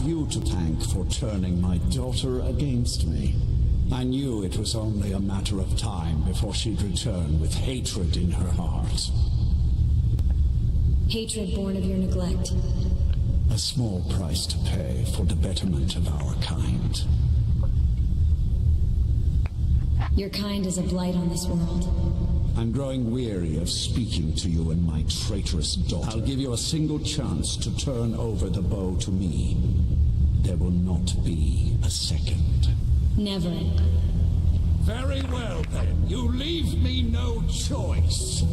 you to thank for turning my daughter against me. I knew it was only a matter of time before she'd return with hatred in her heart. Hatred born of your neglect. A small price to pay for the betterment of our kind. Your kind is a blight on this world. I'm growing weary of speaking to you and my traitorous daughter. I'll give you a single chance to turn over the bow to me. There will not be a second. Never. Very well, then. You leave me no choice.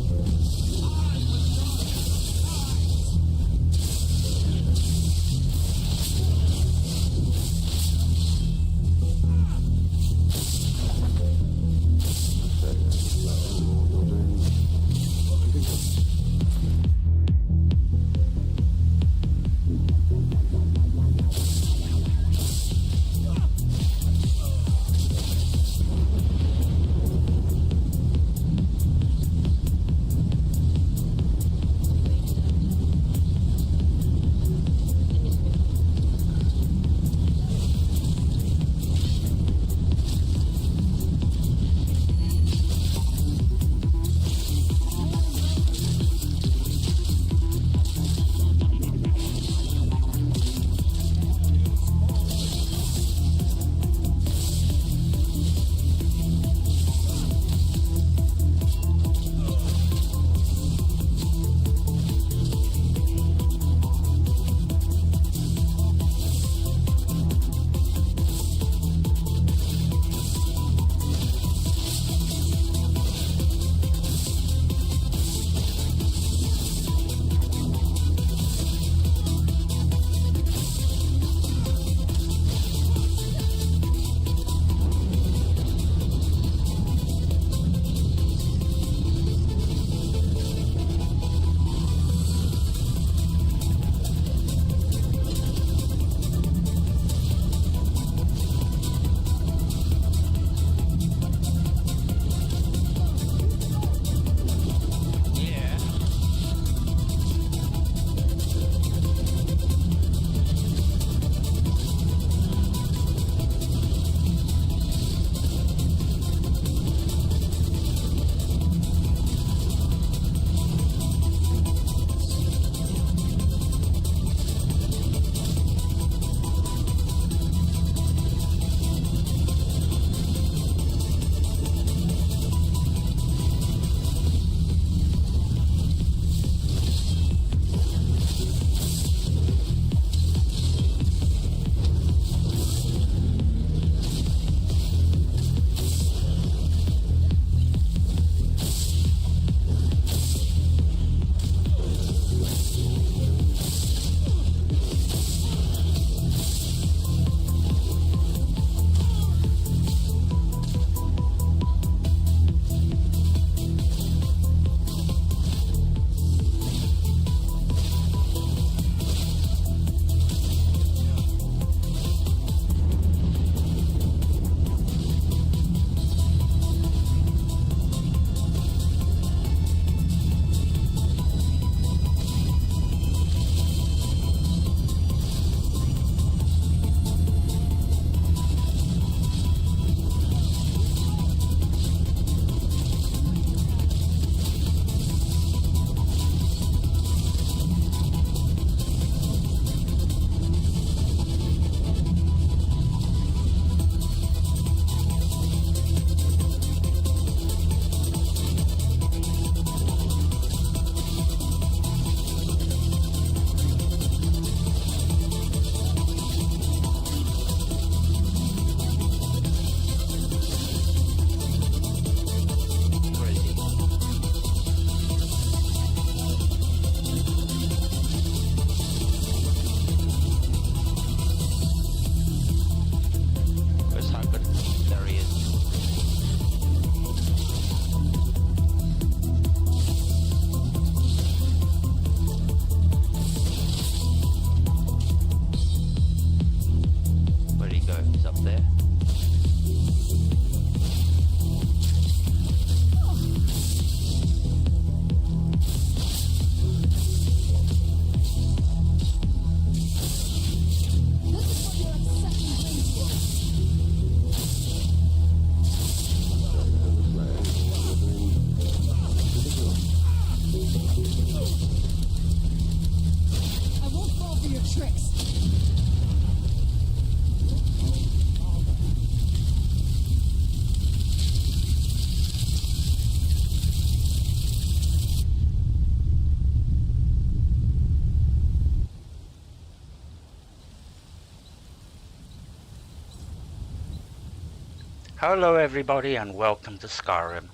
Hello everybody and welcome to Skyrim.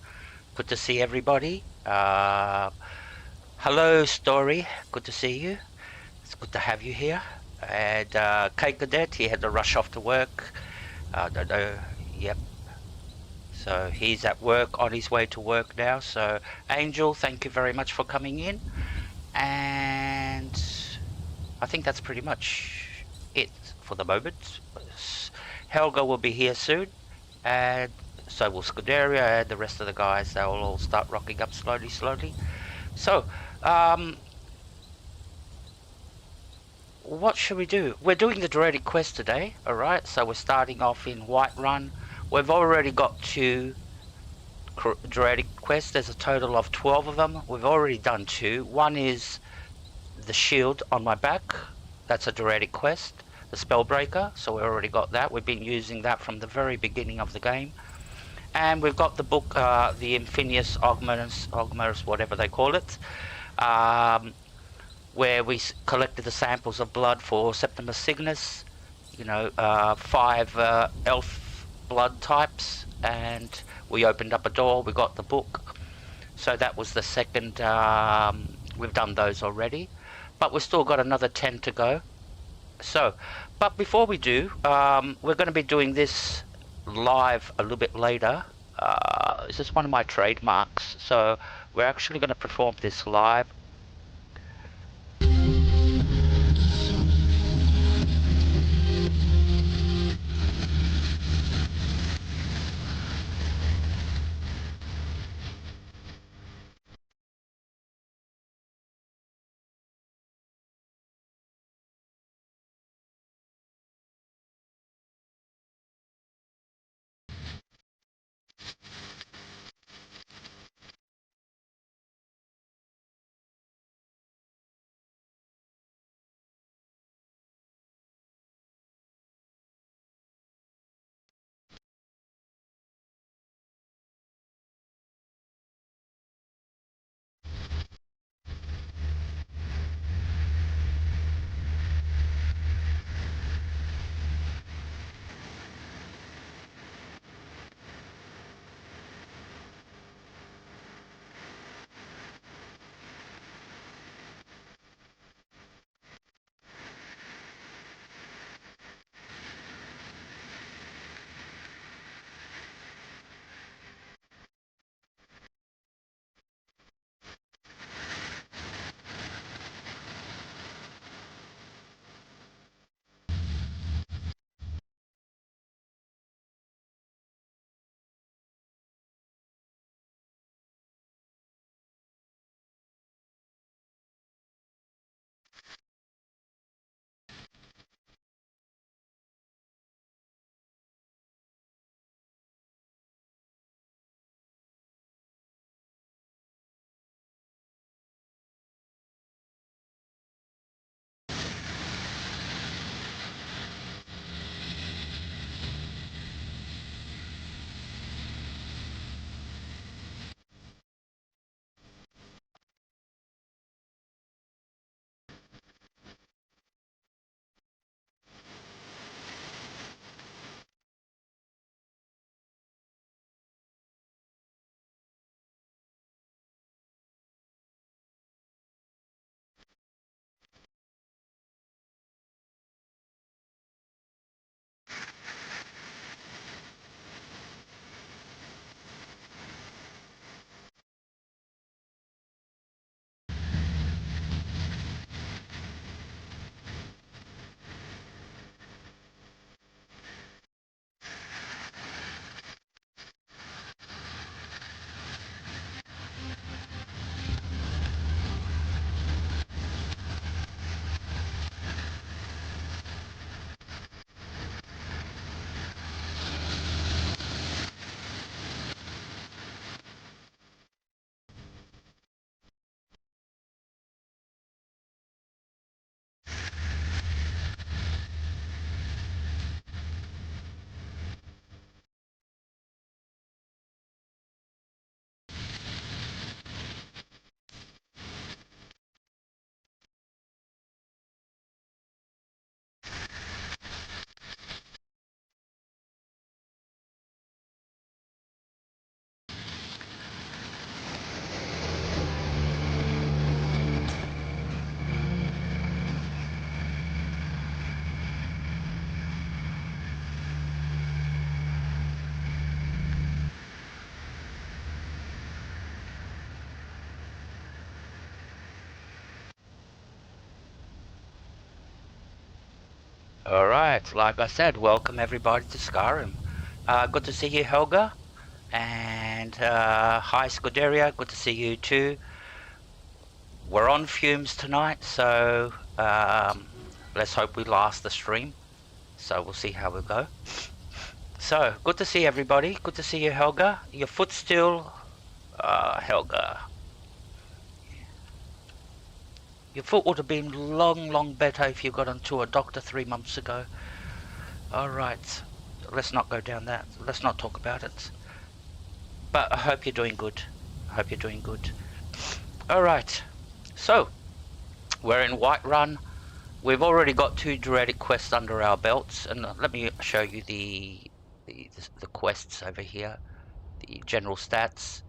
Good to see everybody. Hello Story, good to see you. It's good to have you here. And Kate Cadet, he had to rush off to work. Don't know, yep. So he's at work, on his way to work now. So Angel, thank you very much for coming in. And I think that's pretty much it for the moment. Helga will be here soon. And so will Scuderia and the rest of the guys. They will all start rocking up slowly. So, what should we do? We're doing the Daedric Quest today, alright? So we're starting off in Whiterun. We've already got 2 Daedric Quests. There's a total of 12 of them. We've already done 2. One is the shield on my back. That's a Daedric Quest. The Spellbreaker. So we already got that. We've been using that from the very beginning of the game. And we've got the book, the Infinius Augmerus, whatever they call it, where we collected the samples of blood for Septimus Cygnus, 5 elf blood types, and we opened up a door, we got the book. So that was the second, we've done those already, but we've still got another 10 to go. So, but before we do, we're going to be doing this live a little bit later. This is one of my trademarks, so we're actually going to perform this live. Alright, like I said, welcome everybody to Skyrim. Good to see you, Helga. And hi, Scuderia, good to see you too. We're on fumes tonight, so let's hope we last the stream. So we'll see how we go. So, good to see everybody. Good to see you, Helga. Your foot's still... Helga. Your foot would have been long better if you got onto a doctor 3 months ago. Alright, let's not go down that. Let's not talk about it. But I hope you're doing good. I hope you're doing good. Alright, so, we're in Whiterun. We've already got 2 Daedric quests under our belts. And let me show you the quests over here. The general stats.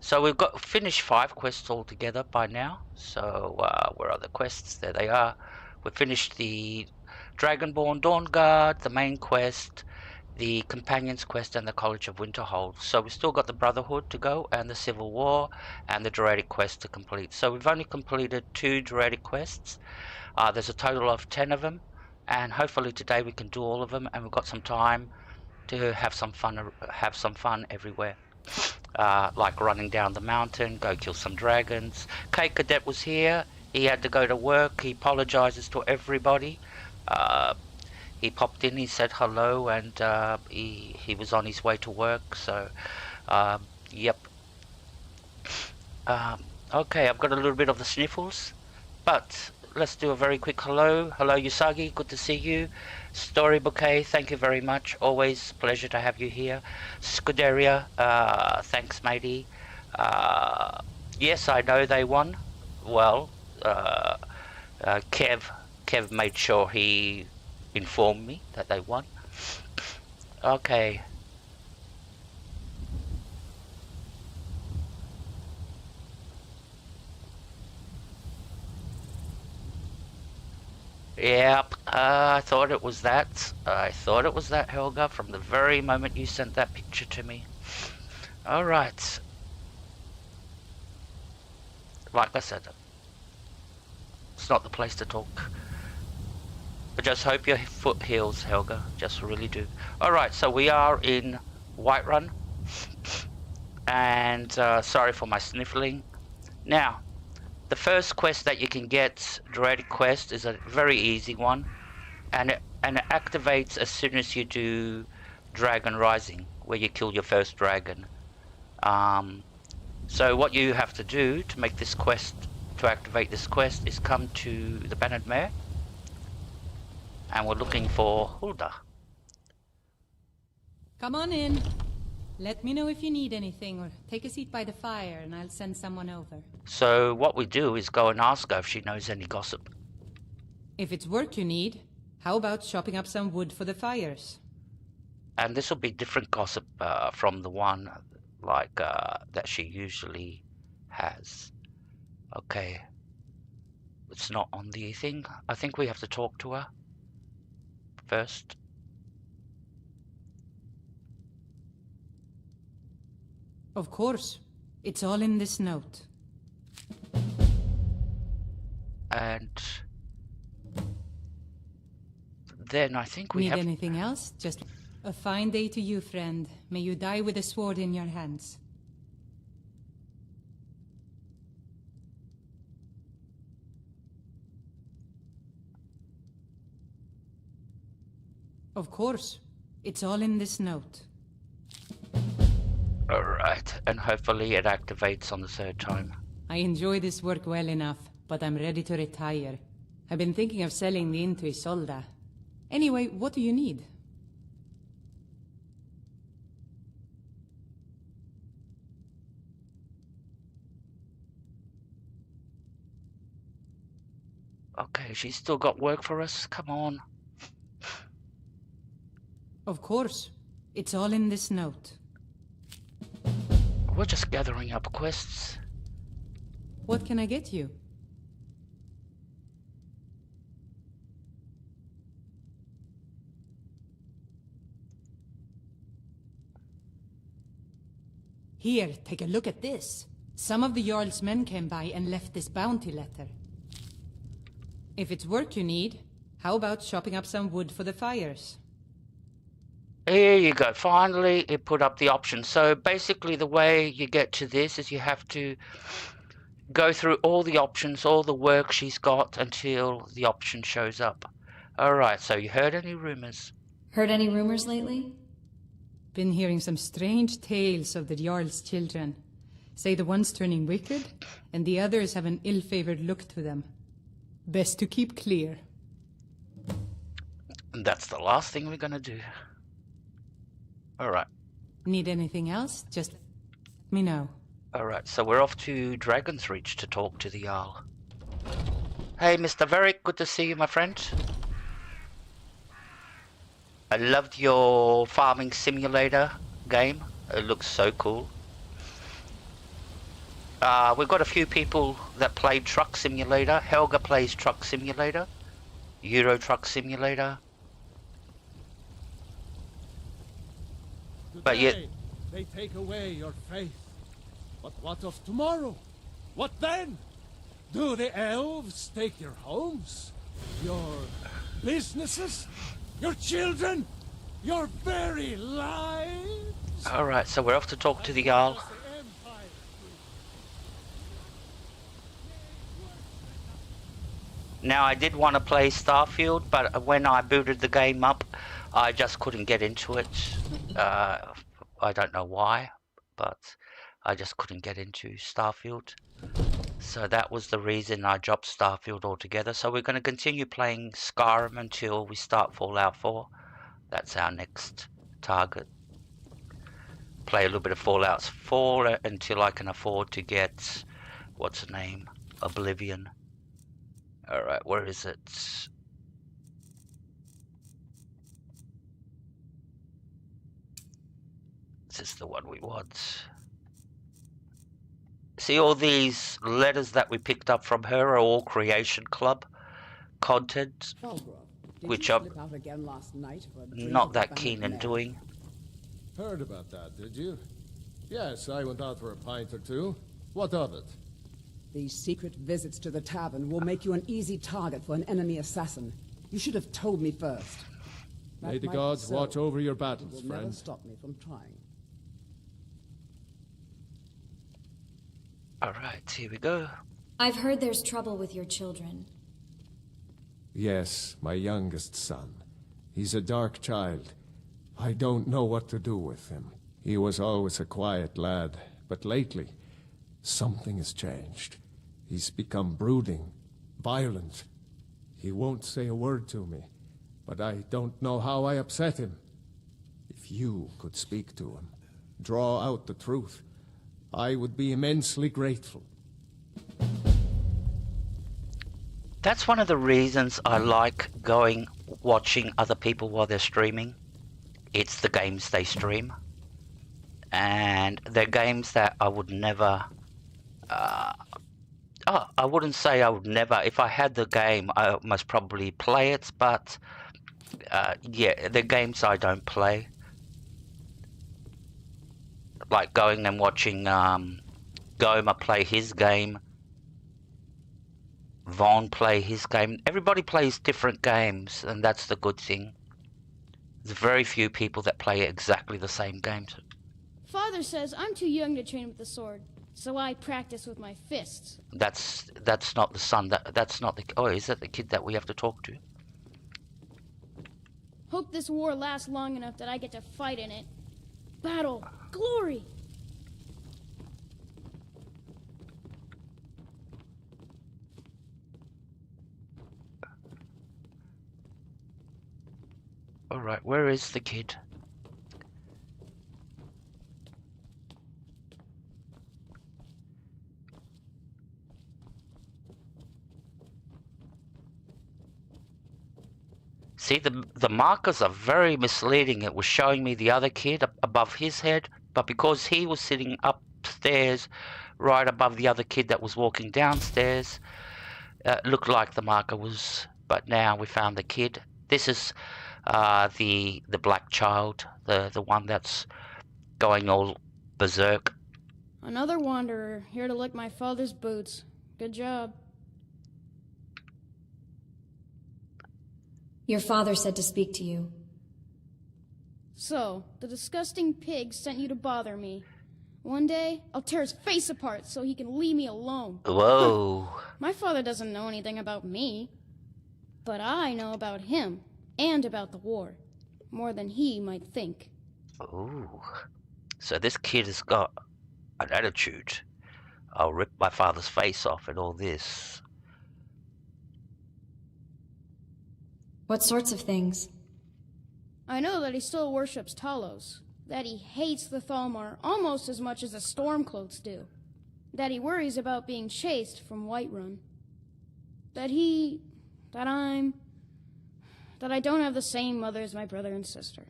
So we've got finished 5 quests altogether by now. So where are the quests? There they are. We've finished the Dragonborn Dawn Guard, the main quest, the Companions quest, and the College of Winterhold. So we've still got the Brotherhood to go, and the Civil War, and the Daedric quest to complete. So we've only completed 2 Daedric quests. There's a total of 10 of them, and hopefully today we can do all of them. And we've got some time to have some fun everywhere. Like running down the mountain, go kill some dragons. Kate Cadet was here. He had to go to work. He apologizes to everybody. He popped in, he said hello, and he was on his way to work. So, yep. Okay, I've got a little bit of the sniffles, but let's do a very quick hello. Hello, Usagi. Good to see you. Story Bouquet, thank you very much. Always a pleasure to have you here. Scuderia, thanks, matey. Yes, I know they won. Well, Kev made sure he informed me that they won. Okay. Yep, I thought it was that. I thought it was that, Helga, from the very moment you sent that picture to me. Alright. Like I said, it's not the place to talk. I just hope your foot heals, Helga. Just really do. Alright, so we are in Whiterun. And sorry for my sniffling. Now, the first quest that you can get, Daedric Quest, is a very easy one, and it activates as soon as you do Dragon Rising, where you kill your first dragon. So what you have to do to make this quest, to activate this quest, is come to the Bannered Mare, and we're looking for Hulda. Come on in. Let me know if you need anything, or take a seat by the fire and I'll send someone over. So what we do is go and ask her if she knows any gossip. If it's work you need, how about chopping up some wood for the fires? And this will be different gossip from the one like that she usually has. Okay. It's not on the thing. I think we have to talk to her first. Of course. It's all in this note. And then I think we Need have... anything else? Just a fine day to you, friend. May you die with a sword in your hands. Of course. It's all in this note. Alright, and hopefully it activates on the 3rd time. I enjoy this work well enough, but I'm ready to retire. I've been thinking of selling the inn to Isolda. Anyway, what do you need? Okay, she's still got work for us. Come on. Of course. It's all in this note. We're just gathering up quests. What can I get you? Here, take a look at this. Some of the Jarl's men came by and left this bounty letter. If it's work you need, How about chopping up some wood for the fires? Here you go. Finally, it put up the option. So basically the way you get to this is you have to go through all the options, all the work she's got until the option shows up. Alright, so you heard any rumors? Heard any rumors lately? Been hearing some strange tales of the Jarl's children. Say the one's turning wicked, and the others have an ill-favored look to them. Best to keep clear. That's the last thing we're gonna do. Alright. Need anything else? Just let me know. Alright, so we're off to Dragon's Reach to talk to the Jarl. Hey, Mr. Varric, good to see you, my friend. I loved your farming simulator game. It looks so cool. We've got a few people that play Truck Simulator. Helga plays Truck Simulator. Euro Truck Simulator. Today, But yet they take away your faith. But what of tomorrow? What then? Do the elves take your homes? Your businesses? Your children? Your very lives? Alright, so we're off to talk to the Jarl. Now, I did want to play Starfield, but when I booted the game up, I just couldn't get into it. I don't know why, but I just couldn't get into Starfield. So that was the reason I dropped Starfield altogether. So we're going to continue playing Skyrim until we start Fallout 4. That's our next target. Play a little bit of Fallout 4 until I can afford to get, what's the name? Oblivion. Alright, where is it? This is the one we want. See, all these letters that we picked up from her are all Creation Club content, which I'm not that keen in doing. Heard about that, did you? Yes, I went out for a pint or two. What of it? These secret visits to the tavern will make you an easy target for an enemy assassin. You should have told me first. May the gods watch over your battles, friend. Never friend. stop me from trying. Alright, here we go. I've heard there's trouble with your children. Yes, my youngest son. He's a dark child. I don't know what to do with him. He was always a quiet lad, but lately, something has changed. He's become brooding, violent. He won't say a word to me, but I don't know how I upset him. If you could speak to him, draw out the truth, I would be immensely grateful. That's one of the reasons I like watching other people while they're streaming. It's the games they stream. And they're games that I would never... I wouldn't say I would never. If I had the game, I must probably play it, but... yeah, they're games I don't play. Like going and watching Goma play his game. Vaughn play his game. Everybody plays different games, and that's the good thing. There's very few people that play exactly the same games. Father says I'm too young to train with the sword, so I practice with my fists. That's not the son. That's not the... Oh, is that the kid that we have to talk to? Hope this war lasts long enough that I get to fight in it. Battle, glory. Alright, where is the kid? See, the markers are very misleading. It was showing me the other kid above his head, but because he was sitting upstairs right above the other kid that was walking downstairs, it looked like the marker was... But now we found the kid. This is the black child, the one that's going all berserk. Another wanderer, here to lick my father's boots. Good job. Your father said to speak to you. So, the disgusting pig sent you to bother me. One day, I'll tear his face apart so he can leave me alone. Whoa. My father doesn't know anything about me. But I know about him, and about the war. More than he might think. Ooh. So this kid has got an attitude. I'll rip my father's face off and all this. What sorts of things? I know that he still worships Talos. That he hates the Thalmor almost as much as the Stormcloaks do. That he worries about being chased from Whiterun. That I don't have the same mother as my brother and sister.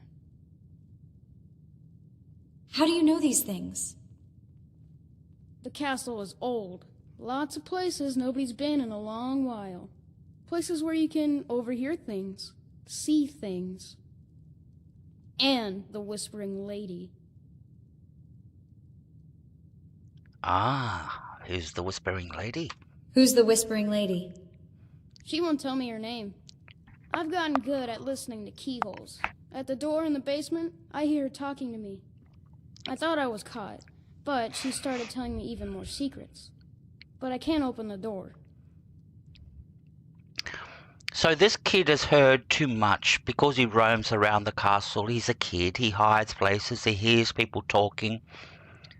How do you know these things? The castle is old. Lots of places nobody's been in a long while. Places where you can overhear things, see things. And the Whispering Lady. Ah, who's the Whispering Lady? Who's the Whispering Lady? She won't tell me her name. I've gotten good at listening to keyholes. At the door in the basement, I hear her talking to me. I thought I was caught, but she started telling me even more secrets. But I can't open the door. So this kid has heard too much because he roams around the castle. He's a kid, he hides places, he hears people talking.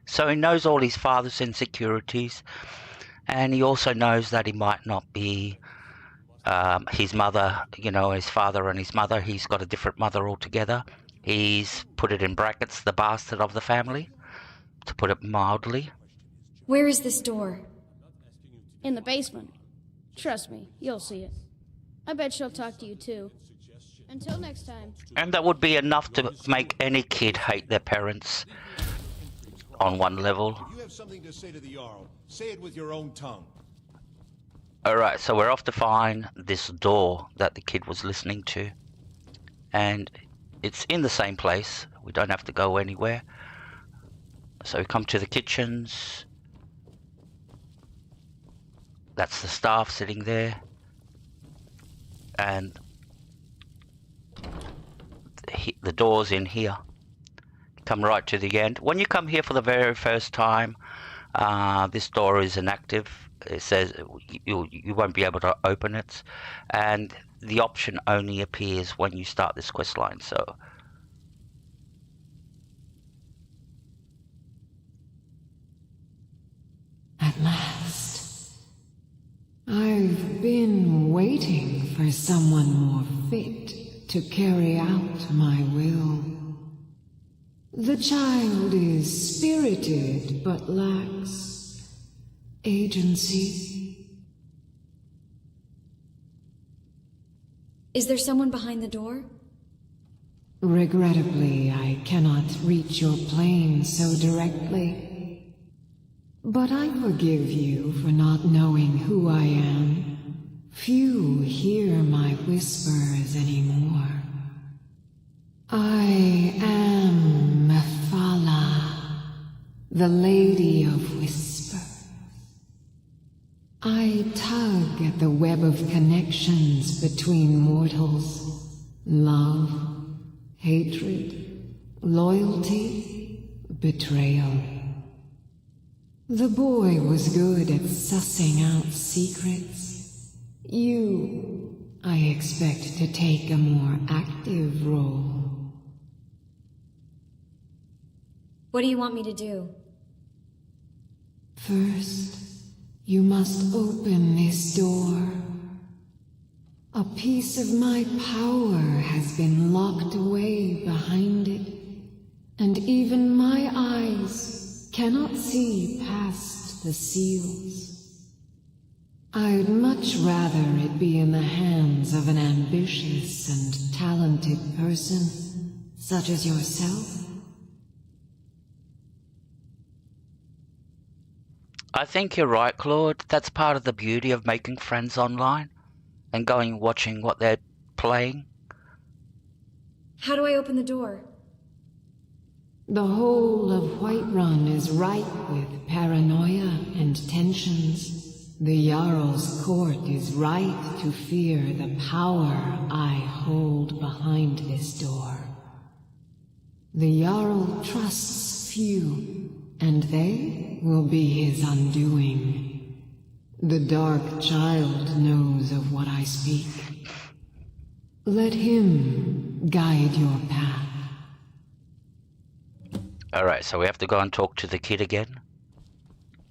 So he knows all his father's insecurities, and he also knows that he might not be his mother, you know, his father and his mother. He's got a different mother altogether. He's put it in brackets, the bastard of the family, to put it mildly. Where is this door? In the basement. Trust me, you'll see it. I bet she'll talk to you too. Until next time. And that would be enough to make any kid hate their parents on one level. You have something to say to the Jarl. Say it with your own tongue. Alright, so we're off to find this door that the kid was listening to. And it's in the same place. We don't have to go anywhere. So we come to the kitchens. That's the staff sitting there. And the door's in here. Come right to the end. When you come here for the very first time, this door is inactive. It says you won't be able to open it, and the option only appears when you start this quest line. So at last, I've been waiting for someone more fit to carry out my will. The child is spirited but lacks agency. Is there someone behind the door? Regrettably, I cannot reach your plane so directly. But I forgive you for not knowing who I am. Few hear my whispers anymore. I am Mephala, the Lady of Whispers. I tug at the web of connections between mortals. Love, hatred, loyalty, betrayal. The boy was good at sussing out secrets. You, I expect to take a more active role. What do you want me to do? First, you must open this door. A piece of my power has been locked away behind it, and even my eyes cannot see past the seals. I'd much rather it be in the hands of an ambitious and talented person, such as yourself. I think you're right, Claude. That's part of the beauty of making friends online and going watching what they're playing. How do I open the door? The whole of Whiterun is ripe with paranoia and tensions. The Jarl's court is right to fear the power I hold behind this door. The Jarl trusts few, and they will be his undoing. The Dark Child knows of what I speak. Let him guide your path. Alright, so we have to go and talk to the kid again.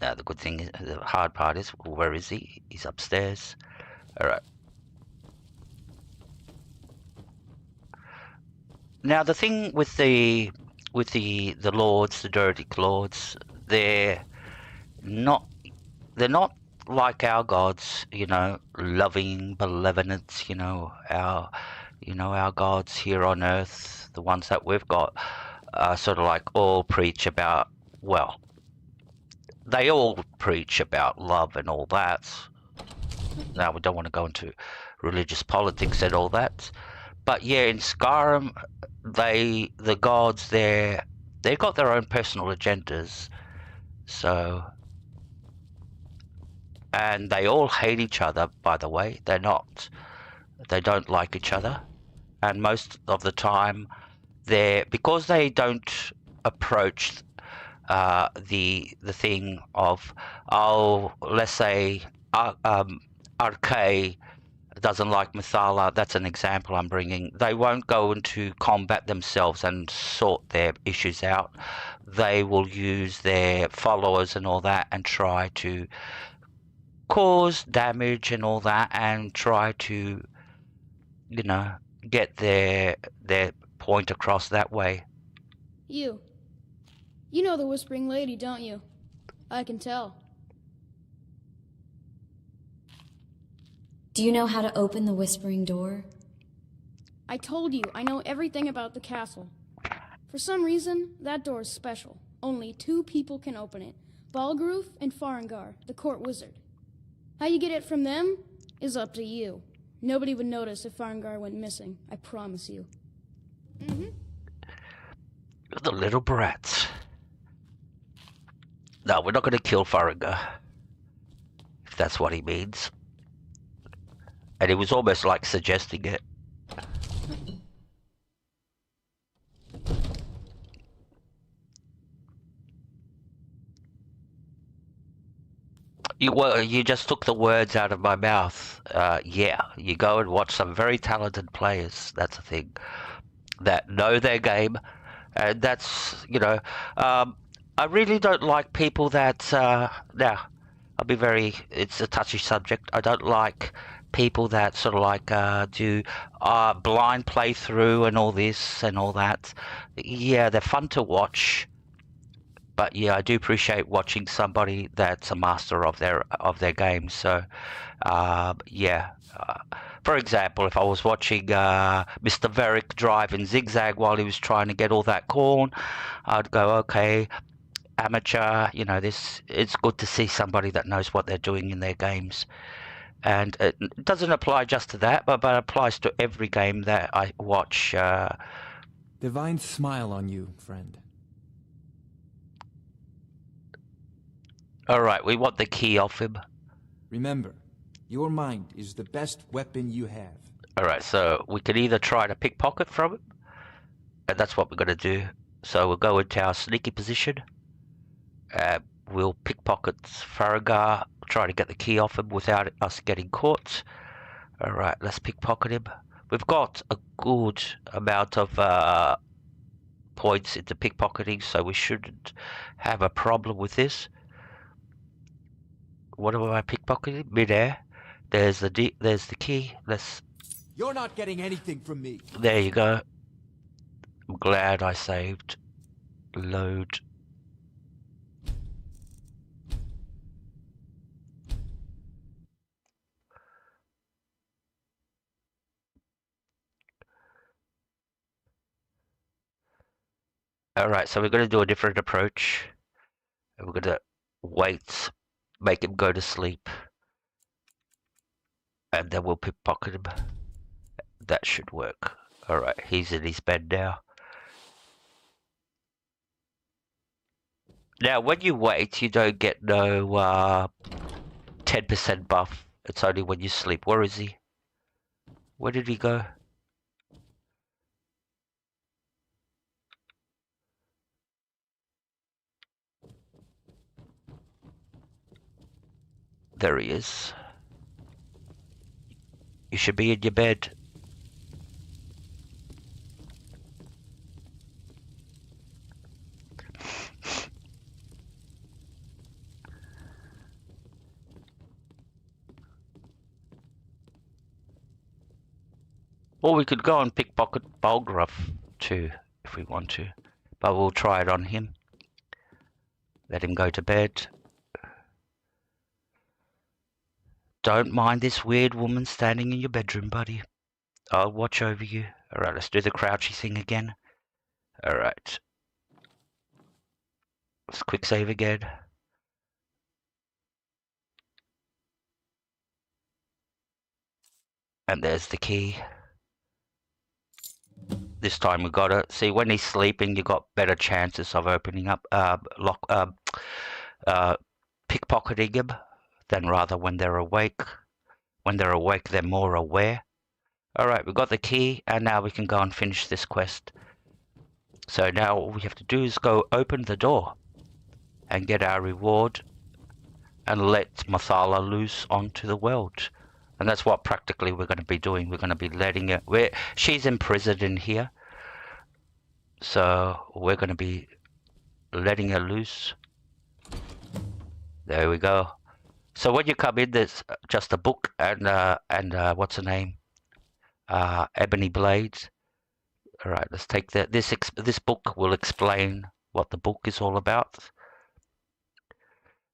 Now, the good thing is, the hard part is, where is he? He's upstairs. Alright. Now, the thing with the lords, the Daedric lords, they're not like our gods, you know, loving benevolence, you know, our gods here on earth, the ones that we've got, sort of like all preach about, well, they all preach about love and all that. Now, we don't want to go into religious politics and all that. But yeah, in Skyrim, the gods there, they've got their own personal agendas. So, and they all hate each other, by the way. They don't like each other. And most of the time, because they don't approach the thing of, oh, let's say Archay doesn't like Mephala. That's an example I'm bringing. They won't go into combat themselves and sort their issues out. They will use their followers and all that and try to cause damage and all that and try to, you know, get their point across that way. You know the Whispering Lady, don't you? I can tell. Do you know how to open the Whispering Door? I told you, I know everything about the castle. For some reason, that door is special. Only 2 people can open it. Balgruf and Farengar, the court wizard. How you get it from them is up to you. Nobody would notice if Farengar went missing, I promise you. The little brats. No, we're not going to kill Farengar, if that's what he means. And he was almost like suggesting it. You just took the words out of my mouth. Yeah, you go and watch some very talented players. That's the thing. That know their game. And that's, you know, I really don't like people that, now, I'll be very, it's a touchy subject. I don't like people that sort of like do blind playthrough and all this and all that. Yeah, they're fun to watch. But yeah, I do appreciate watching somebody that's a master of their game. So, yeah. For example, if I was watching Mr. Varric drive in Zigzag while he was trying to get all that corn, I'd go, okay, amateur, you know, it's good to see somebody that knows what they're doing in their games. And it doesn't apply just to that, but it applies to every game that I watch. Divine smile on you, friend. All right, we want the key off him. Remember, your mind is the best weapon you have. All right, so we could either try to pickpocket from him, and that's what we're going to do. So we'll go into our sneaky position. We'll pickpocket Farengar, try to get the key off him without us getting caught. All right, let's pickpocket him. We've got a good amount of points into pickpocketing, so we shouldn't have a problem with this. What am I pickpocketing? Mid-air. There's the key. You're not getting anything from me. There you go. I'm glad I saved. Load. Alright, so we're going to do a different approach. And we're going to wait, make him go to sleep. And then we'll pickpocket him. That should work. Alright, he's in his bed now. Now, when you wait, you don't get no 10% buff. It's only when you sleep. Where is he? Where did he go? There he is. You should be in your bed. Or we could go and pickpocket Bulgruff too, if we want to. But we'll try it on him. Let him go to bed. Don't mind this weird woman standing in your bedroom, buddy. I'll watch over you. Alright, let's do the crouchy thing again. Alright. Let's quick save again. And there's the key. This time we got it. See, when he's sleeping, you got better chances of opening up, pickpocketing him than rather when they're awake. When they're awake, they're more aware. Alright, we got the key, and now we can go and finish this quest. So now all we have to do is go open the door and get our reward and let Mephala loose onto the world. And that's what practically we're going to be doing. We're going to be letting it. She's imprisoned in here. So we're going to be letting her loose. There we go. So when you come in, there's just a book and what's the name? Ebony Blades. All right, let's take that. This book will explain what the book is all about.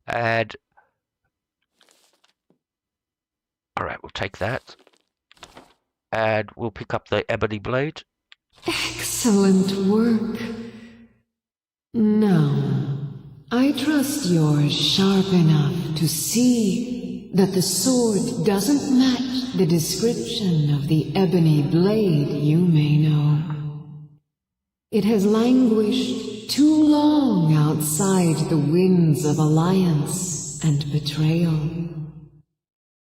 And all right, we'll take that. And we'll pick up the ebony blade. Excellent work. Now, I trust you're sharp enough to see that the sword doesn't match the description of the ebony blade you may know. It has languished too long outside the winds of alliance and betrayal.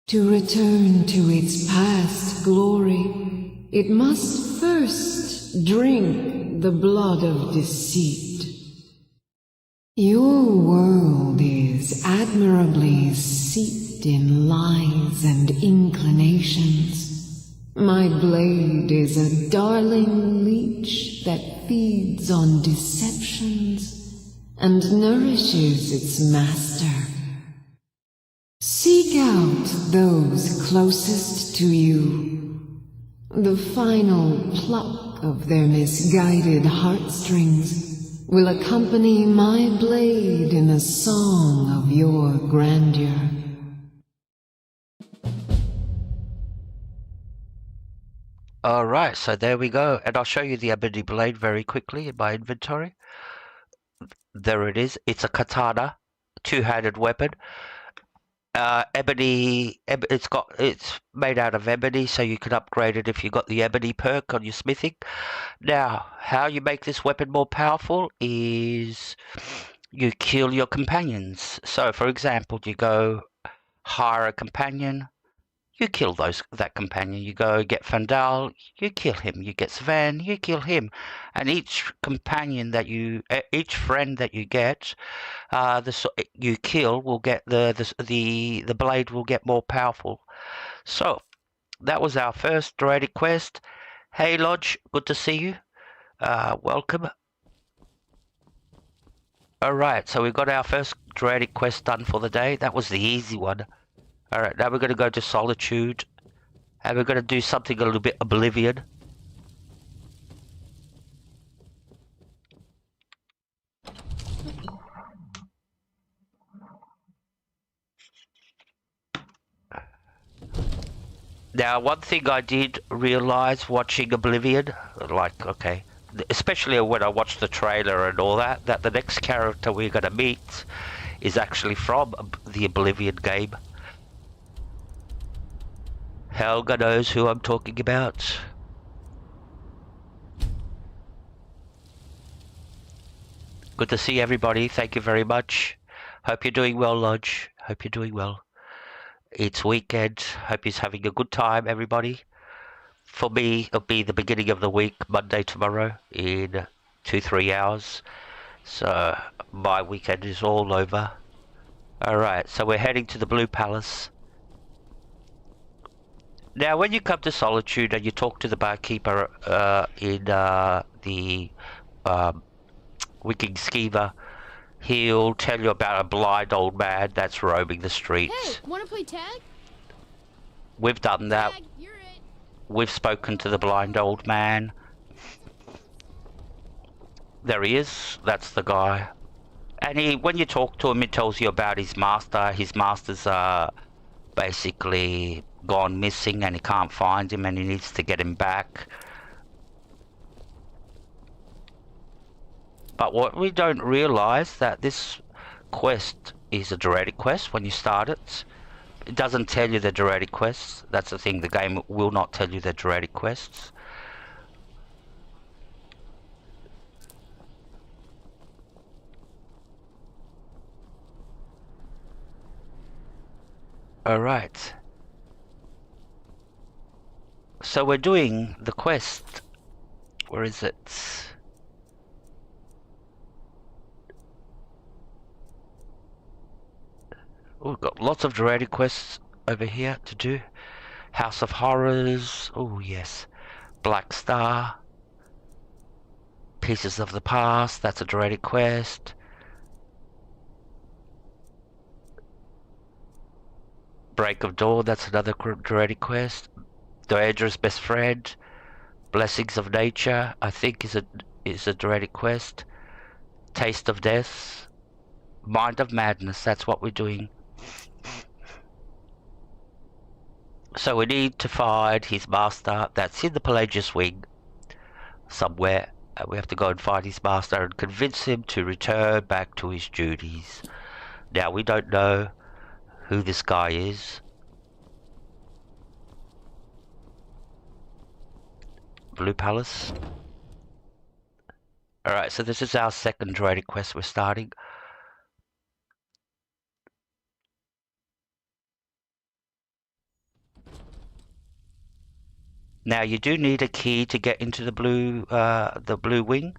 To return to its past glory, it must first drink the blood of deceit. Your world is admirably steeped in lies and inclinations. My blade is a darling leech that feeds on deceptions and nourishes its master. Seek out those closest to you. The final pluck of their misguided heartstrings will accompany my blade in a song of your grandeur. Alright, so there we go. And I'll show you the ebony blade very quickly in my inventory. There it is. It's a katana, two-handed weapon. It's made out of ebony, so you can upgrade it if you got the ebony perk on your smithing. Now, how you make this weapon more powerful is you kill your companions. So, for example, you go hire a companion, you kill that companion. You go get Fandal, you kill him. You get Sven, you kill him. And each companion that each friend that you get, you kill will get the blade will get more powerful. So that was our first Daedric quest. Hey Lodge, good to see you. Welcome. Alright, so we got our first Daedric quest done for the day. That was the easy one. Alright, now we're going to go to Solitude. And we're going to do something a little bit Oblivion. Now, one thing I did realize watching Oblivion, like, okay, especially when I watched the trailer and all that the next character we're going to meet is actually from the Oblivion game. Helga knows who I'm talking about. Good to see everybody. Thank you very much. Hope you're doing well, Lodge. Hope you're doing well. It's weekend. Hope you're having a good time, everybody. For me, it'll be the beginning of the week, Monday tomorrow, in 2-3 hours. So my weekend is all over. Alright, so we're heading to the Blue Palace. Now, when you come to Solitude and you talk to the barkeeper in the Wicked Skeever, he'll tell you about a blind old man that's roaming the streets. Hey, wanna play tag? We've done that. Tag, you're it. We've spoken to the blind old man. There he is. That's the guy. And when you talk to him, he tells you about his master. His master's basically gone missing and he can't find him and he needs to get him back. But what we don't realise that this quest is a Daedric quest when you start it. It doesn't tell you the Daedric quests. That's the thing, the game will not tell you the Daedric quests. Alright. So we're doing the quest. Where is it? Oh, we've got lots of Daedric quests over here to do. House of Horrors. Oh, yes. Black Star. Pieces of the Past. That's a Daedric quest. Break of Dawn. That's another Daedric quest. Daedra's Best Friend. Blessings of Nature. I think is a Daedric quest. Taste of Death. Mind of Madness. That's what we're doing. So we need to find his master. That's in the Pelagius Wing somewhere. We have to go and find his master and convince him to return back to his duties. Now we don't know who this guy is. Blue Palace. Alright, so this is our second Daedric quest we're starting. Now you do need a key to get into the blue wing,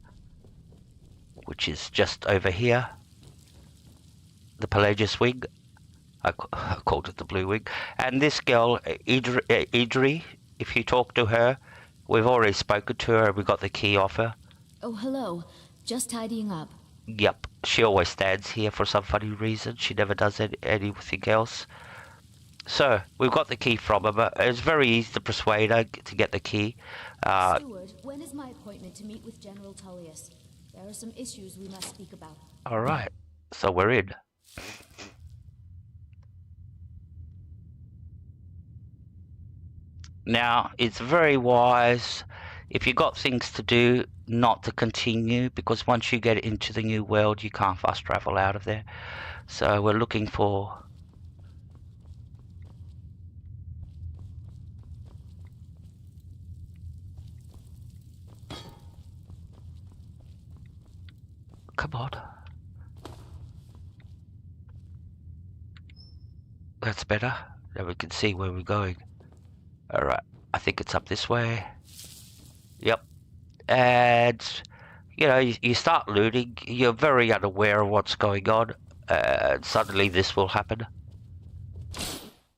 which is just over here. The Pelagius Wing. I called it the blue wing. And this girl, Idri, if you talk to her, we've already spoken to her and we got the key off her. Oh, hello. Just tidying up. Yep, she always stands here for some funny reason. She never does anything else. So, we've got the key from her, but it's very easy to persuade her to get the key. Steward, when is my appointment to meet with General Tullius? There are some issues we must speak about. Alright, so we're in. Now, it's very wise, if you've got things to do, not to continue, because once you get into the new world, you can't fast travel out of there. So we're looking for... Come on. That's better. Now we can see where we're going. Alright, I think it's up this way. Yep. And, you know, you start looting, you're very unaware of what's going on, and suddenly this will happen.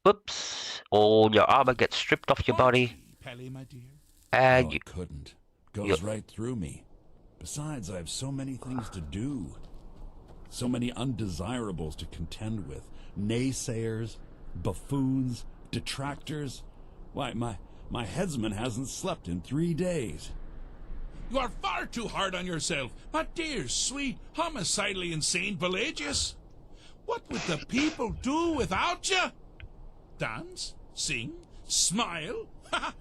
Whoops. All your armor gets stripped off your body. Pelly, my dear. And no, it couldn't. Goes right through me. Besides, I have so many things to do. So many undesirables to contend with. Naysayers, buffoons, detractors. Why, my headsman hasn't slept in 3 days. You are far too hard on yourself, my dear, sweet, homicidally insane Pelagius. What would the people do without you? Dance? Sing? Smile?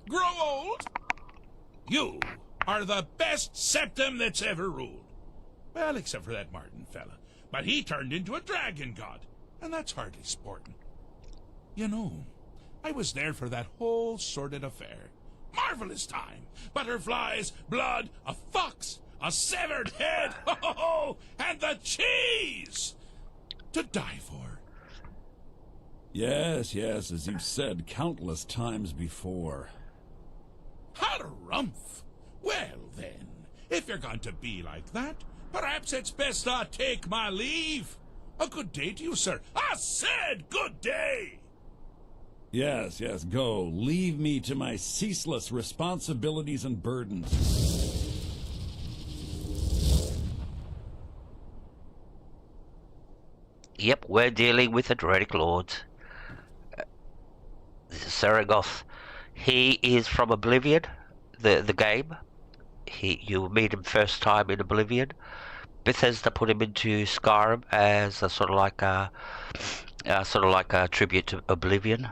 Grow old? You are the best septum that's ever ruled. Well, except for that Martin fella. But he turned into a dragon god, and that's hardly sporting. You know, I was there for that whole sordid affair. Marvelous time. Butterflies, blood, a fox, a severed head, and the cheese to die for. Yes, yes, as you've said countless times before. Harumph! Well then, if you're going to be like that, perhaps it's best I take my leave. A good day to you, sir. I said good day! Yes, yes, go. Leave me to my ceaseless responsibilities and burdens. Yep, we're dealing with the Daedric Lords. Sheogorath. He is from Oblivion, the game. You meet him first time in Oblivion. Bethesda put him into Skyrim as a sort of like a tribute to Oblivion.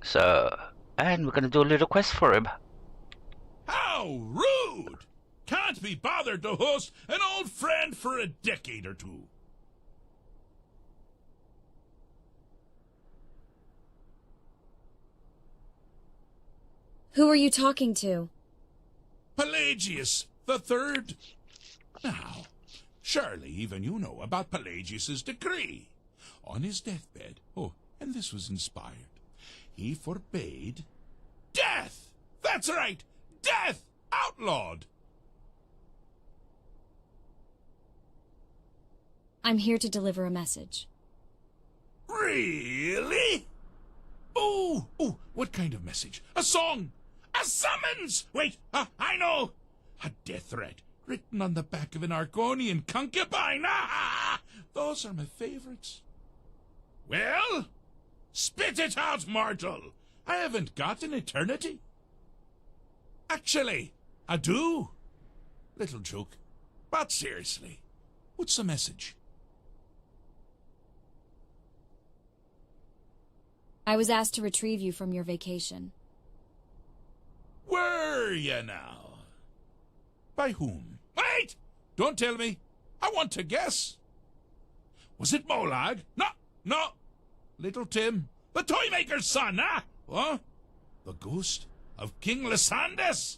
So, and we're going to do a little quest for him. How rude! Can't be bothered to host an old friend for a decade or two. Who are you talking to? Pelagius the Third. Now, surely even you know about Pelagius's decree. On his deathbed, and this was inspired, he forbade death! That's right! Death! Outlawed! I'm here to deliver a message. Really? Oh, what kind of message? A song? A summons! Wait, I know! A death threat written on the back of an Argonian concubine! Those are my favorites. Well, spit it out, mortal! I haven't got an eternity. Actually, I do. Little joke. But seriously, what's the message? I was asked to retrieve you from your vacation. Were you now? By whom? Wait! Don't tell me. I want to guess. Was it Molag? No. Little Tim, the Toymaker's son, What? The ghost of King Lysandus?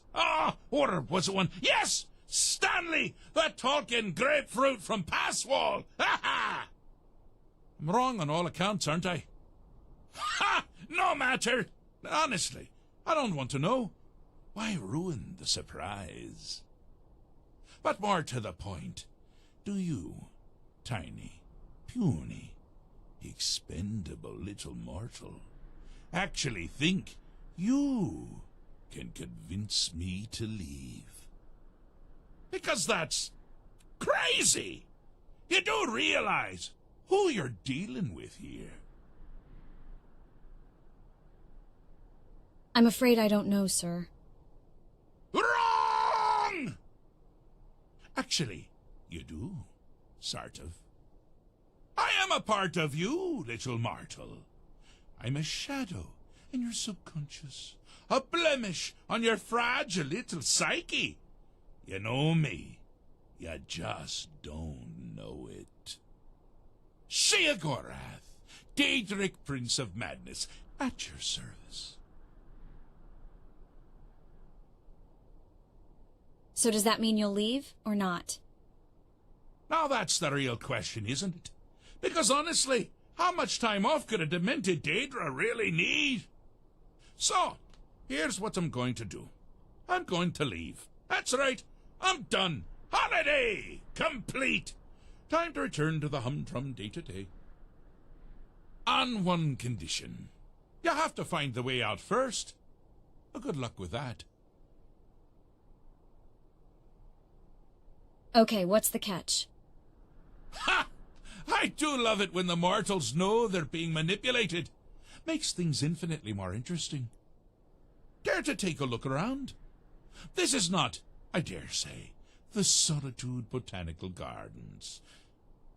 Or was it one? Yes! Stanley, the talking grapefruit from Passwall! Ha! I'm wrong on all accounts, aren't I? Ha! No matter. Honestly, I don't want to know. Why ruin the surprise? But more to the point, do you, tiny, puny, expendable little mortal, actually think you can convince me to leave? Because that's crazy. You do realize who you're dealing with here. I'm afraid I don't know, sir. Wrong! Actually, you do, sort of. I am a part of you, little mortal. I'm a shadow in your subconscious, a blemish on your fragile little psyche. You know me, you just don't know it. Sheogorath, Daedric Prince of Madness, at your service. So does that mean you'll leave, or not? Now that's the real question, isn't it? Because honestly, how much time off could a demented Daedra really need? So, here's what I'm going to do. I'm going to leave. That's right, I'm done. Holiday complete. Time to return to the humdrum day-to-day. On one condition. You have to find the way out first. Good luck with that. Okay, what's the catch? Ha! I do love it when the mortals know they're being manipulated. Makes things infinitely more interesting. Care to take a look around? This is not, I dare say, the Solitude Botanical Gardens.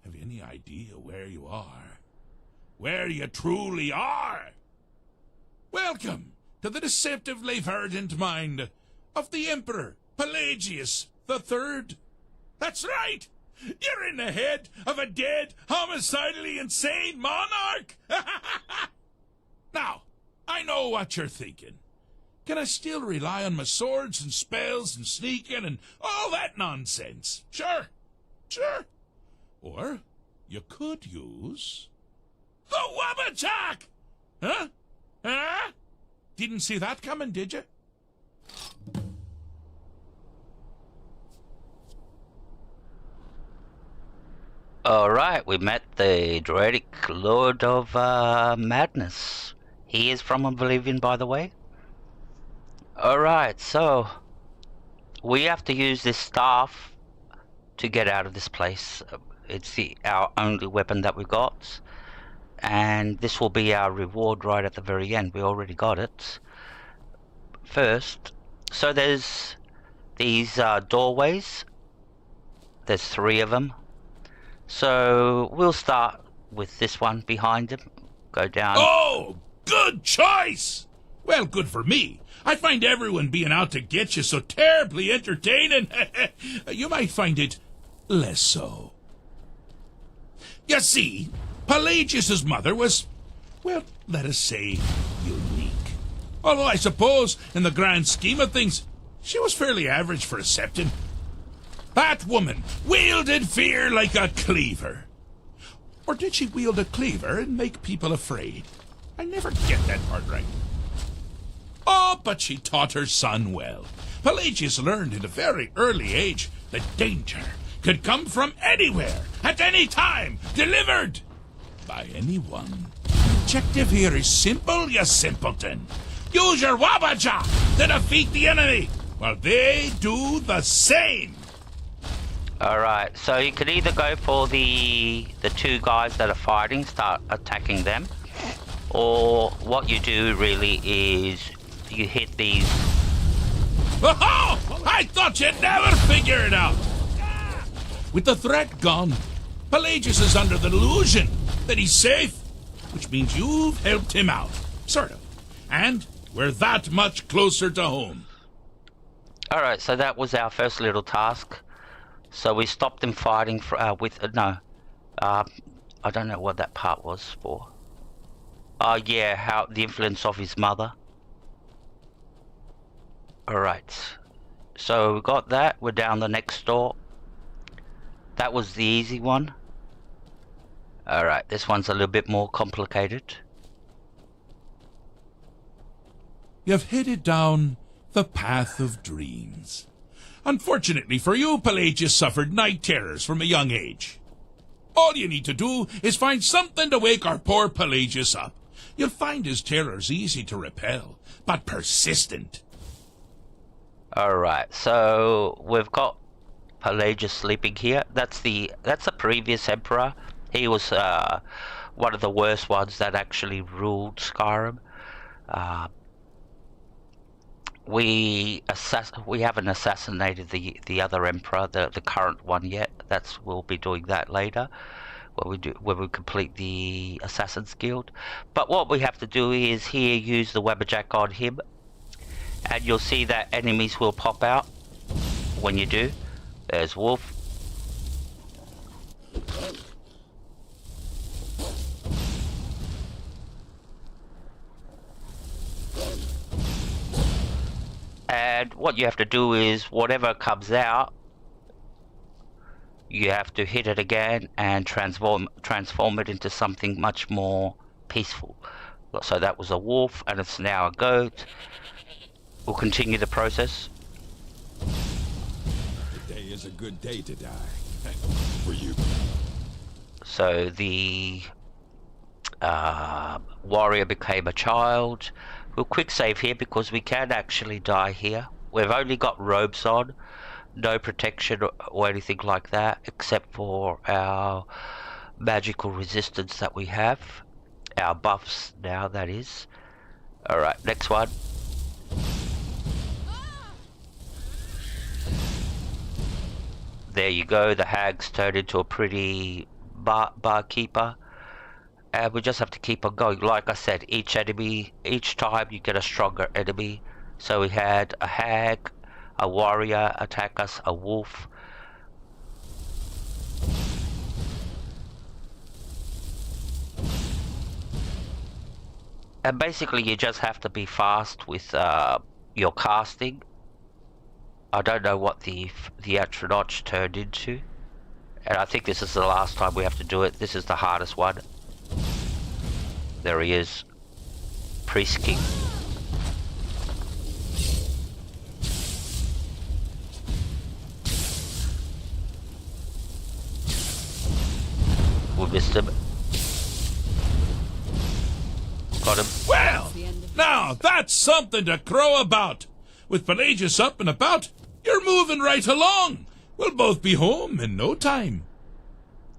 Have you any idea where you are? Where you truly are? Welcome to the deceptively verdant mind of the Emperor Pelagius the Third. That's right! You're in the head of a dead, homicidally insane monarch! Now, I know what you're thinking. Can I still rely on my swords and spells and sneaking and all that nonsense? Sure. Or you could use The Wabachak! Huh? Huh? Didn't see that coming, did you? Alright, we met the Daedric Lord of Madness. He is from Oblivion, by the way. Alright, so we have to use this staff to get out of this place. It's our only weapon that we got. And this will be our reward right at the very end. We already got it. First, so there's these doorways. There's 3 of them. So we'll start with this one behind him. Go down. Oh, good choice! Well, good for me. I find everyone being out to get you so terribly entertaining. You might find it less so. You see, Pelagius's mother was, well, let us say, unique. Although I suppose, in the grand scheme of things, she was fairly average for a septon. That woman wielded fear like a cleaver. Or did she wield a cleaver and make people afraid? I never get that part right. Oh, but she taught her son well. Pelagius learned at a very early age that danger could come from anywhere, at any time, delivered by anyone. Objective here is simple, you simpleton. Use your Wabaja to defeat the enemy, while they do the same. Alright, so you could either go for the 2 guys that are fighting, start attacking them, or what you do really is you hit these. Oh, I thought you'd never figure it out. With the threat gone, Pelagius is under the delusion that he's safe, which means you've helped him out, sort of. And we're that much closer to home. Alright, so that was our first little task. So we stopped them fighting for, I don't know what that part was for. Yeah, how the influence of his mother. Alright, so we got that. We're down the next door. That was the easy one. Alright, this one's a little bit more complicated. You've headed down the path of dreams. Unfortunately for you, Pelagius suffered night terrors from a young age. All you need to do is find something to wake our poor Pelagius up. You'll find his terrors easy to repel, but persistent. Alright, so we've got Pelagius sleeping here. That's the previous emperor. He was one of the worst ones that actually ruled Skyrim. We haven't assassinated the other emperor, the current one yet. We'll be doing that later, when we complete the Assassin's Guild. But what we have to do is here use the Webberjack on him, and you'll see that enemies will pop out when you do. There's Wolf. And what you have to do is, whatever comes out, you have to hit it again and transform it into something much more peaceful. So that was a wolf, and it's now a goat. We'll continue the process. Today is a good day to die. For you. So the warrior became a child. We'll quick save here because we can actually die here. We've only got robes on, no protection or anything like that, except for our magical resistance that we have. Our buffs now, that is. Alright, next one. There you go, the hag's turned into a pretty barkeeper. And we just have to keep on going. Like I said, each time you get a stronger enemy. So we had a hag, a warrior attack us, a wolf. And basically you just have to be fast with your casting. I don't know what the Atronach turned into. And I think this is the last time we have to do it. This is the hardest one. There he is. Priest King. We missed him. Got him. Well, now that's something to crow about. With Pelagius up and about, you're moving right along. We'll both be home in no time.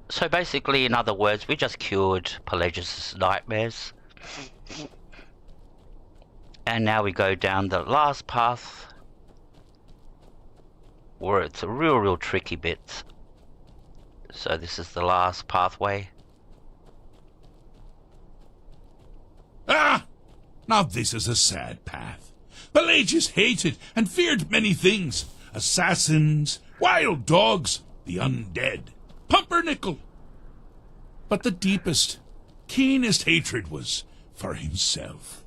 So basically, in other words, we just cured Pelagius' nightmares. And now we go down the last path, where it's a real tricky bit. So this is the last pathway. Ah! Now this is a sad path. Pelagius hated and feared many things. Assassins, wild dogs, the undead, pumpernickel. But the deepest, keenest hatred was for himself.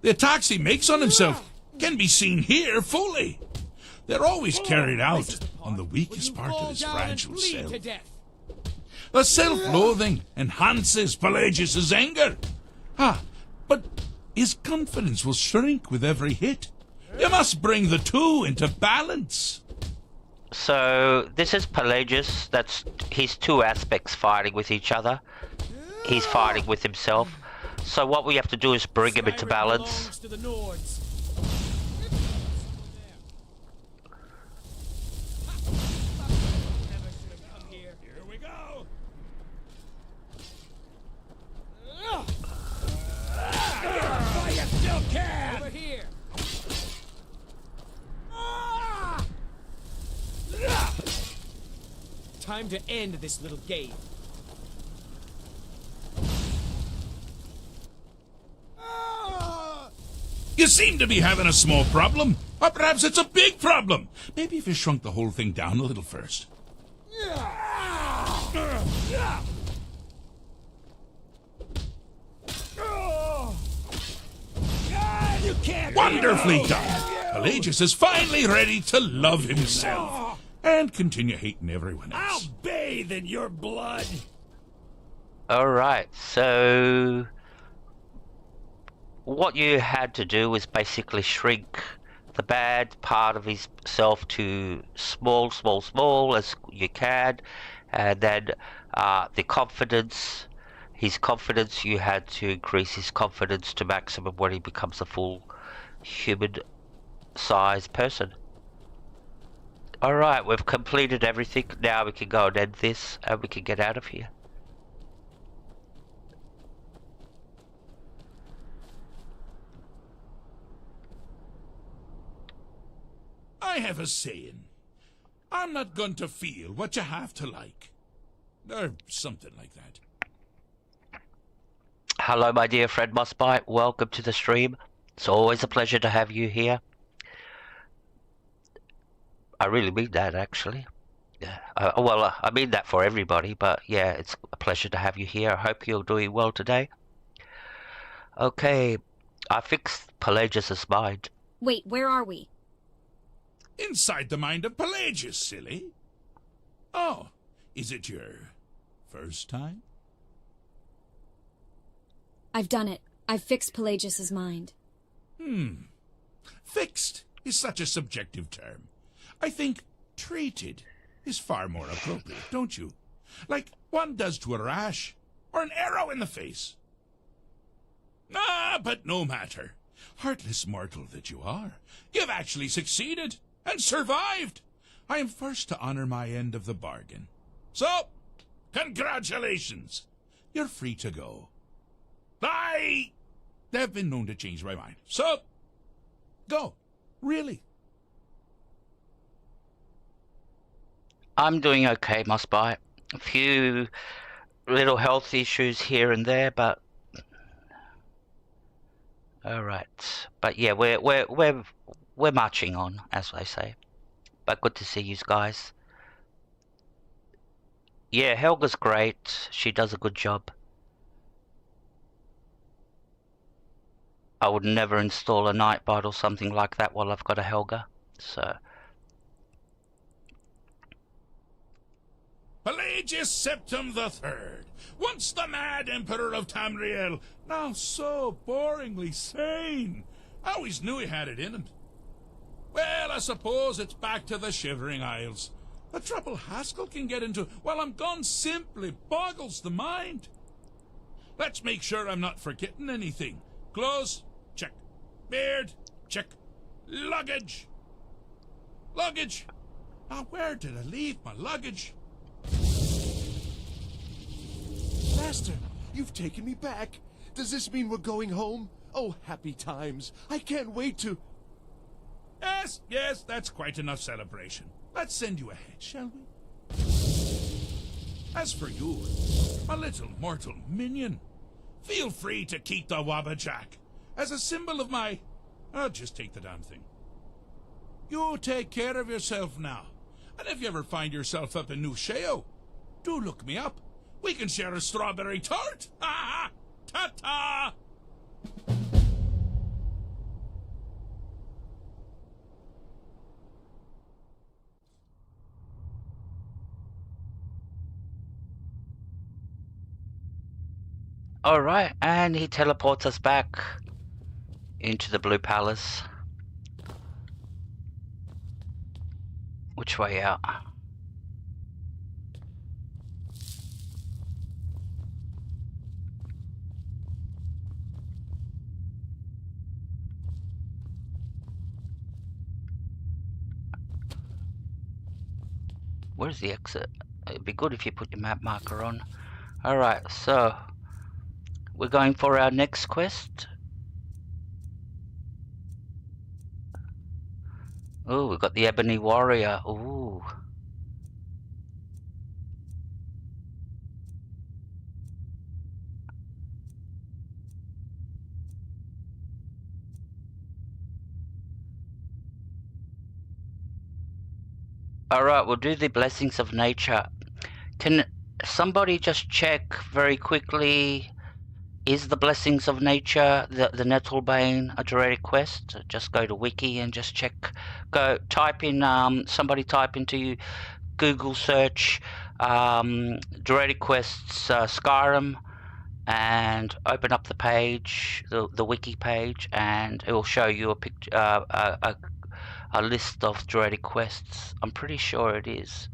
The attacks he makes on himself can be seen here fully. They're always carried out on the weakest part of his fragile self. The self-loathing enhances Pelagius' anger. But his confidence will shrink with every hit. You must bring the two into balance. So this is Pelagius. That's his two aspects fighting with each other. He's fighting with himself. So what we have to do is bring him into balance. Here we go. You still can. Over here. Time to end this little game. You seem to be having a small problem. Or perhaps it's a big problem. Maybe if you shrunk the whole thing down a little first. Wonderfully done. Pelagius is finally ready to love himself. And continue hating everyone else. I'll bathe in your blood. Alright, so what you had to do was basically shrink the bad part of his self to small as you can, and then the confidence, his confidence, you had to increase his confidence to maximum when he becomes a full human sized person. Alright, we've completed everything. Now we can go and end this and we can get out of here. I have a saying. I'm not going to feel what you have to like. Or something like that. Hello my dear friend Mustbite, welcome to the stream. It's always a pleasure to have you here. I really mean that, actually. Yeah. I mean that for everybody, but yeah, it's a pleasure to have you here. I hope you're doing well today. Okay, I fixed Pelagius' mind. Wait, where are we? Inside the mind of Pelagius, silly. Oh, is it your first time? I've done it. I've fixed Pelagius' mind. Fixed is such a subjective term. I think treated is far more appropriate, don't you? Like one does to a rash or an arrow in the face. But no matter. Heartless mortal that you are, you've actually succeeded and survived. I am first to honor my end of the bargain. So, congratulations. You're free to go. They've been known to change my mind. So, go. Really. I'm doing okay, Mustbite. A few little health issues here and there, but alright. But yeah, we're marching on, as they say. But good to see you guys. Yeah, Helga's great. She does a good job. I would never install a Nightbite or something like that while I've got a Helga. So Pelagius Septim the Third, Once the mad Emperor of Tamriel, now so boringly sane. I always knew he had it in him. Well, I suppose it's back to the Shivering Isles. The trouble Haskell can get into while I'm gone simply boggles the mind. Let's make sure I'm not forgetting anything. Clothes, check. Beard, check. Luggage. Luggage. Now, where did I leave my luggage? Master, you've taken me back. Does this mean we're going home? Oh, happy times. I can't wait to... Yes, that's quite enough celebration. Let's send you ahead, shall we? As for you, my little mortal minion, feel free to keep the Wabbajack as a symbol of my... I'll just take the damn thing. You take care of yourself now. And if you ever find yourself up in New Sheo, do look me up. We can share a strawberry tart. Ha ha! Ta-ta! Alright, and he teleports us back into the Blue Palace. Which way out? Where's the exit? It'd be good if you put your map marker on. Alright, so we're going for our next quest. Oh, we've got the Ebony Warrior. Ooh. Alright, we'll do the Blessings of Nature. Can somebody just check very quickly, is the Blessings of Nature, the Nettlebane, a Daedric quest? Just go to Wiki and just check. Go type in, somebody type into Google search Daedric Quests Skyrim and open up the page, the Wiki page, and it will show you a picture, a list of Daedric quests. I'm pretty sure it is.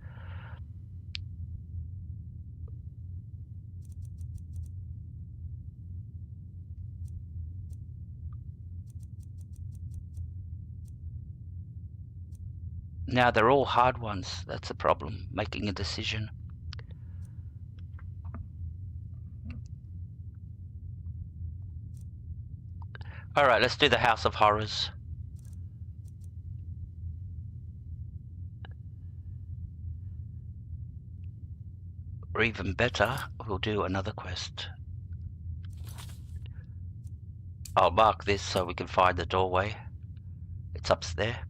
Now they're all hard ones. That's a problem, making a decision. Alright, let's do the House of Horrors. Or even better, we'll do another quest. I'll mark this so we can find the doorway. It's up there.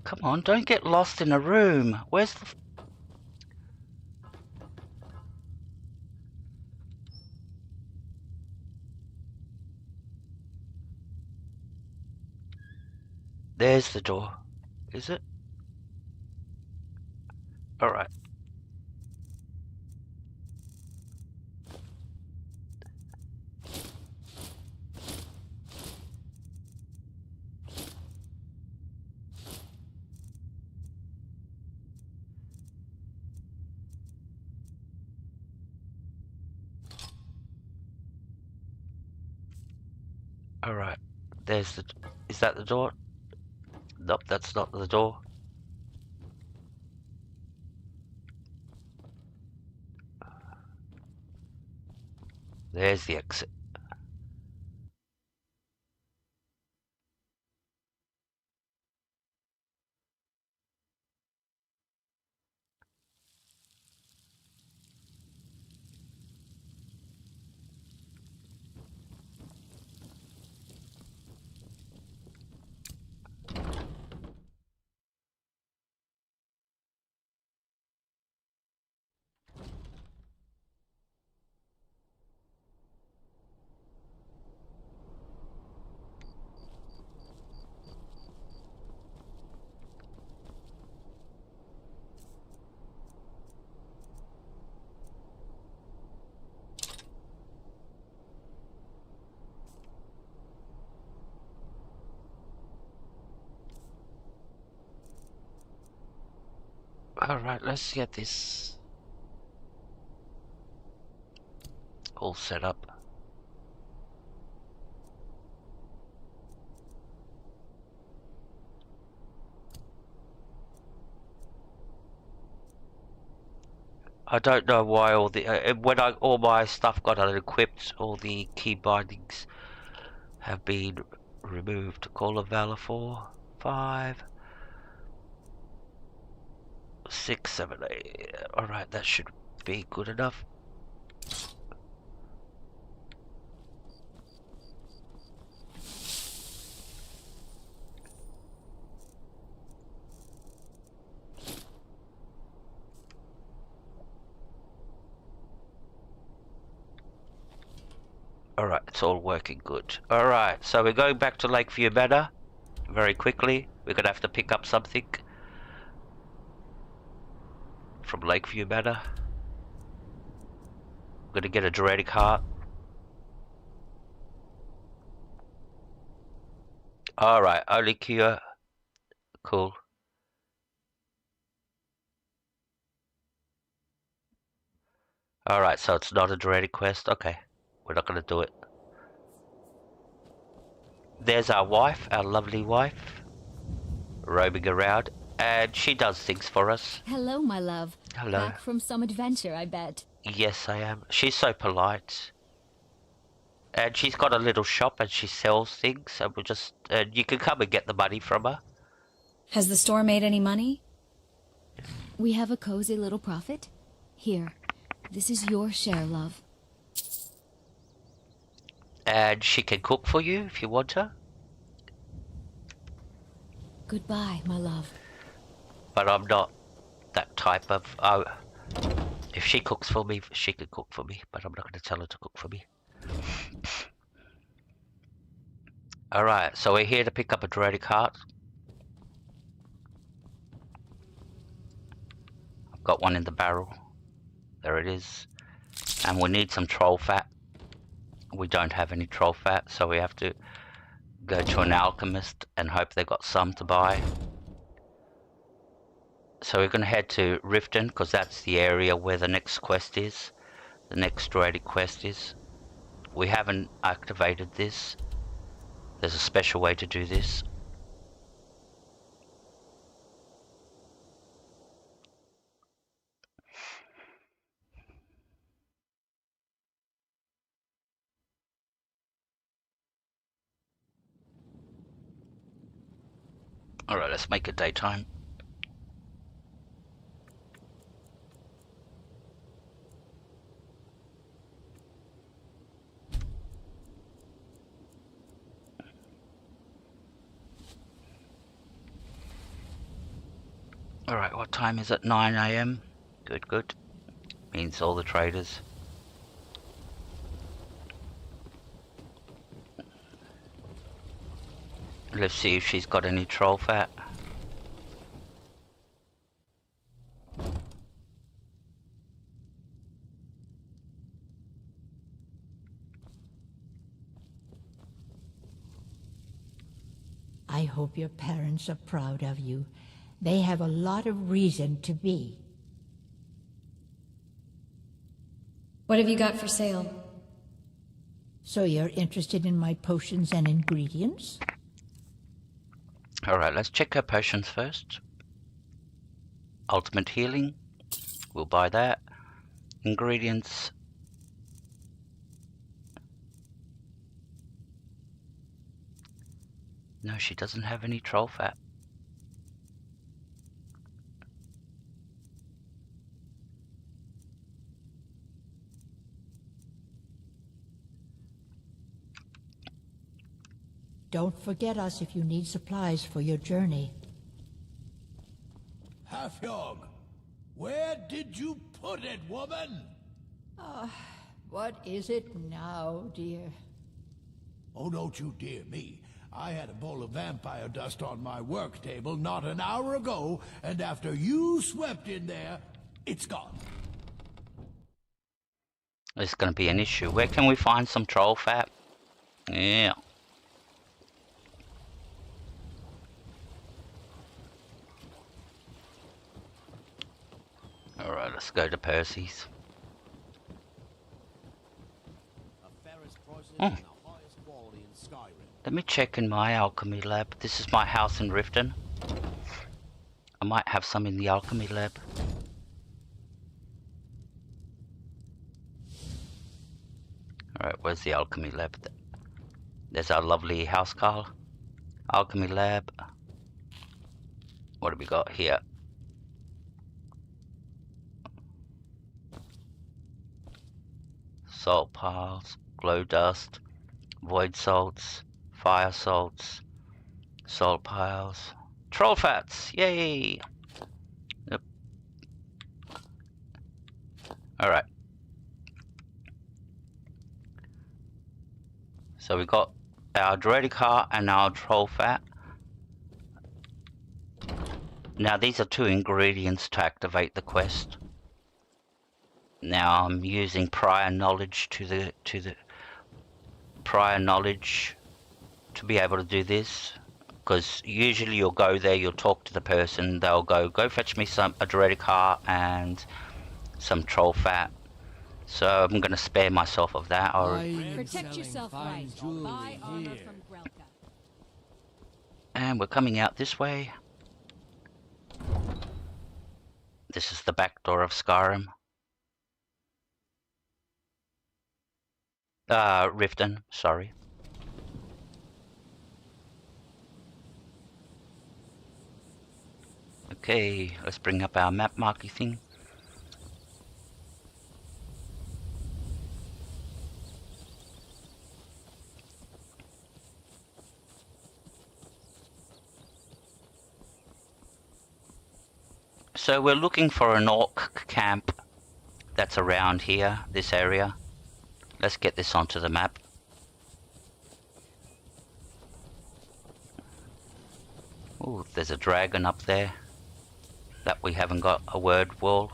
Come on, don't get lost in a room. Where's the... There's the door. Is it? Alright. Alright, there's the... Is that the door? Nope, that's not the door. There's the exit. Alright, let's get this all set up. I don't know why all the when all my stuff got unequipped, all the key bindings have been removed. Call of Valor 4, 5, 6, 7, 8. Alright, that should be good enough. Alright, it's all working good. Alright, so we're going back to Lakeview Manor very quickly. We're gonna have to pick up something from Lakeview Manor. I'm gonna get a Daedric heart. Alright, only cure. Cool. Alright, so it's not a Daedric quest. Okay, we're not gonna do it. There's our wife, our lovely wife, roaming around, and she does things for us. Hello, my love. Hello. Back from some adventure, I bet. Yes, I am. She's so polite. And she's got a little shop and she sells things, and we'll just, you can come and get the money from her. Has the store made any money? We have a cozy little profit. Here, this is your share, love. And she can cook for you if you want her. Goodbye, my love. But I'm not that type of... Oh, if she cooks for me, she can cook for me. But I'm not going to tell her to cook for me. Alright, so we're here to pick up a Daedric heart. I've got one in the barrel. There it is. And we need some troll fat. We don't have any troll fat, so we have to go to an alchemist and hope they got some to buy. So we're going to head to Riften, because that's the area where the next quest is. The next Daedric quest is. We haven't activated this. There's a special way to do this. Alright, let's make it daytime. Alright, what time is it? 9 AM? Good, good. Means all the traders. Let's see if she's got any troll fat. I hope your parents are proud of you. They have a lot of reason to be. What have you got for sale? So you're interested in my potions and ingredients? Alright, let's check her potions first. Ultimate healing. We'll buy that. Ingredients. No, she doesn't have any troll fat. Don't forget us if you need supplies for your journey. Halfjog, where did you put it, woman? What is it now, dear? Oh, don't you dear me. I had a bowl of vampire dust on my work table not an hour ago, and after you swept in there, it's gone. It's going to be an issue. Where can we find some troll fat? Yeah. Let's go to Percy's. Oh. Let me check in my alchemy lab. This is my house in Riften. I might have some in the alchemy lab. Alright, where's the alchemy lab? There's our lovely housecarl. Alchemy lab. What have we got here? Salt piles, glow dust, void salts, fire salts, salt piles, troll fats, yay! Yep. Alright. So we got our Daedric heart and our troll fat. Now these are 2 ingredients to activate the quest. Now I'm using prior knowledge to the prior knowledge to be able to do this, because usually you'll go there, you'll talk to the person, they'll go fetch me a Daedric heart and some troll fat. So I'm going to spare myself of that. Protect yourself right. Buy armor from Grelka. And we're coming out this way. This is the back door of Skyrim. Riften, sorry. Okay, let's bring up our map marking thing. So we're looking for an orc camp that's around here, this area. Let's get this onto the map. Oh, there's a dragon up there that we haven't got a word wall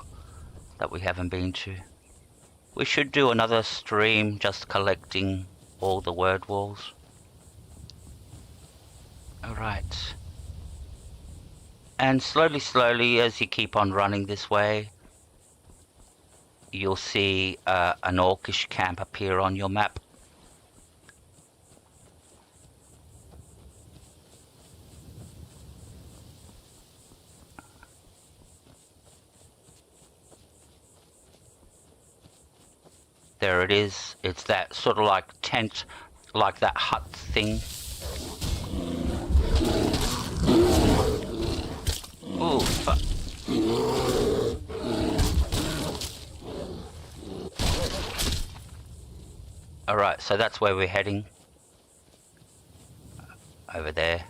that we haven't been to. We should do another stream just collecting all the word walls. Alright. And slowly, as you keep on running this way, you'll see an orcish camp appear on your map. There it is. It's that sort of like tent, like that hut thing. Ooh, fuck. Alright, so that's where we're heading. Over there.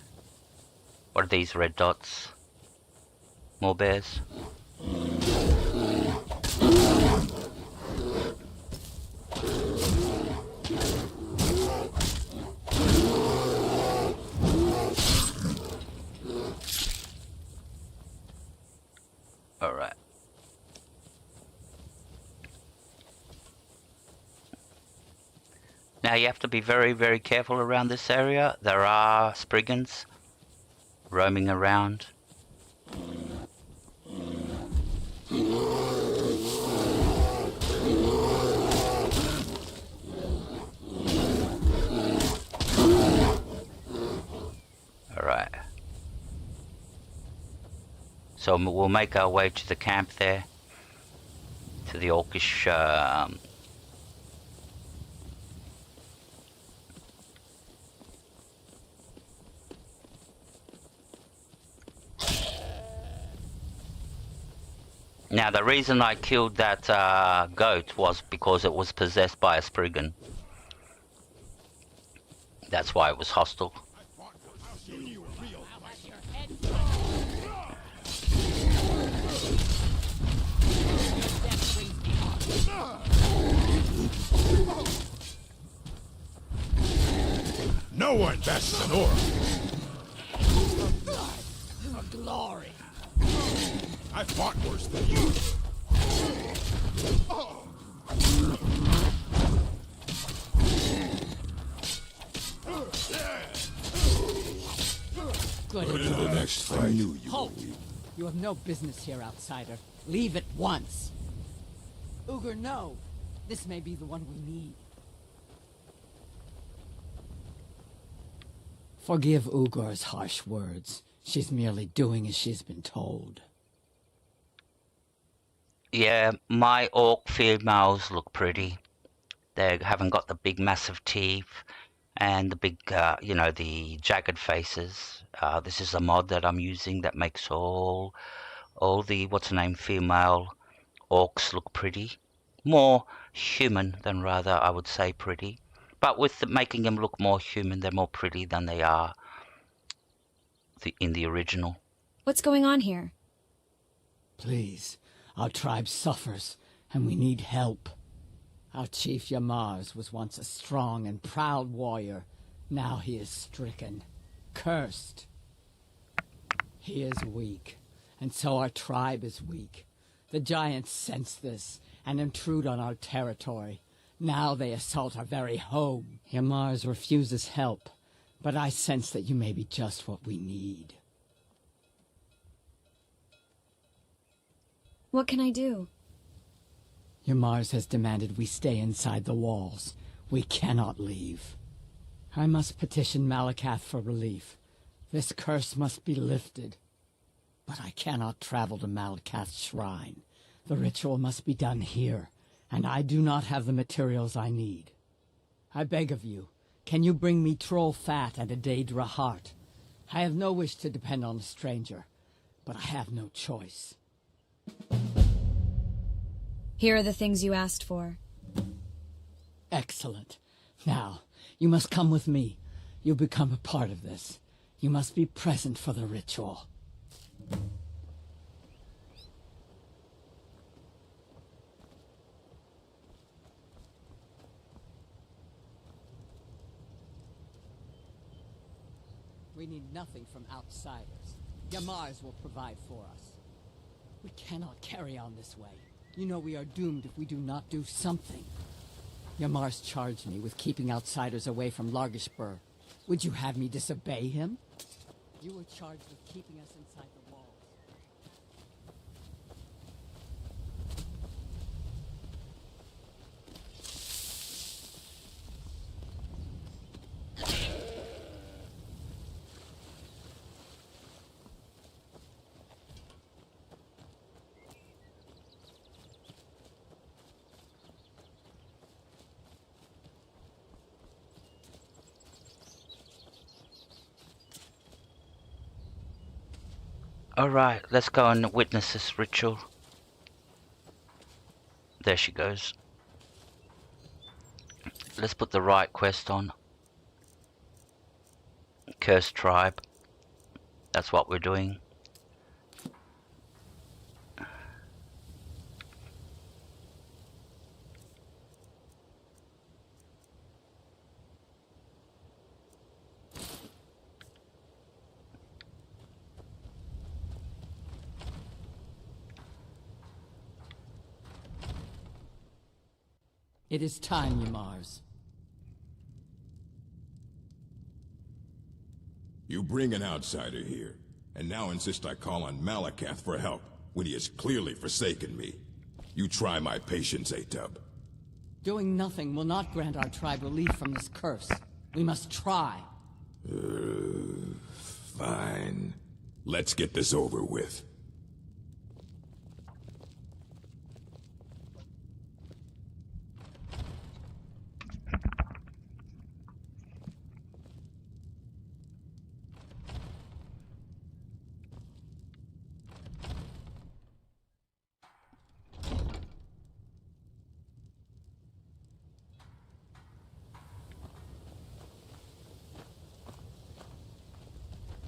What are these red dots? More bears? Alright. Now you have to be very careful around this area. There are Spriggans roaming around. Alright. So we'll make our way to the camp there, to the orcish Now the reason I killed that goat was because it was possessed by a Spriggan. That's why it was hostile. No one bests an orc. For glory. I fought worse than you. Good. To the next fight. Halt! You have no business here, outsider. Leave at once. Ugur, no! This may be the one we need. Forgive Ugur's harsh words. She's merely doing as she's been told. Yeah, my orc females look pretty. They haven't got the big massive teeth and the big, you know, the jagged faces. This is a mod that I'm using that makes all the, what's the name, female orcs look pretty. More human than rather, I would say, pretty. But with making them look more human, they're more pretty than they are in the original. What's going on here? Please, our tribe suffers, and we need help. Our chief Yamars was once a strong and proud warrior. Now he is stricken, cursed. He is weak, and so our tribe is weak. The giants sense this and intrude on our territory. Now they assault our very home. Yamars refuses help, but I sense that you may be just what we need. What can I do? Yamars has demanded we stay inside the walls. We cannot leave. I must petition Malacath for relief. This curse must be lifted. But I cannot travel to Malacath's shrine. The ritual must be done here, and I do not have the materials I need. I beg of you, can you bring me troll fat and a Daedra heart? I have no wish to depend on a stranger, but I have no choice. Here are the things you asked for. Excellent. Now, you must come with me. You become a part of this. You must be present for the ritual. We need nothing from outsiders. Yamars will provide for us. We cannot carry on this way. You know we are doomed if we do not do something. Yamars charged me with keeping outsiders away from Largishbur. Would you have me disobey him? You were charged with keeping us inside the walls. Alright, let's go and witness this ritual. There she goes. Let's put the right quest on. Cursed tribe. That's what we're doing. It is time, Yamars. You bring an outsider here, and now insist I call on Malacath for help, when he has clearly forsaken me. You try my patience, Atub. Doing nothing will not grant our tribe relief from this curse. We must try. Fine. Let's get this over with.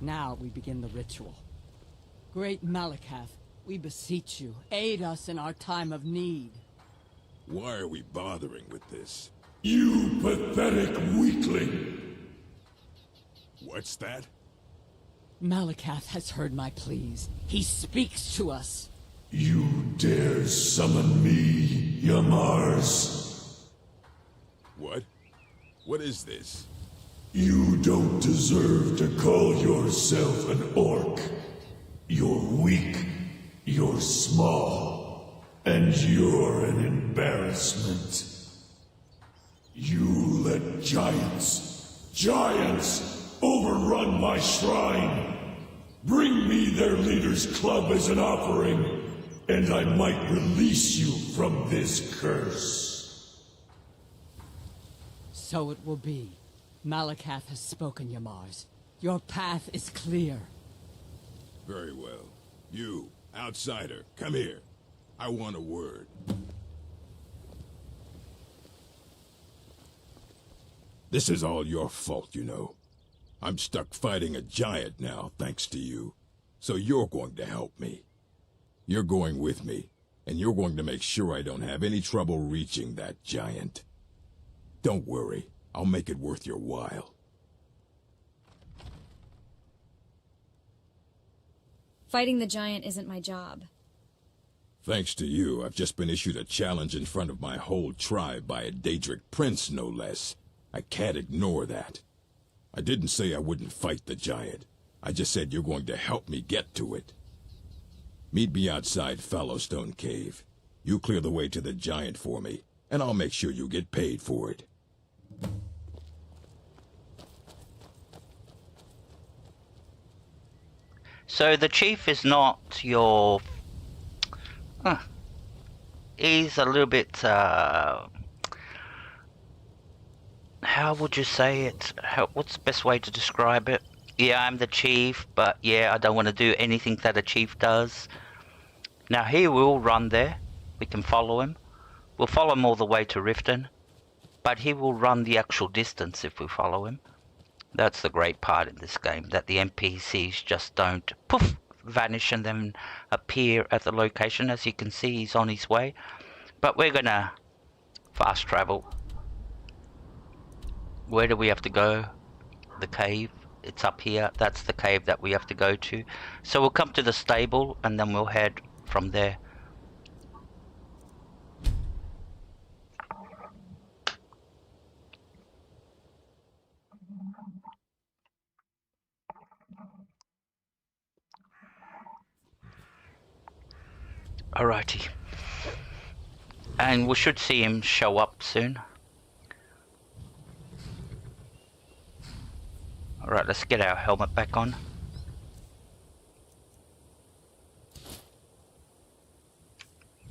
Now we begin the ritual. Great Malacath, we beseech you, aid us in our time of need. Why are we bothering with this? You pathetic weakling! What's that? Malacath has heard my pleas. He speaks to us. You dare summon me, Yamars? What? What is this? You don't deserve to call yourself an orc. You're weak, you're small, And you're an embarrassment. You let giants overrun my shrine. Bring me their leader's club as an offering, and I might release you from this curse. So it will be. Malacath has spoken, Yamars. Your path is clear. Very well. You, outsider, come here. I want a word. This is all your fault, you know. I'm stuck fighting a giant now, thanks to you. So you're going to help me. You're going with me, and you're going to make sure I don't have any trouble reaching that giant. Don't worry, I'll make it worth your while. Fighting the giant isn't my job. Thanks to you, I've just been issued a challenge in front of my whole tribe by a Daedric prince, no less. I can't ignore that. I didn't say I wouldn't fight the giant. I just said you're going to help me get to it. Meet me outside Fallowstone Cave. You clear the way to the giant for me, and I'll make sure you get paid for it. So the chief is not your... He's a little bit... how would you say it? What's the best way to describe it? Yeah, I'm the chief, but yeah, I don't want to do anything that a chief does. Now he will run there. We can follow him. We'll follow him all the way to Riften. But he will run the actual distance if we follow him. That's the great part in this game, that the NPCs just don't poof, vanish and then appear at the location. As you can see, he's on his way. But we're gonna fast travel. Where do we have to go? The cave. It's up here. That's the cave that we have to go to. So we'll come to the stable and then we'll head from there. Alrighty. And we should see him show up soon. Alright, let's get our helmet back on.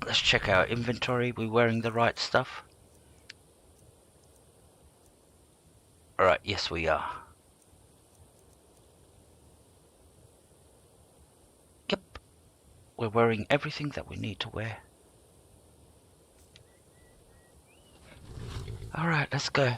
Let's check our inventory. We're wearing the right stuff. Alright, yes we are. Yep. We're wearing everything that we need to wear. Alright, let's go.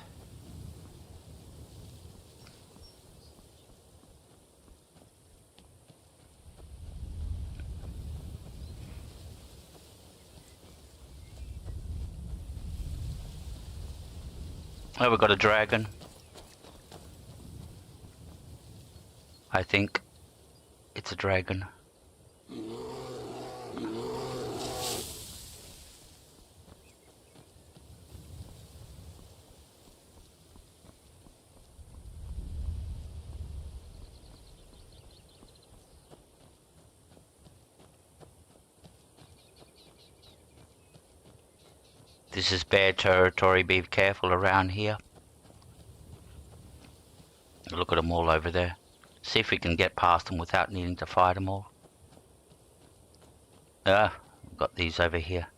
Oh, we've got a dragon. I think it's a dragon. This is bear territory, be careful around here. Look at them all over there. See if we can get past them without needing to fight them all. We've got these over here.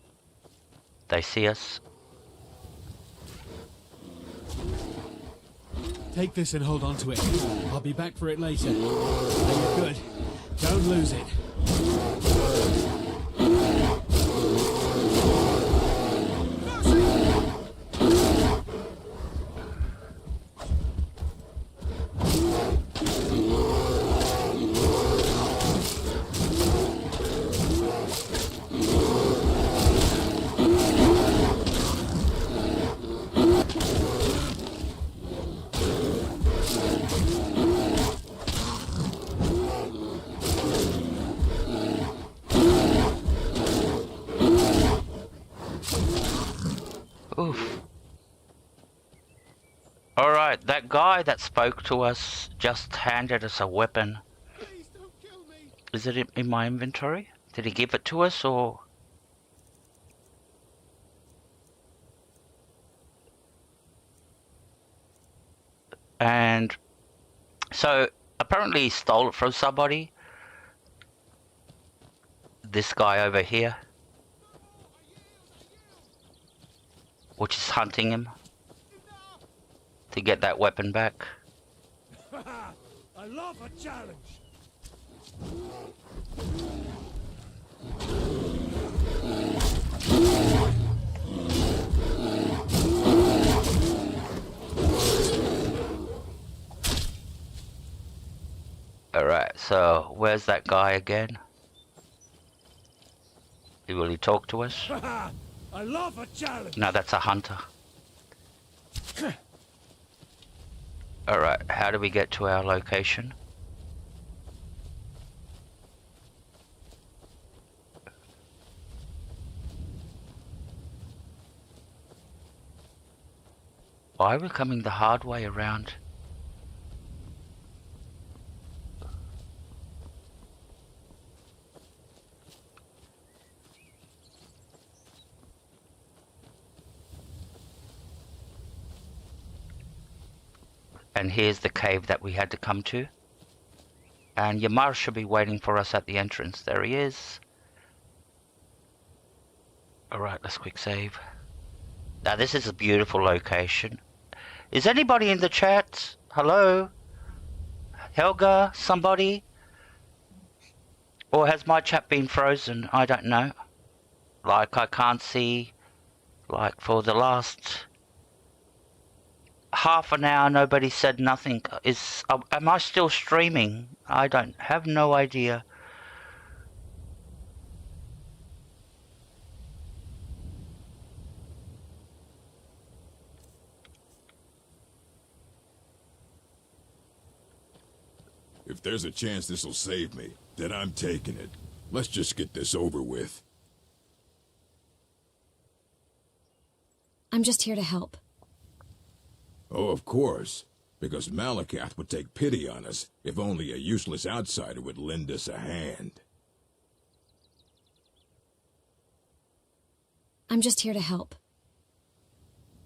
They see us. Take this and hold on to it. I'll be back for it later. Are you good? Don't lose it. Oof. Alright, that guy that spoke to us just handed us a weapon. Is it in my inventory? Did he give it to us or... And so apparently he stole it from somebody. This guy over here, which is hunting him to get that weapon back. I love a challenge. Alright, so where's that guy again? Will he talk to us? I love a challenge. No, that's a hunter. Alright, how do we get to our location? Why are we coming the hard way around? And here's the cave that we had to come to. And Ymir should be waiting for us at the entrance. There he is. Alright, let's quick save. Now this is a beautiful location. Is anybody in the chat? Hello? Helga? Somebody? Or has my chat been frozen? I don't know. Like I can't see. Like for the last half an hour nobody said nothing. Am I still streaming? I don't have no idea. If there's a chance this'll save me, then I'm taking it. Let's just get this over with. I'm just here to help. Oh, of course. Because Malacath would take pity on us if only a useless outsider would lend us a hand. I'm just here to help.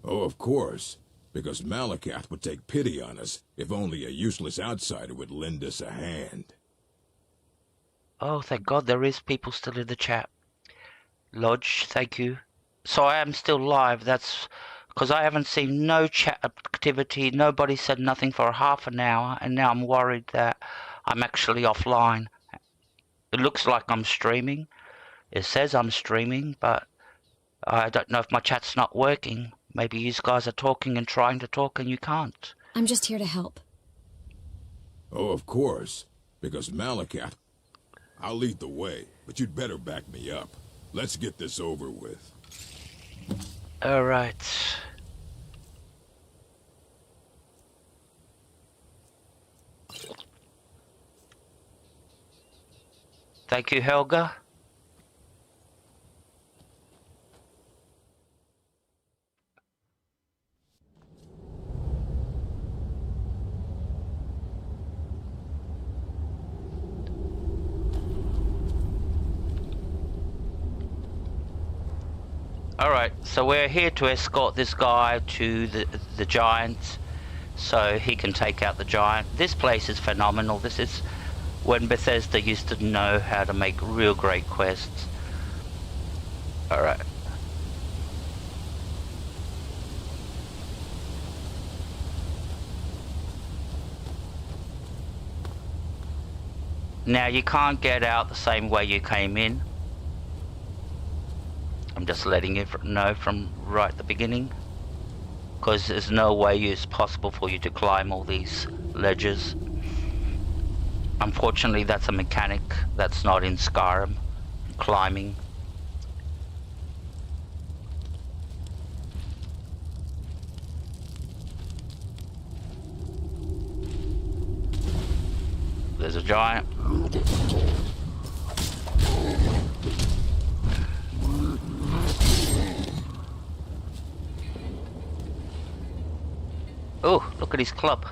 Oh, of course. Because Malacath would take pity on us if only a useless outsider would lend us a hand. Oh, thank God there is people still in the chat. Lodge, thank you. So I am still live. That's because I haven't seen no chat activity. Nobody said nothing for half an hour, and now I'm worried that I'm actually offline. It looks like I'm streaming. It says I'm streaming, but I don't know if my chat's not working. Maybe you guys are talking and trying to talk and you can't. I'm just here to help. Oh, of course. Because Malacath... I'll lead the way, but you'd better back me up. Let's get this over with. Alright. Thank you, Helga. Alright, so we're here to escort this guy to the giant so he can take out the giant. This place is phenomenal. This is when Bethesda used to know how to make real great quests. Alright. Now you can't get out the same way you came in. I'm just letting you know from right at the beginning, because there's no way it's possible for you to climb all these ledges. Unfortunately, that's a mechanic that's not in Skyrim, climbing. There's a giant. Oh, look at his club.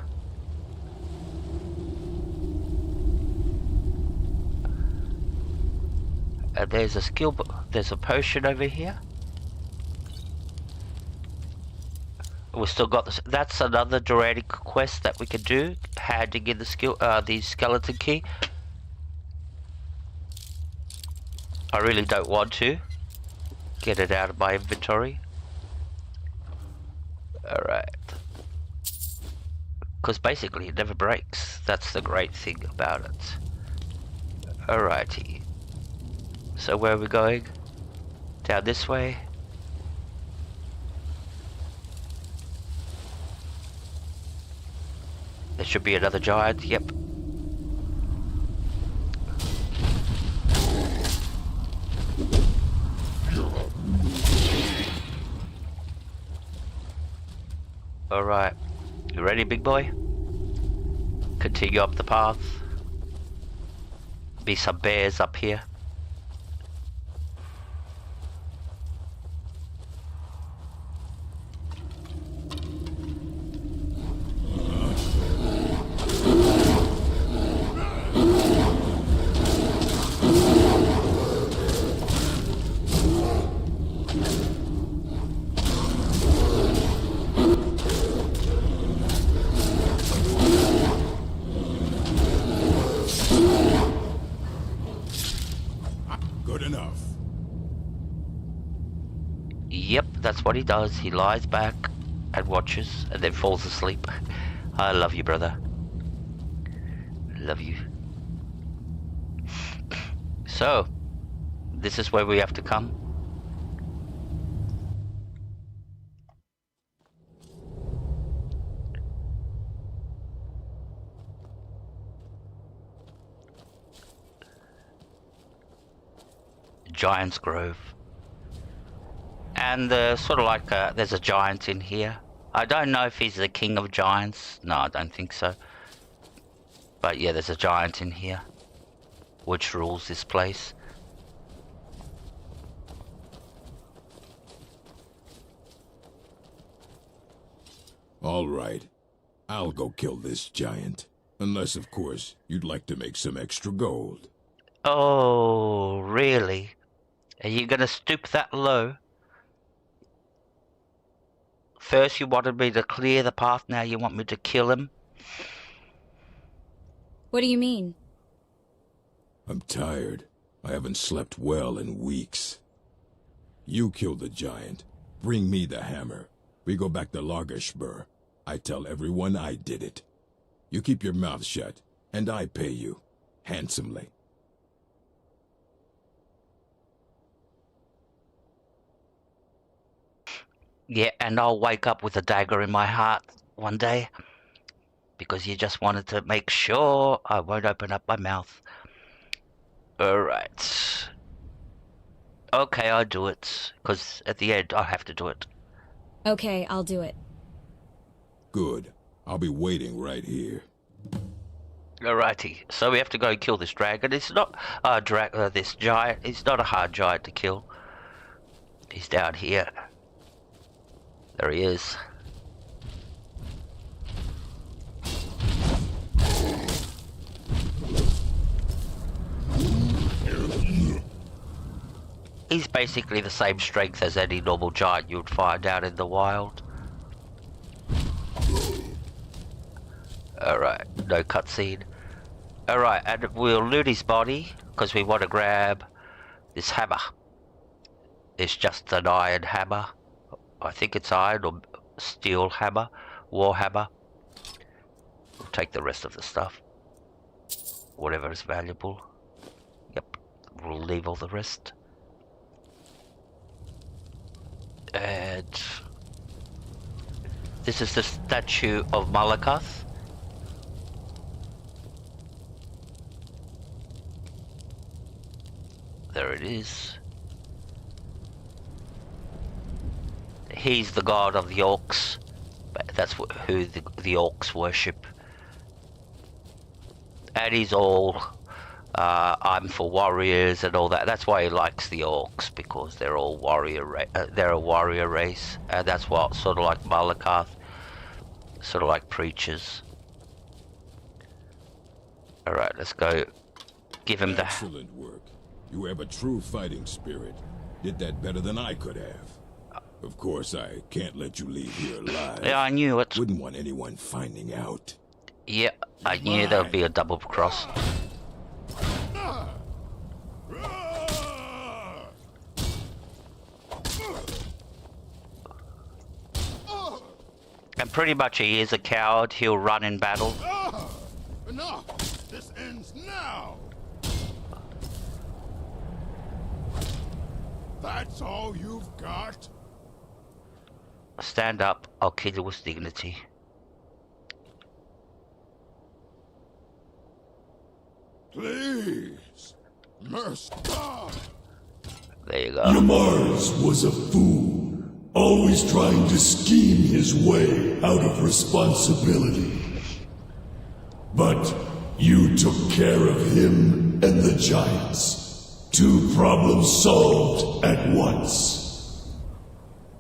There's a skill book. There's a potion over here. We still got this. That's another Daedric quest that we could do. Handing in the skeleton key. I really don't want to get it out of my inventory. Alright. Because basically it never breaks. That's the great thing about it. Alrighty. So where are we going? Down this way. There should be another giant. Yep. Alright. You ready, big boy? Continue up the path. Be some bears up here. Yep, that's what he does. He lies back and watches and then falls asleep. I love you, brother. Love you. So, this is where we have to come. Giant's Grove. And sort of like there's a giant in here. I don't know if he's the king of giants. No, I don't think so. But yeah, there's a giant in here, which rules this place. All right. I'll go kill this giant. Unless, of course, you'd like to make some extra gold. Oh, really? Are you gonna stoop that low? First you wanted me to clear the path, now you want me to kill him? What do you mean? I'm tired. I haven't slept well in weeks. You kill the giant. Bring me the hammer. We go back to Lagershbur. I tell everyone I did it. You keep your mouth shut, and I pay you. Handsomely. Yeah, and I'll wake up with a dagger in my heart one day. Because you just wanted to make sure I won't open up my mouth. Alright. Okay, I'll do it. Because at the end, I have to do it. Okay, I'll do it. Good. I'll be waiting right here. Alrighty. So we have to go and kill this dragon. It's not this giant. It's not a hard giant to kill. He's down here. There he is. He's basically the same strength as any normal giant you would find out in the wild. Alright, no cutscene. Alright, and we'll loot his body, because we want to grab this hammer. It's just an iron hammer. I think it's iron or steel hammer, war hammer. We'll take the rest of the stuff. Whatever is valuable. Yep, we'll leave all the rest. And this is the statue of Malacath. There it is. He's the god of the orcs. That's who the orcs worship. And he's all, I'm for warriors and all that. That's why he likes the orcs, because they're all they're a warrior race. And that's what, sort of like Malacath, sort of like preachers. Alright, let's go give him the... Excellent work. You have a true fighting spirit. Did that better than I could have. Of course, I can't let you leave here alive. Yeah, I knew it. Wouldn't want anyone finding out. Yeah, I knew there would be a double cross. And pretty much he is a coward. He'll run in battle. Enough! This ends now! That's all you've got? Stand up. I'll kill you with dignity. Please! Mercy! There you go. Yamars was a fool, always trying to scheme his way out of responsibility. But you took care of him and the giants. 2 problems solved at once.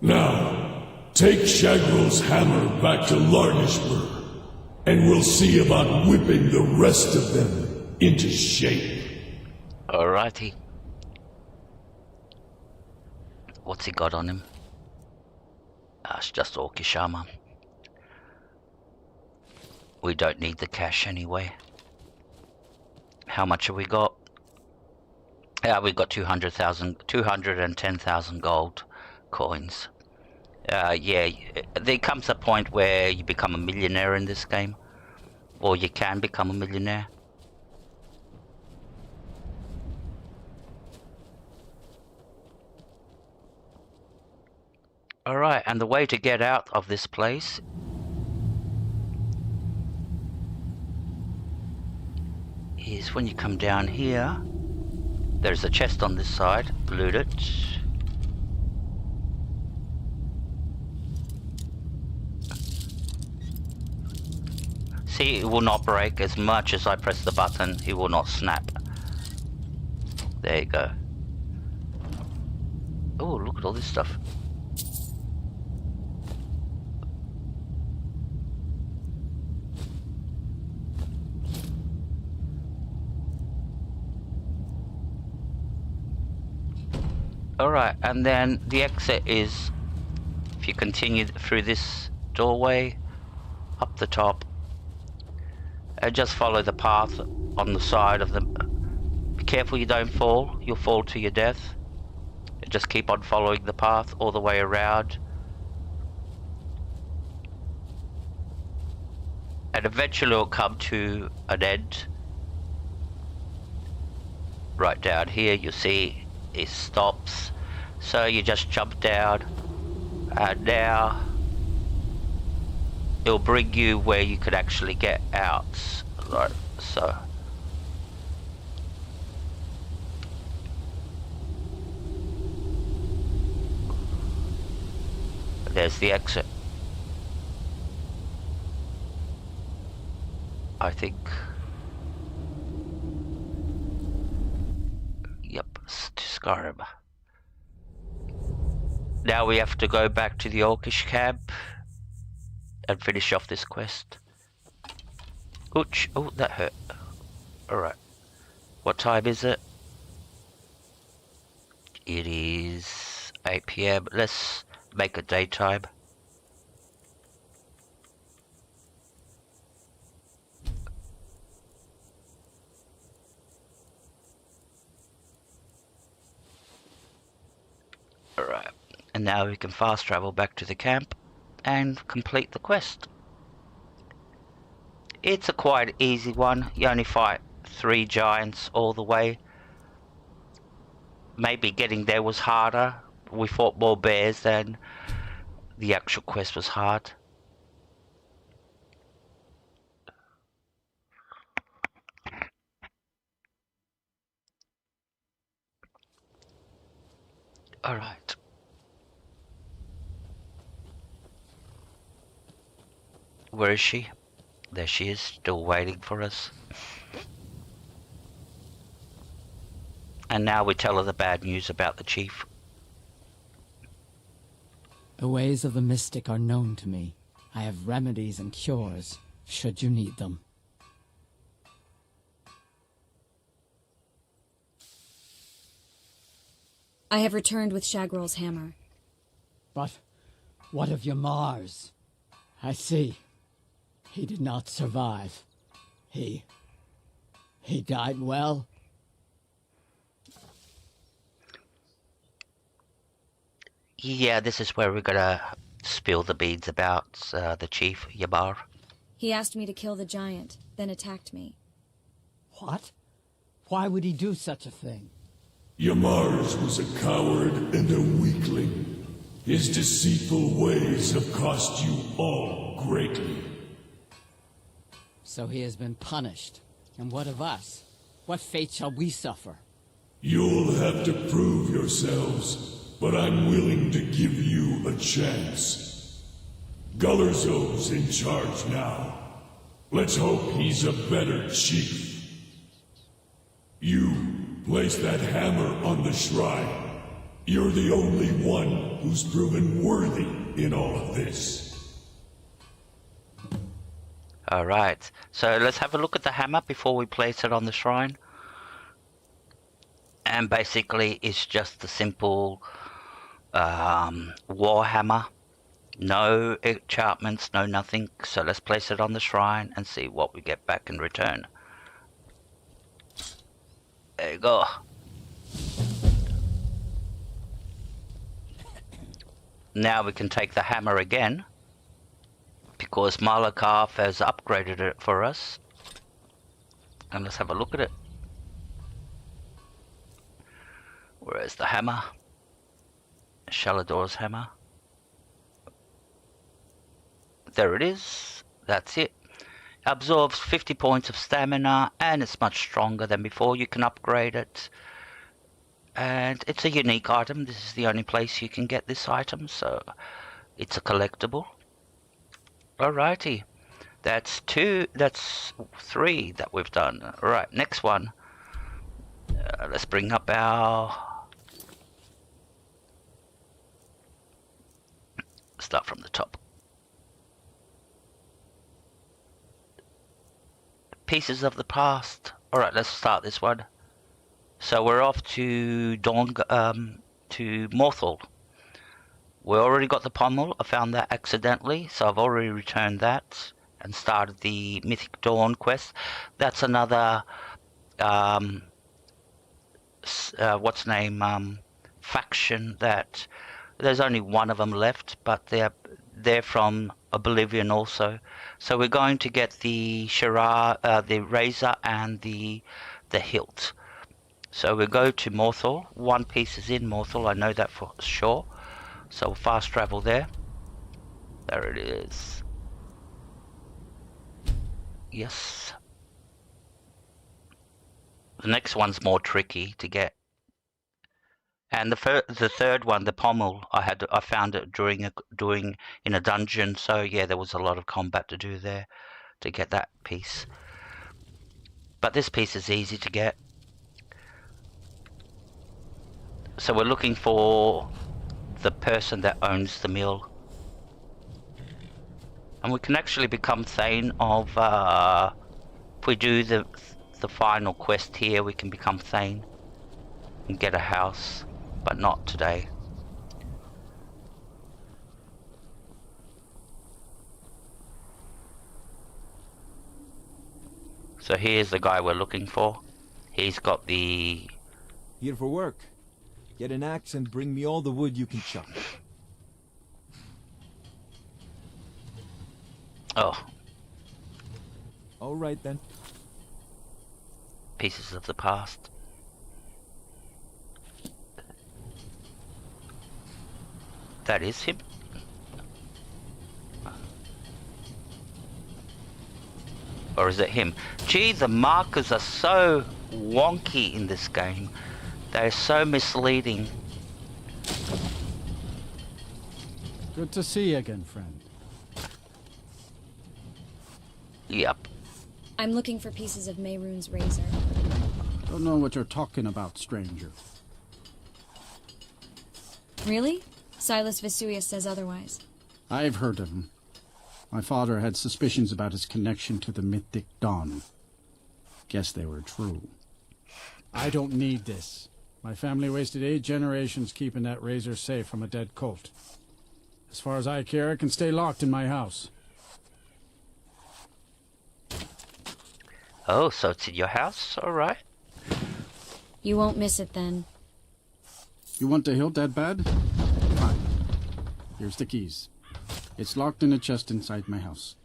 Now, take Shagrel's hammer back to Larnishburg, and we'll see about whipping the rest of them into shape. Alrighty. What's he got on him? It's just orcish armor. We don't need the cash anyway. How much have we got? Yeah, we've got 210,000 gold coins. Yeah, there comes a point where you become a millionaire in this game. Or you can become a millionaire. Alright, and the way to get out of this place is when you come down here. There's a chest on this side. Loot it. See, it will not break. As much as I press the button, it will not snap. There you go. Oh, look at all this stuff. Alright, and then the exit is, if you continue through this doorway, up the top, and just follow the path on the side of them. Be careful you don't fall, you'll fall to your death. Just keep on following the path all the way around. And eventually it'll come to an end. Right down here you see it stops, so you just jump down, and now it'll bring you where you could actually get out. Right, so there's the exit. I think. Yep, to Skyrim. Now we have to go back to the Orcish camp and finish off this quest. Ouch, oh, that hurt. Alright. What time is it? It is 8 PM. Let's make it daytime. Alright, and now we can fast travel back to the camp and complete the quest. It's a quite easy one. You only fight 3 giants all the way. Maybe getting there was harder. We fought more bears than the actual quest was hard. Alright. Where is she? There she is, still waiting for us. And now we tell her the bad news about the chief. The ways of the mystic are known to me. I have remedies and cures, should you need them. I have returned with Shagrel's hammer. But what of your Mars? I see. He did not survive. He died well? Yeah, this is where we're gonna spill the beads about the chief, Yabar. He asked me to kill the giant, then attacked me. What? Why would he do such a thing? Yamars was a coward and a weakling. His deceitful ways have cost you all greatly. So he has been punished. And what of us? What fate shall we suffer? You'll have to prove yourselves, but I'm willing to give you a chance. Gullerzo's in charge now. Let's hope he's a better chief. You place that hammer on the shrine. You're the only one who's proven worthy in all of this. Alright, so let's have a look at the hammer before we place it on the shrine. And basically it's just a simple war hammer. No enchantments, no nothing. So let's place it on the shrine and see what we get back in return. There you go. Now we can take the hammer again, because Malacath has upgraded it for us. And let's have a look at it. Where's the hammer? Shalador's hammer. There it is. That's it. Absorbs 50 points of stamina, and it's much stronger than before. You can upgrade it. And it's a unique item. This is the only place you can get this item, so it's a collectible. Alrighty. That's 3 that we've done. Alright, next one. Let's bring up our... Start from the top. Pieces of the past. Alright, let's start this one. So we're off to to Morthal. We already got the pommel. I found that accidentally, so I've already returned that and started the Mythic Dawn quest. That's another faction that there's only one of them left, but they're from Oblivion also. So we're going to get the the razor and the hilt. So we'll go to Morthal. One piece is in Morthal, I know that for sure. So we'll fast travel there. There it is. Yes. The next one's more tricky to get. And the third one, the pommel, I found it doing in a dungeon. So yeah, there was a lot of combat to do there to get that piece. But this piece is easy to get. So we're looking for the person that owns the mill. And we can actually become Thane of, if we do the final quest here, we can become Thane and get a house, but not today. So here's the guy we're looking for. He's got the... Here for work. Get an axe and bring me all the wood you can chop. Oh. All right then. Pieces of the past. That is him. Or is it him? Gee, the markers are so wonky in this game. They're so misleading. Good to see you again, friend. Yep. I'm looking for pieces of Mehrunes' razor. Don't know what you're talking about, stranger. Really? Silas Vesuvius says otherwise. I've heard of him. My father had suspicions about his connection to the Mythic Dawn. Guess they were true. I don't need this. My family wasted 8 generations keeping that razor safe from a dead cult. As far as I care, it can stay locked in my house. Oh, so it's in your house? Alright. You won't miss it then. You want the hilt that bad? Fine. Here's the keys. It's locked in a chest inside my house.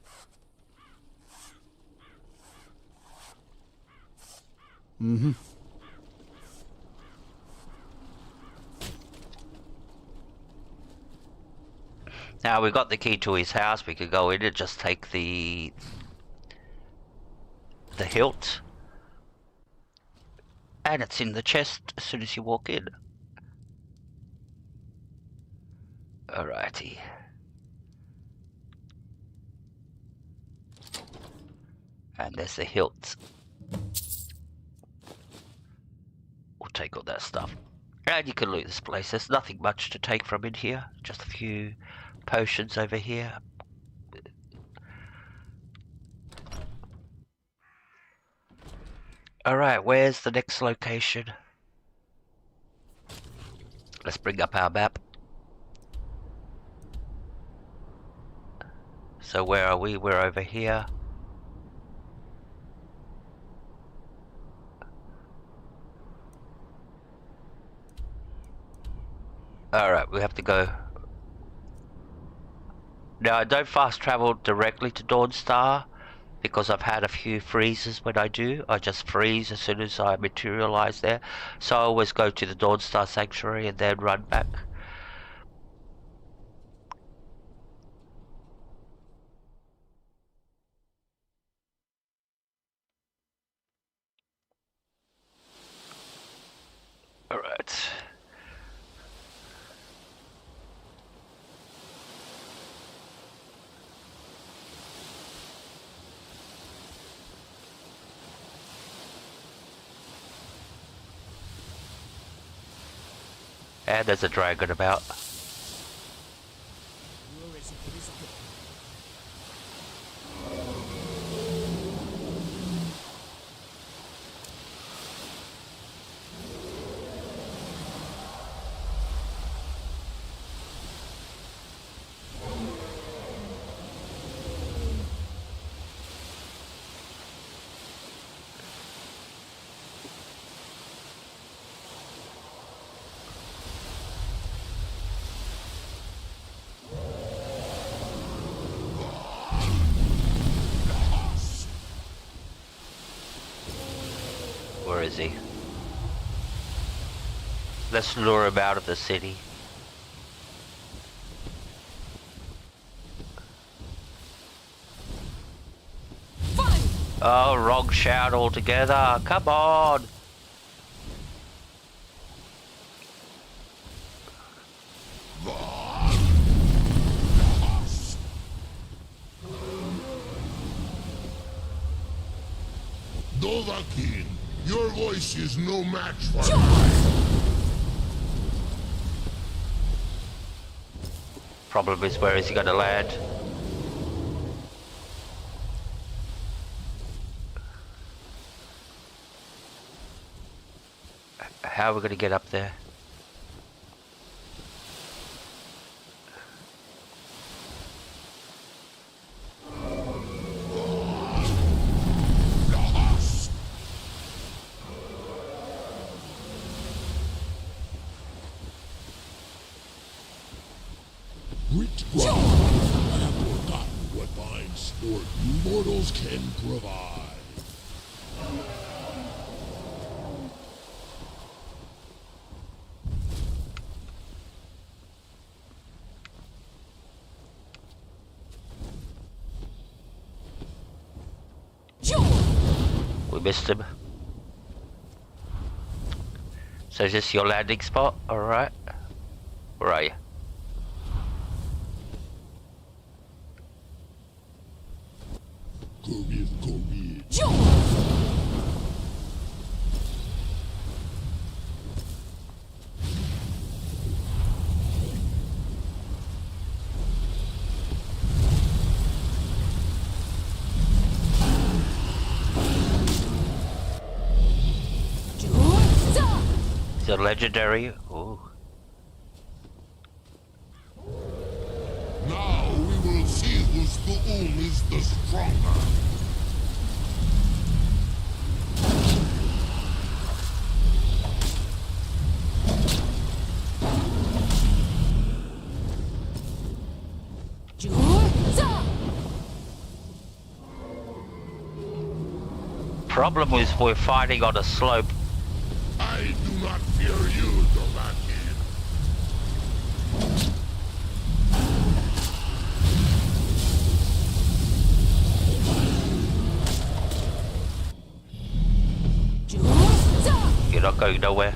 Mm-hmm. Now we got the key to his house. We could go in and just take the hilt, and it's in the chest as soon as you walk in. Alrighty. And there's the hilt. We'll take all that stuff. And you can loot this place. There's nothing much to take from in here. Just a few potions over here. Alright, where's the next location? Let's bring up our map. So where are we? We're over here. Alright, we have to go. Now I don't fast travel directly to Dawnstar because I've had a few freezes when I do. I just freeze as soon as I materialize there. So I always go to the Dawnstar Sanctuary and then run back. Alright. And there's a dragon about. Where is he? Let's lure him out of the city. Fun! Oh, wrong shout altogether. Come on! Dovahkiin, your voice is no match for mine. Problem is, where is he gonna land? How are we gonna get up there? I have forgotten what fine sport you mortals can provide. We missed him. So is this your landing spot? Alright. Where are you? Is it legendary? Ooh. Skull is the stronger. Problem is we're fighting on a slope. I do not fear you, Dovaki. You're not going nowhere.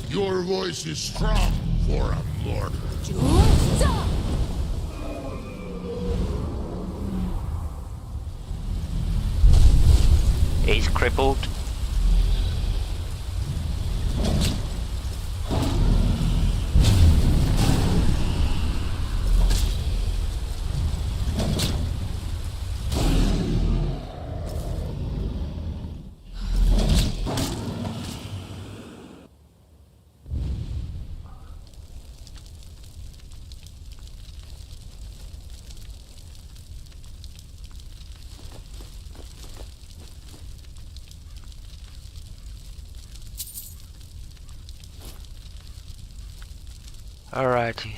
Your voice is strong for a mortal. He's crippled. Alrighty.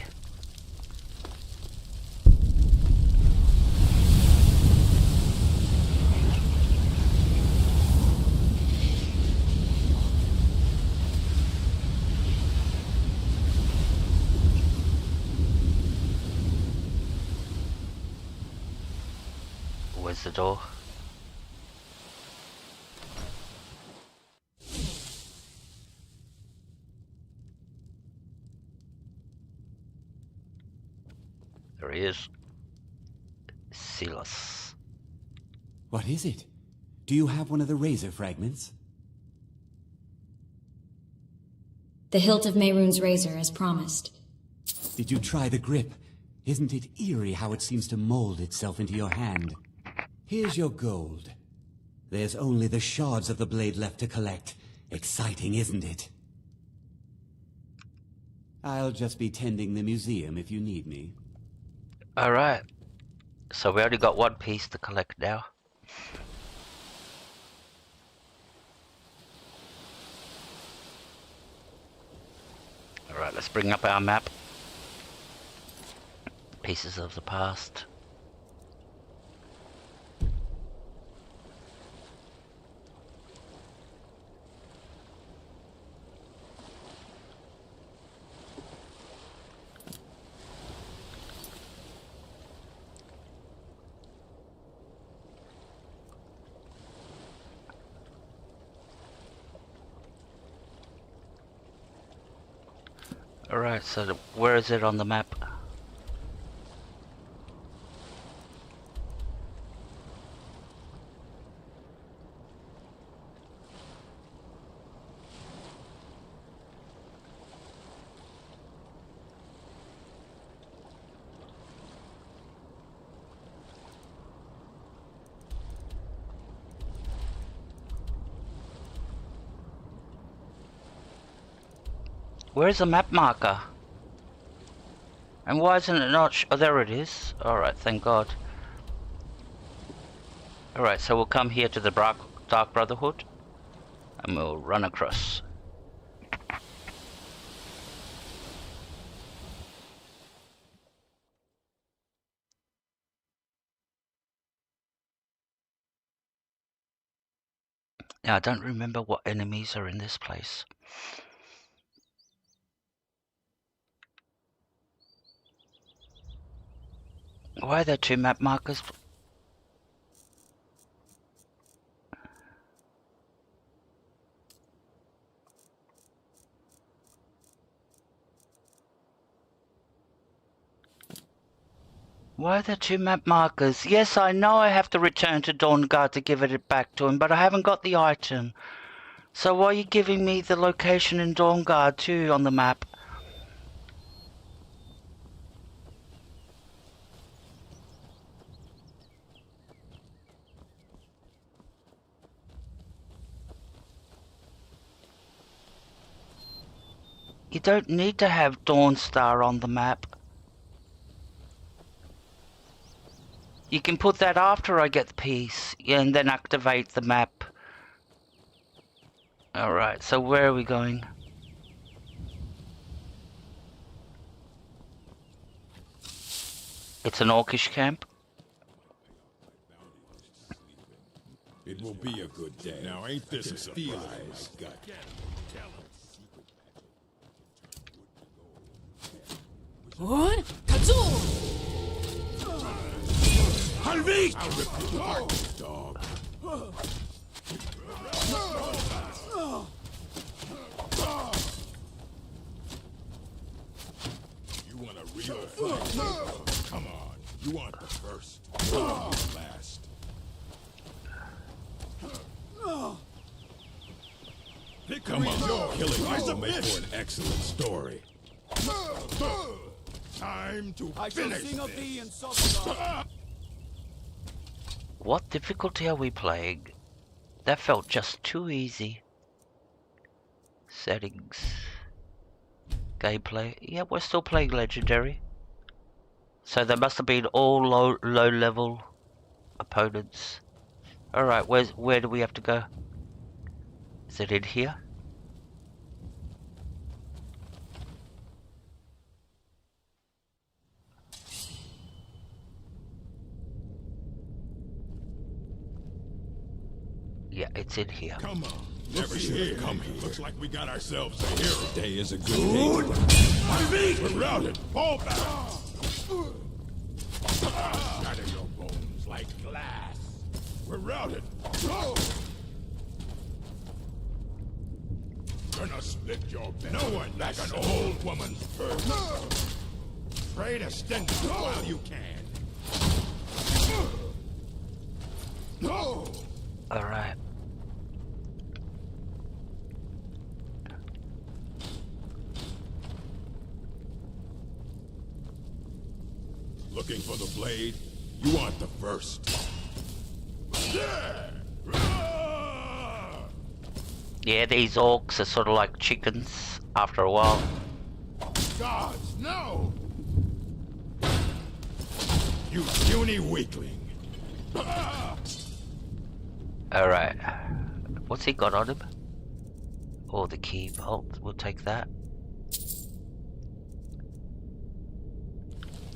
Where's the door? There he is. Silas. What is it? Do you have one of the razor fragments? The hilt of Mehrunes' razor, as promised. Did you try the grip? Isn't it eerie how it seems to mold itself into your hand? Here's your gold. There's only the shards of the blade left to collect. Exciting, isn't it? I'll just be tending the museum if you need me. Alright. So we only got one piece to collect now. Alright, let's bring up our map. Pieces of the past. Alright, so where is it on the map? Where's the map marker? And why isn't it not oh, there it is. Alright, thank God. Alright, so we'll come here to the Dark Brotherhood. And we'll run across. Now, I don't remember what enemies are in this place. Why are there two map markers? Why are there two map markers? Yes, I know I have to return to Dawnguard to give it back to him, but I haven't got the item. So why are you giving me the location in Dawnguard too on the map? You don't need to have Dawnstar on the map. You can put that after I get the piece, and then activate the map. Alright, so where are we going? It's an orcish camp. It will be a good day. Now ain't this a surprise? One, Kazoo! Halvik! I'll rip you apart, dog. You want a real fight? Come on. You want the first, last. Come on, killing will make for an excellent story. Time to finish this. What difficulty are we playing? That felt just too easy. Settings. Gameplay. Yeah, we're still playing Legendary. So there must have been all low level opponents. Alright, where do we have to go? Is it in here? Yeah, it's in here. Come on. Never should have come here. Looks like we got ourselves a hero. Today is a good day. We're routed. Fall back. Shatter your bones like glass. We're routed. Gonna split your belly. No one like an old woman's purse. Try to stint while you can. Alright. Looking for the blade? You want the first. Yeah, these orcs are sort of like chickens after a while. Gods, no! You puny weakling. Alright. What's he got on him? Oh, the key vault. We'll take that.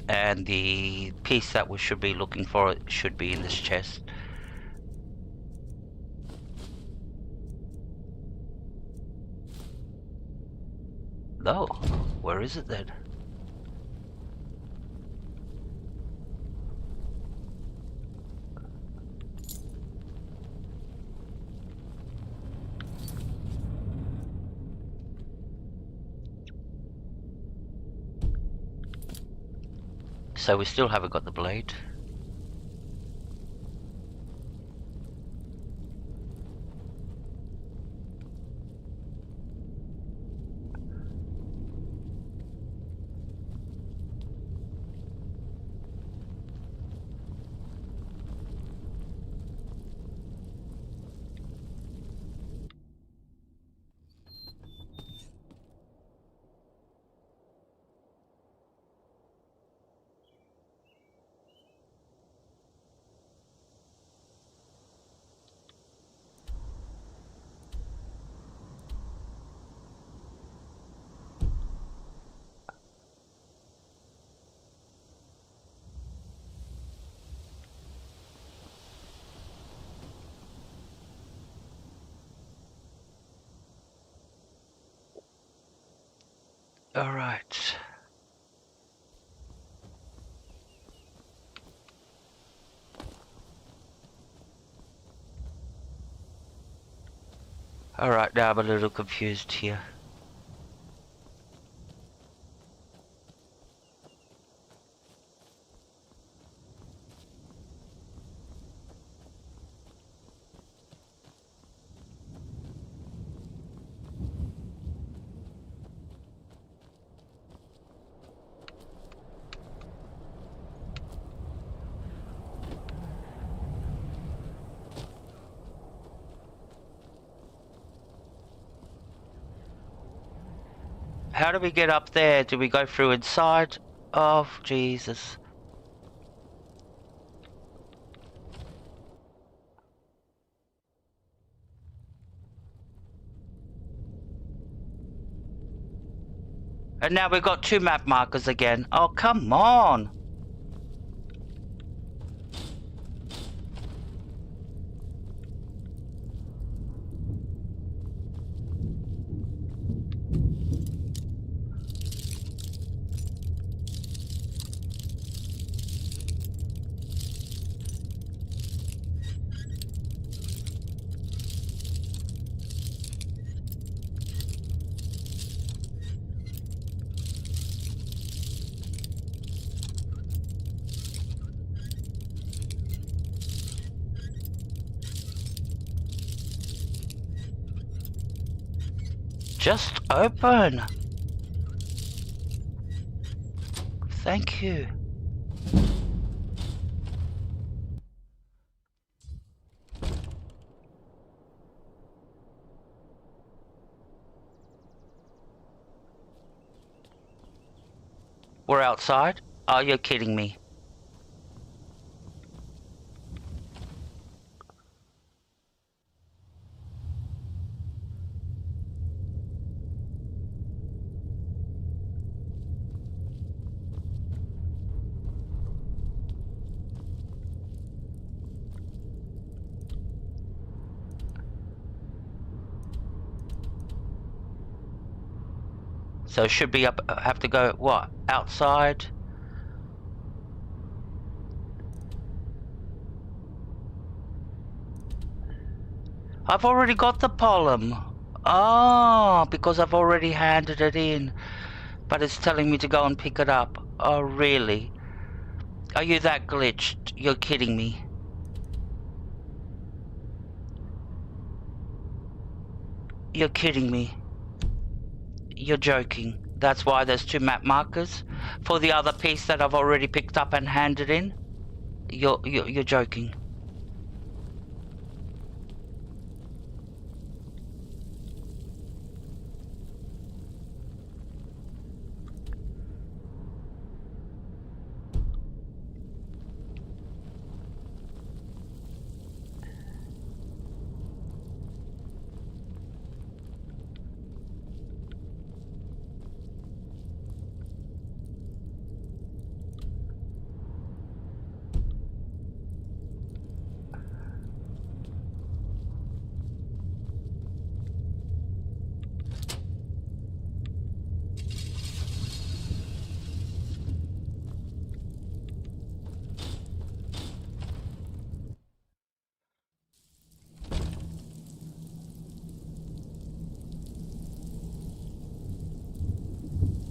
And the piece that we should be looking for should be in this chest. No. Where is it then? So we still haven't got the blade. All right. All right, now I'm a little confused here. How do we get up there? Do we go through inside? Oh, Jesus. And now we've got 2 map markers again. Oh, come on. Just open. Thank you. We're outside? Oh, you're kidding me. So should be up, have to go, what, outside? I've already got the pollen. Oh, because I've already handed it in. But it's telling me to go and pick it up. Oh, really? Are you that glitched? You're kidding me. You're kidding me. You're joking. That's why there's 2 map markers for the other piece that I've already picked up and handed in. You're joking.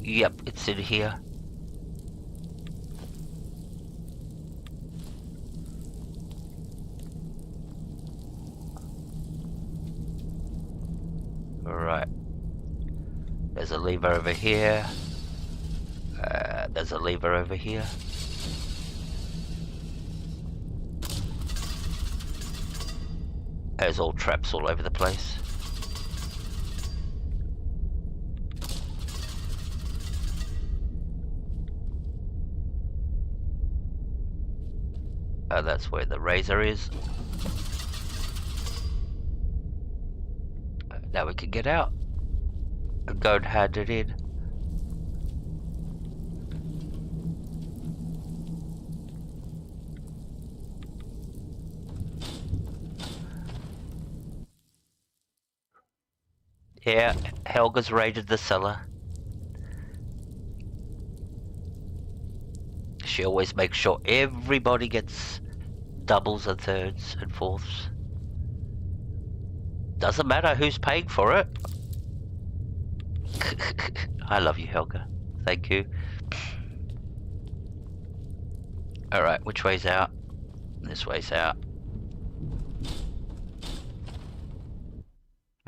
Yep, it's in here. Alright. There's a lever over here. There's a lever over here. There's all traps all over the place. That's where the razor is. Now we can get out. Go and hand it in. Yeah, Helga's raided the cellar. She always makes sure everybody gets doubles and thirds and fourths. Doesn't matter who's paying for it. I love you, Helga. Thank you. Alright, which way's out? This way's out.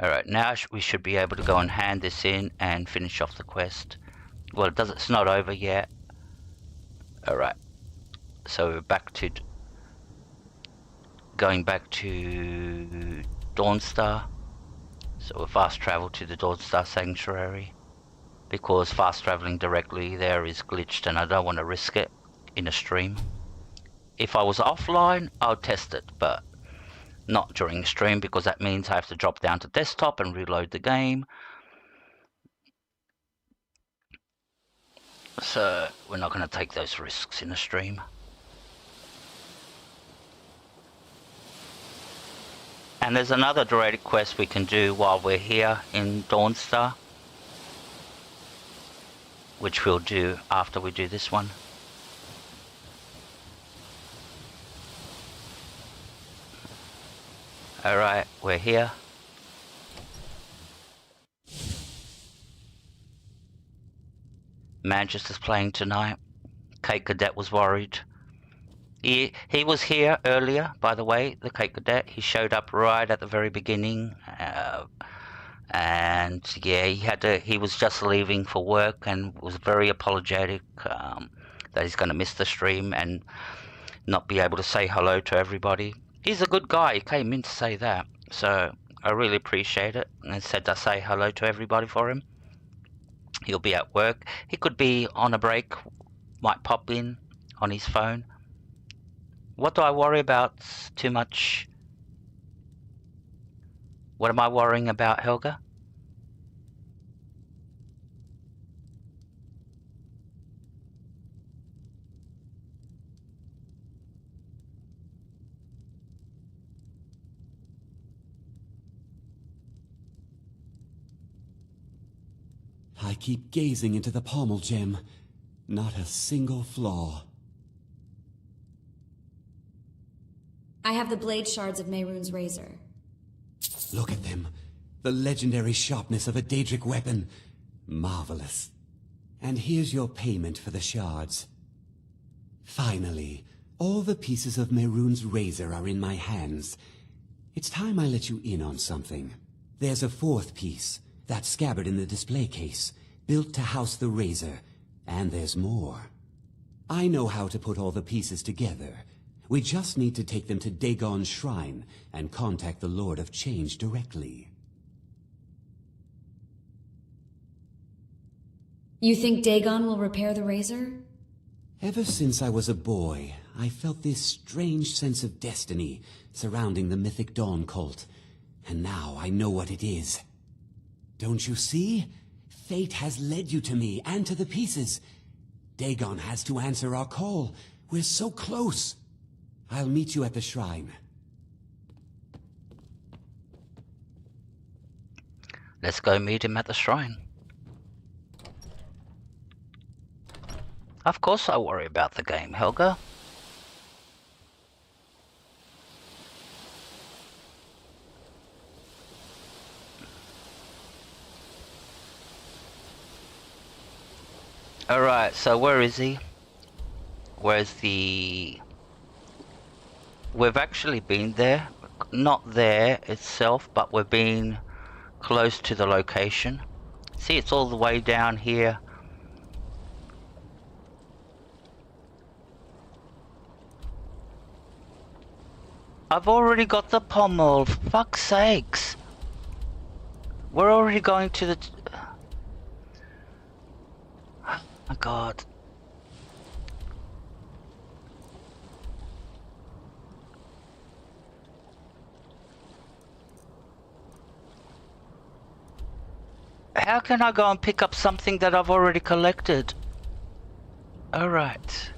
Alright, now we should be able to go and hand this in and finish off the quest. Well, it's not over yet. Alright, so we're back to going back to Dawnstar. So we'll fast travel to the Dawnstar Sanctuary. because fast traveling directly there is glitched and I don't want to risk it in a stream. If I was offline, I'll test it, but not during stream, because that means I have to drop down to desktop and reload the game. So we're not going to take those risks in a stream. And there's another Daedric quest we can do while we're here in Dawnstar, which we'll do after we do this one. Alright, we're here. Manchester's playing tonight. Kate Cadet was worried. He was here earlier, by the way, the Kate Cadet. He showed up right at the very beginning. And yeah, he was just leaving for work and was very apologetic that he's going to miss the stream and not be able to say hello to everybody. He's a good guy. He came in to say that, so I really appreciate it, and said to say hello to everybody for him. He'll be at work. He could be on a break, might pop in on his phone. What do I worry about too much? What am I worrying about, Helga? I keep gazing into the pommel gem. Not a single flaw. I have the blade shards of Mehrunes' razor. Look at them. The legendary sharpness of a Daedric weapon. Marvelous. And here's your payment for the shards. Finally, all the pieces of Mehrunes' razor are in my hands. It's time I let you in on something. There's a fourth piece, that scabbard in the display case, built to house the razor. And there's more. I know how to put all the pieces together. We just need to take them to Dagon's shrine and contact the Lord of Change directly. You think Dagon will repair the razor? Ever since I was a boy, I felt this strange sense of destiny surrounding the mythic Dawn cult. And now I know what it is. Don't you see? Fate has led you to me and to the pieces. Dagon has to answer our call. We're so close. I'll meet you at the shrine. Let's go meet him at the shrine. Of course I worry about the game, Helga. Alright, so where is he? Where's the... We've actually been there. Not there itself, but we've been close to the location. See, it's all the way down here. I've already got the pommel, for fuck's sakes. We're already going to the... Oh my god. How can I go and pick up something that I've already collected? Alright.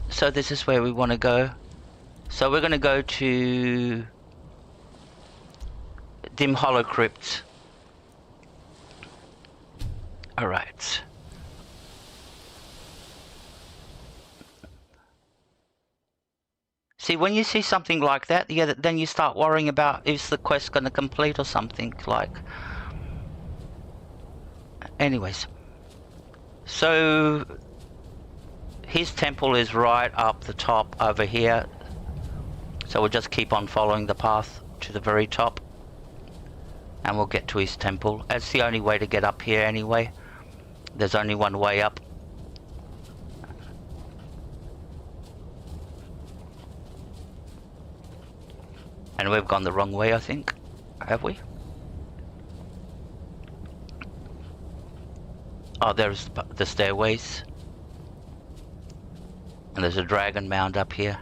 So this is where we want to go. So we're going to go to Dim Hollow Crypt. Alright. See, when you see something like that, yeah, then you start worrying about is the quest going to complete or something like... Anyways. So his temple is right up the top over here. So we'll just keep on following the path to the very top. And we'll get to his temple. That's the only way to get up here anyway. There's only one way up. And we've gone the wrong way, I think. Have we? Oh, there's the stairways. And there's a dragon mound up here.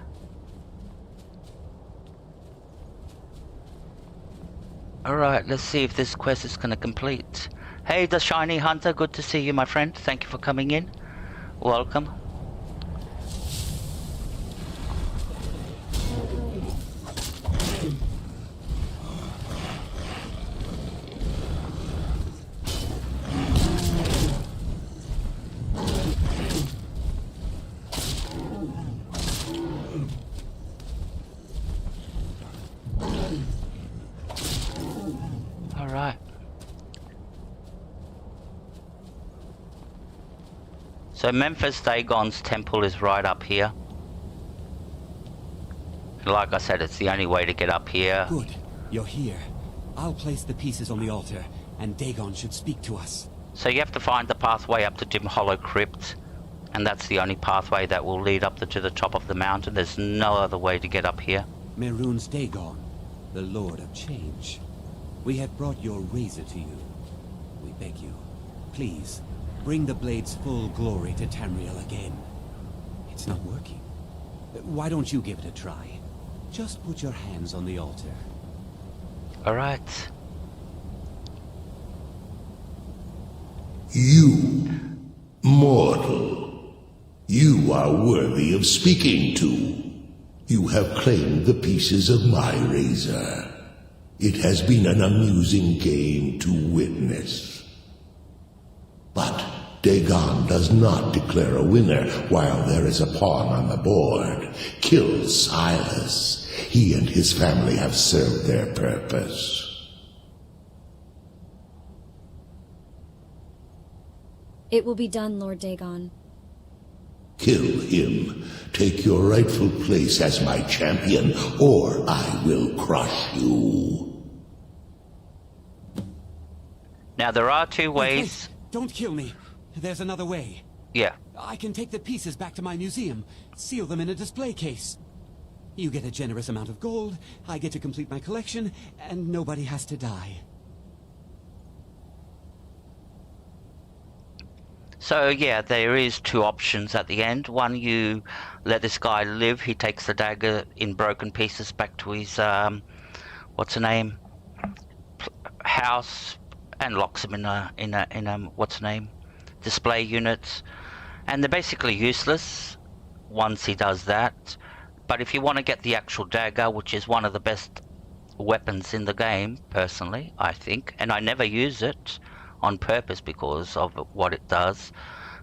Alright, let's see if this quest is going to complete. Hey, the Shiny Hunter, good to see you, my friend. Thank you for coming in. Welcome. Alright. So Mehrunes Dagon's temple is right up here. Like I said, it's the only way to get up here. Good. You're here. I'll place the pieces on the altar, and Dagon should speak to us. So you have to find the pathway up to Dim Hollow Crypt, and that's the only pathway that will lead up to the top of the mountain. There's no other way to get up here. Mehrunes Dagon, the Lord of Change. We have brought your razor to you. We beg you, please, bring the blade's full glory to Tamriel again. It's not working. Why don't you give it a try? Just put your hands on the altar. Alright. You, mortal, you are worthy of speaking to. You have claimed the pieces of my razor. It has been an amusing game to witness. But Dagon does not declare a winner while there is a pawn on the board. Kill Silas. He and his family have served their purpose. It will be done, Lord Dagon. Kill him. Take your rightful place as my champion, or I will crush you. Now there are two ways. Wait, don't kill me. There's another way. Yeah. I can take the pieces back to my museum, seal them in a display case. You get a generous amount of gold, I get to complete my collection, and nobody has to die. So yeah, there is two options at the end. One, you let this guy live. He takes the dagger in broken pieces back to his what's her name, house, and locks him in a what's her name, display unit. And they're basically useless once he does that. But if you want to get the actual dagger, which is one of the best weapons in the game, personally, I think, and I never use it on purpose because of what it does.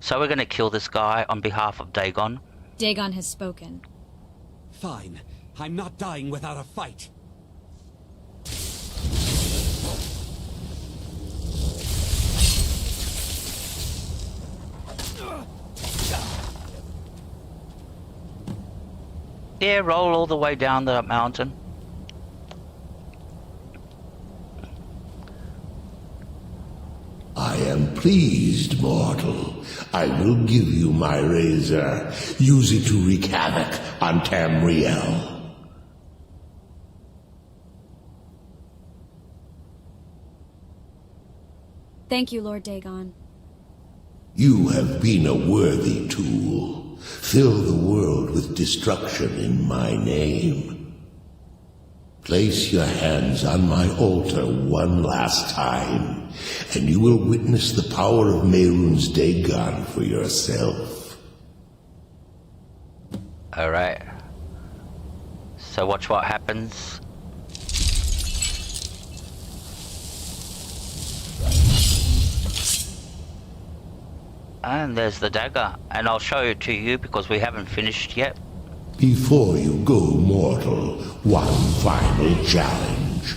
So we're going to kill this guy on behalf of Dagon. Dagon has spoken. Fine. I'm not dying without a fight. Yeah, roll all the way down the mountain. I am pleased, mortal. I will give you my razor. Use it to wreak havoc on Tamriel. Thank you, Lord Dagon. You have been a worthy tool. Fill the world with destruction in my name. Place your hands on my altar one last time, and you will witness the power of Mehrunes Dagon for yourself. Alright. So watch what happens. And there's the dagger, and I'll show it to you because we haven't finished yet. Before you go, mortal, one final challenge.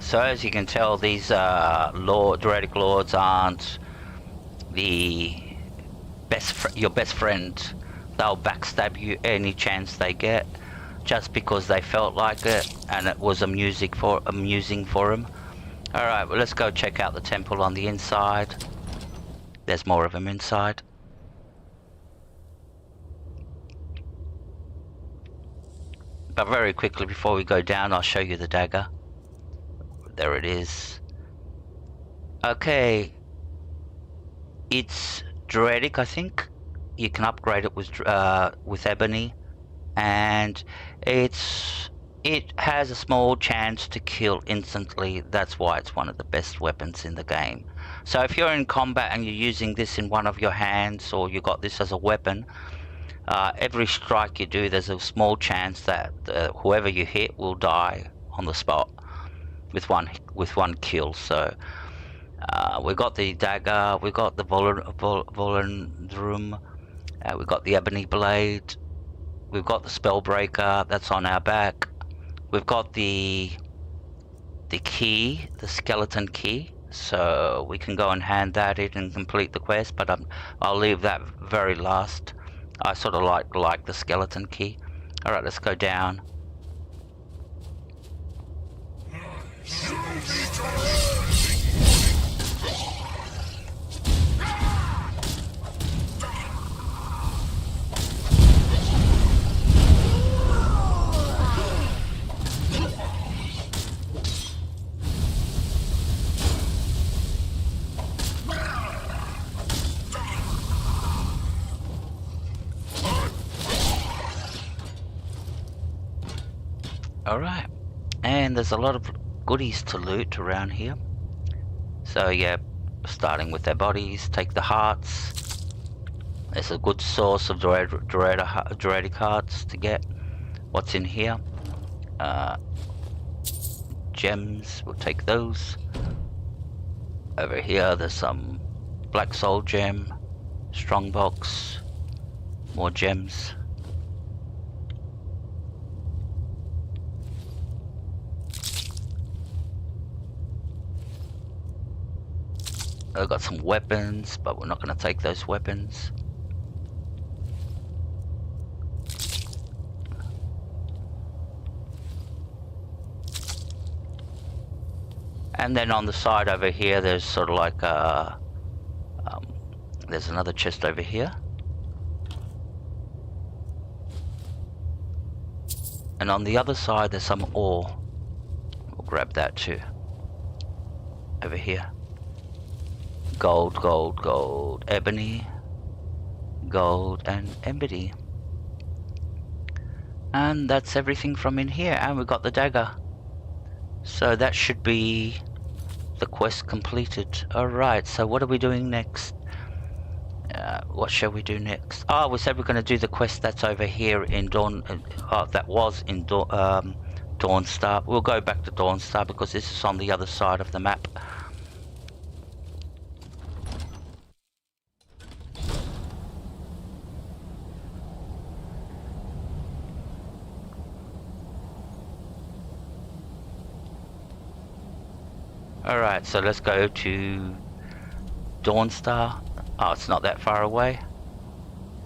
So as you can tell, these Daedric lords aren't the your best friend. They'll backstab you any chance they get, just because they felt like it and it was amusing for them. All right, well, let's go check out the temple on the inside. There's more of them inside. But very quickly before we go down, I'll show you the dagger. There it is. Okay. It's Daedric, I think. You can upgrade it with ebony, and it has a small chance to kill instantly. That's why it's one of the best weapons in the game. So if you're in combat and you're using this in one of your hands, or you got this as a weapon, every strike you do, there's a small chance that whoever you hit will die on the spot with one kill. So we got the dagger, we got the Volendrum, we got the ebony blade, we've got the spellbreaker that's on our back, we've got the key, the skeleton key, so we can go and hand that in and complete the quest, but I'll leave that very last. I sort of like the skeleton key. Alright, let's go down. Alright, and there's a lot of goodies to loot around here. So yeah, starting with their bodies, take the hearts. There's a good source of Daedric hearts to get. What's in here? Gems, we'll take those. Over here there's some Black Soul gem, Strongbox, more gems. I've got some weapons, but we're not going to take those weapons. And then on the side over here, there's sort of like there's another chest over here. And on the other side, there's some ore. We'll grab that too. Over here. Gold, gold, gold, ebony, gold, and ebony. And that's everything from in here, and we've got the dagger. So that should be the quest completed. Alright, so what are we doing next? What shall we do next? Oh, we said we're going to do the quest that's over here in that was in Dawnstar. We'll go back to Dawnstar because this is on the other side of the map. Alright, so let's go to Dawnstar. Oh, it's not that far away.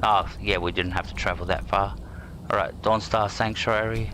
Oh, yeah, we didn't have to travel that far. Alright, Dawnstar Sanctuary.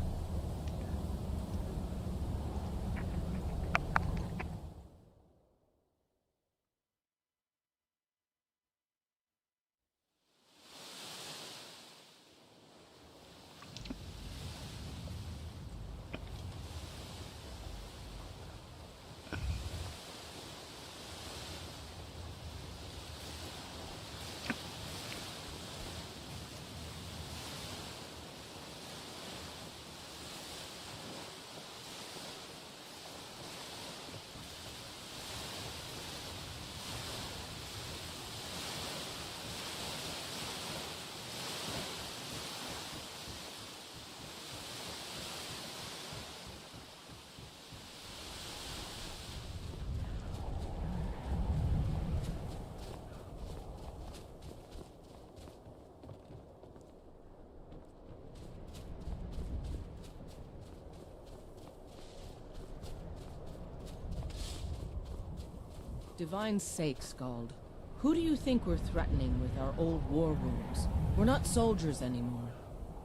Divine sake, Skald. Who do you think we're threatening with our old war wounds? We're not soldiers anymore.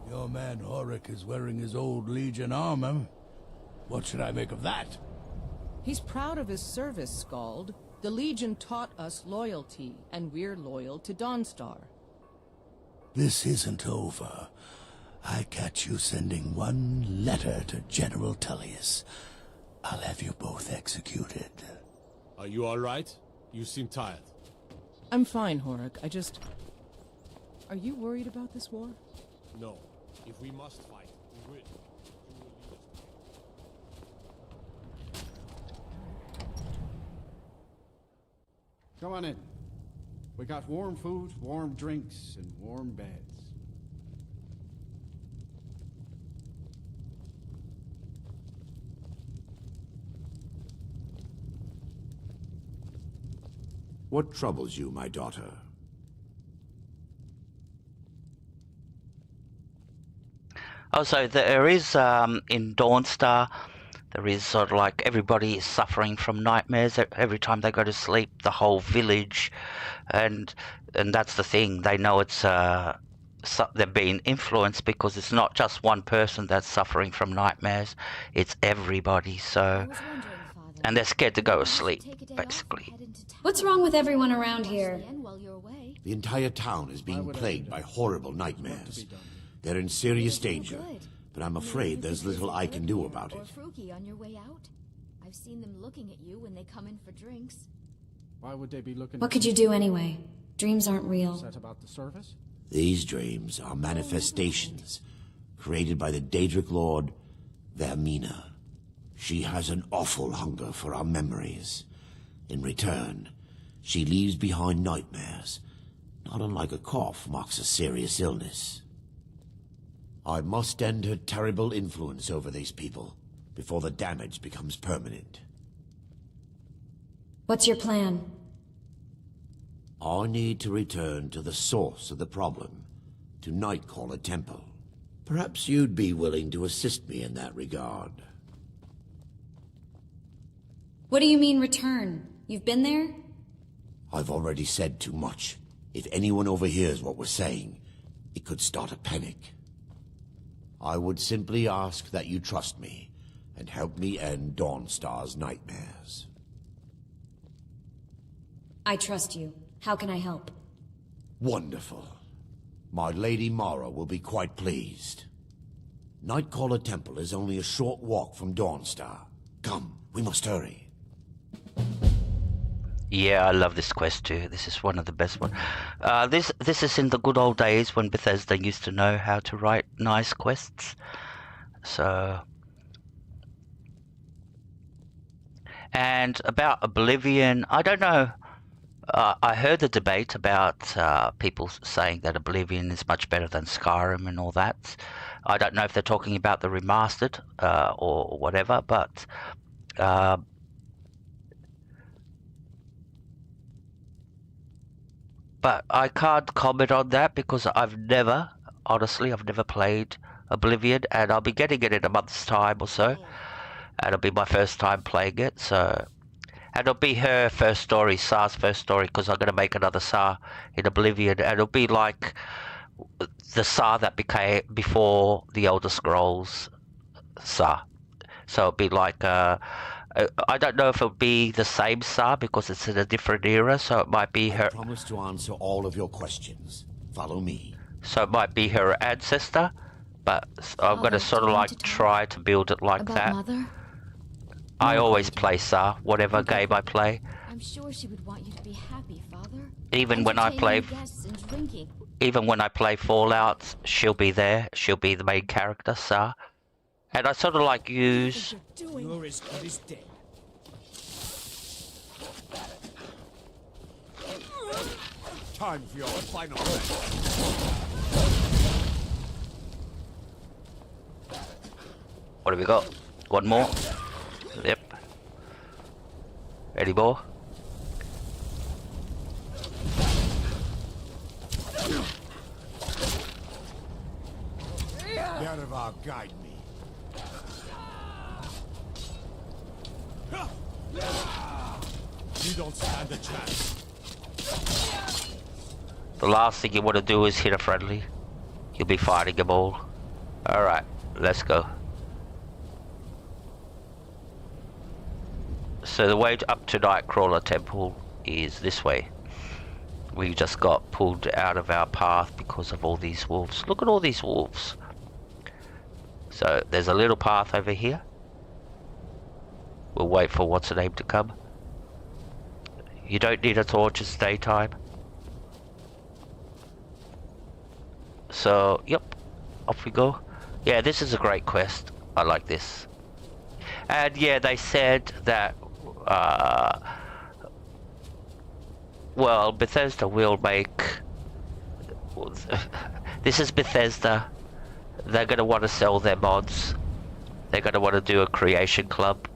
Your man Horik is wearing his old Legion armor. What should I make of that? He's proud of his service, Skald. The Legion taught us loyalty, and we're loyal to Dawnstar. This isn't over. I catch you sending one letter to General Tullius. I'll have you both executed. Are you all right? You seem tired. I'm fine, Horik. Are you worried about this war? No. If we must fight, we will. Come on in. We got warm food, warm drinks, and warm beds. What troubles you, my daughter? Also, there is, in Dawnstar, there is sort of like everybody is suffering from nightmares every time they go to sleep, the whole village, and that's the thing, they know it's, they're being influenced because it's not just one person that's suffering from nightmares, it's everybody, so, and they're scared to go to sleep, basically. What's wrong with everyone around here? The entire town is being plagued by horrible nightmares. They're in serious danger, but I'm afraid there's little I can do about it. On your way out? I've seen them looking at you when they come in for drinks. Why would they be looking? What could you do anyway? Dreams aren't real. Is that about the service? These dreams are manifestations created by the Daedric Lord, Vaermina. She has an awful hunger for our memories. In return, she leaves behind nightmares, not unlike a cough marks a serious illness. I must end her terrible influence over these people before the damage becomes permanent. What's your plan? I need to return to the source of the problem, to Nightcaller Temple. Perhaps you'd be willing to assist me in that regard. What do you mean return? You've been there? I've already said too much. If anyone overhears what we're saying, it could start a panic. I would simply ask that you trust me and help me end Dawnstar's nightmares. I trust you. How can I help? Wonderful. My Lady Mara will be quite pleased. Nightcaller Temple is only a short walk from Dawnstar. Come, we must hurry. Yeah, I love this quest too. This is one of the best ones. This is in the good old days when Bethesda used to know how to write nice quests. So, and about Oblivion, I don't know. I heard the debate about people saying that Oblivion is much better than Skyrim and all that. I don't know if they're talking about the remastered or whatever, but I can't comment on that because I've never played Oblivion, and I'll be getting it in a month's time or so. And it'll be my first time playing it, so... And it'll be her first story, Sar's first story, because I'm going to make another Sar in Oblivion, and it'll be like the Sar that became before the Elder Scrolls Sar. So it'll be like... I don't know if it'll be the same Sar because it's in a different era, so it might be her... I promise to answer all of your questions. Follow me. So it might be her ancestor, but I'm going to sort of like try to build it like about that. Mother? I always play Sar, whatever game I play. I'm sure she would want you to be happy, Father. Even when I play... Guests and drinking. Even when I play Fallout, she'll be there. She'll be the main character, Sar. And I sort of like use... You're as good as dead. Time for your final breath. What have we got? One more? Yep. Any more? Yaravar, guide me. You don't stand a chance. The last thing you want to do is hit a friendly. You'll be fighting them all. Alright, let's go. So the way up to Nightcrawler Temple is this way. We just got pulled out of our path because of all these wolves. Look at all these wolves. So there's a little path over here. We'll wait for what's her name to come. You don't need a torch, it's daytime. So, yep, off we go. Yeah, this is a great quest. I like this. And yeah, they said that, well, Bethesda will make... This is Bethesda. They're going to want to sell their mods. They're going to want to do a creation club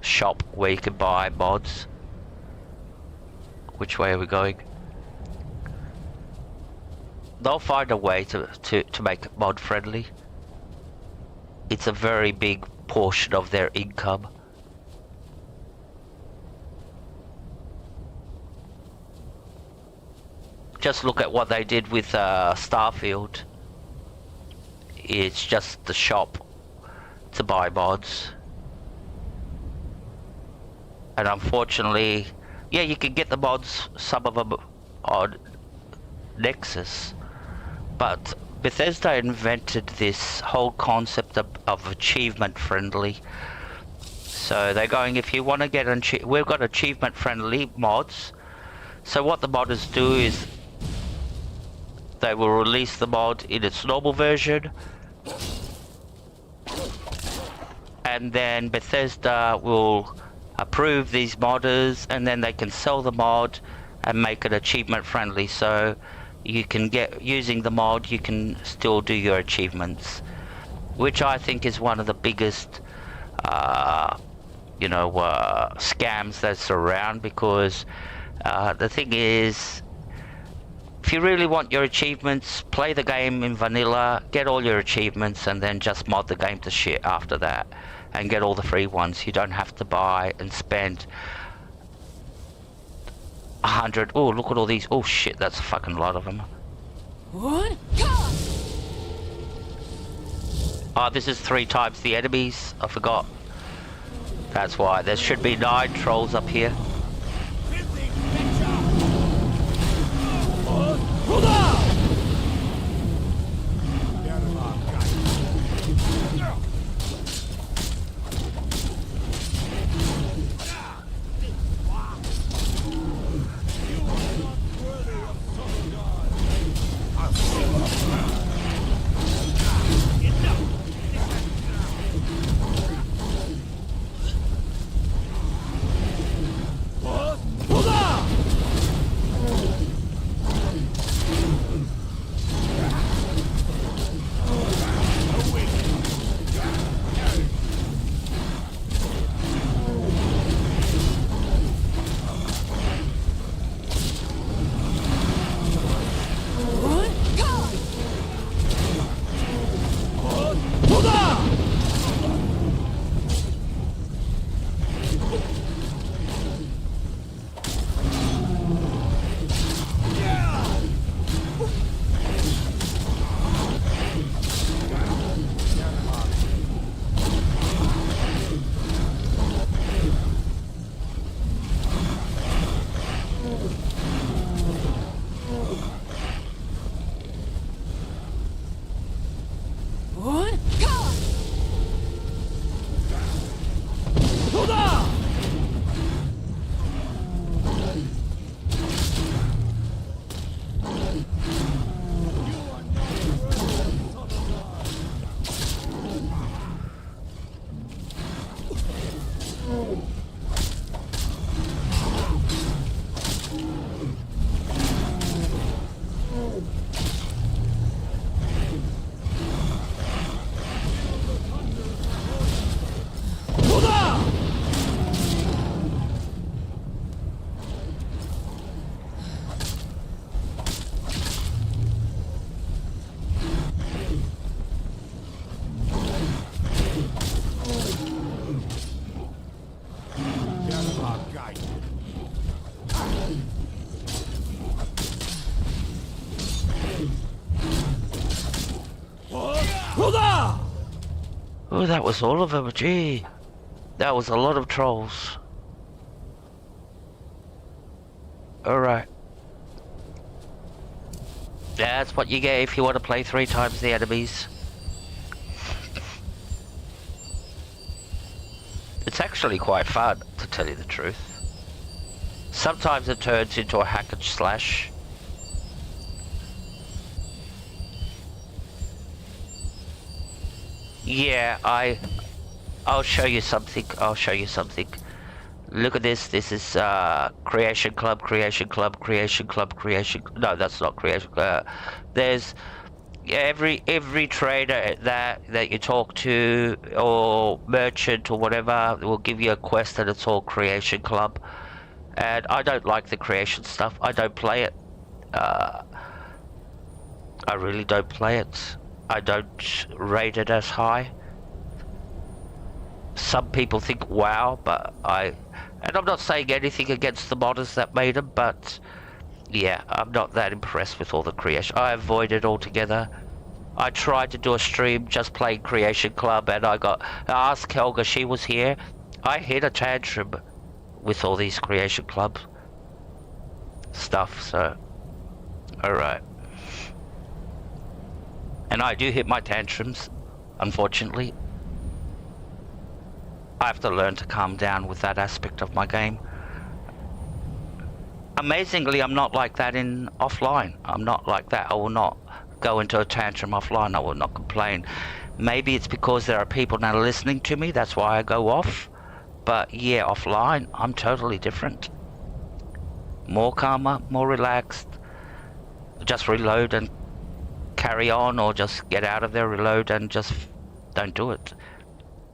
shop where you can buy mods. Which way are we going? They'll find a way to make it mod friendly. It's a very big portion of their income. Just look at what they did with Starfield. It's just the shop to buy mods. And unfortunately, yeah, you can get the mods, some of them on Nexus, but Bethesda invented this whole concept of achievement friendly. So they're going, if you want to get we've got achievement friendly mods. So what the modders do is they will release the mod in its normal version, and then Bethesda will approve these modders, and then they can sell the mod and make it achievement friendly. So you can get, using the mod, you can still do your achievements, which I think is one of the biggest scams that's around, because the thing is, if you really want your achievements, play the game in vanilla, get all your achievements, and then just mod the game to shit after that and get all the free ones. You don't have to buy and spend 100. Oh, look at all these. Oh shit, that's a fucking lot of them. What? Oh, this is 3 times the enemies. I forgot. That's why. There should be 9 trolls up here. Oh, that was all of them, gee. That was a lot of trolls. Alright. That's what you get if you want to play 3 times the enemies. It's actually quite fun, to tell you the truth. Sometimes it turns into a hack and slash. Yeah, I'll show you something. I'll show you something. Look at this. This is Creation Club, Creation Club, Creation Club, Creation. No, that's not Creation. There's every trader that you talk to or merchant or whatever will give you a quest, and it's all Creation Club. And I don't like the creation stuff. I don't play it. I really don't play it. I don't rate it as high. Some people think wow, but and I'm not saying anything against the modders that made them, but yeah, I'm not that impressed with all the creation. I avoid it altogether. I tried to do a stream just playing Creation Club, and I asked Helga, she was here. I hit a tantrum with all these Creation Club stuff, so alright. And I do hit my tantrums, unfortunately. I have to learn to calm down with that aspect of my game. Amazingly, I'm not like that in offline. I'm not like that. I will not go into a tantrum offline. I will not complain. Maybe it's because there are people now listening to me, that's why I go off. But yeah, offline, I'm totally different. More calmer, more relaxed. Just reload and carry on, or just get out of there, reload, and just don't do it.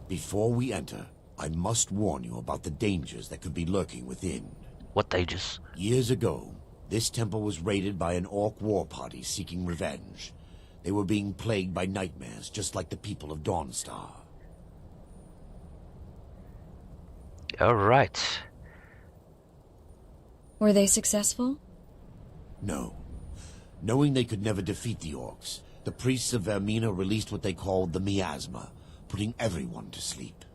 Before we enter, I must warn you about the dangers that could be lurking within. What dangers? Years ago, this temple was raided by an orc war party seeking revenge. They were being plagued by nightmares, just like the people of Dawnstar. Alright. Were they successful? No. Knowing they could never defeat the orcs, the priests of Vaermina released what they called the miasma, putting everyone to sleep.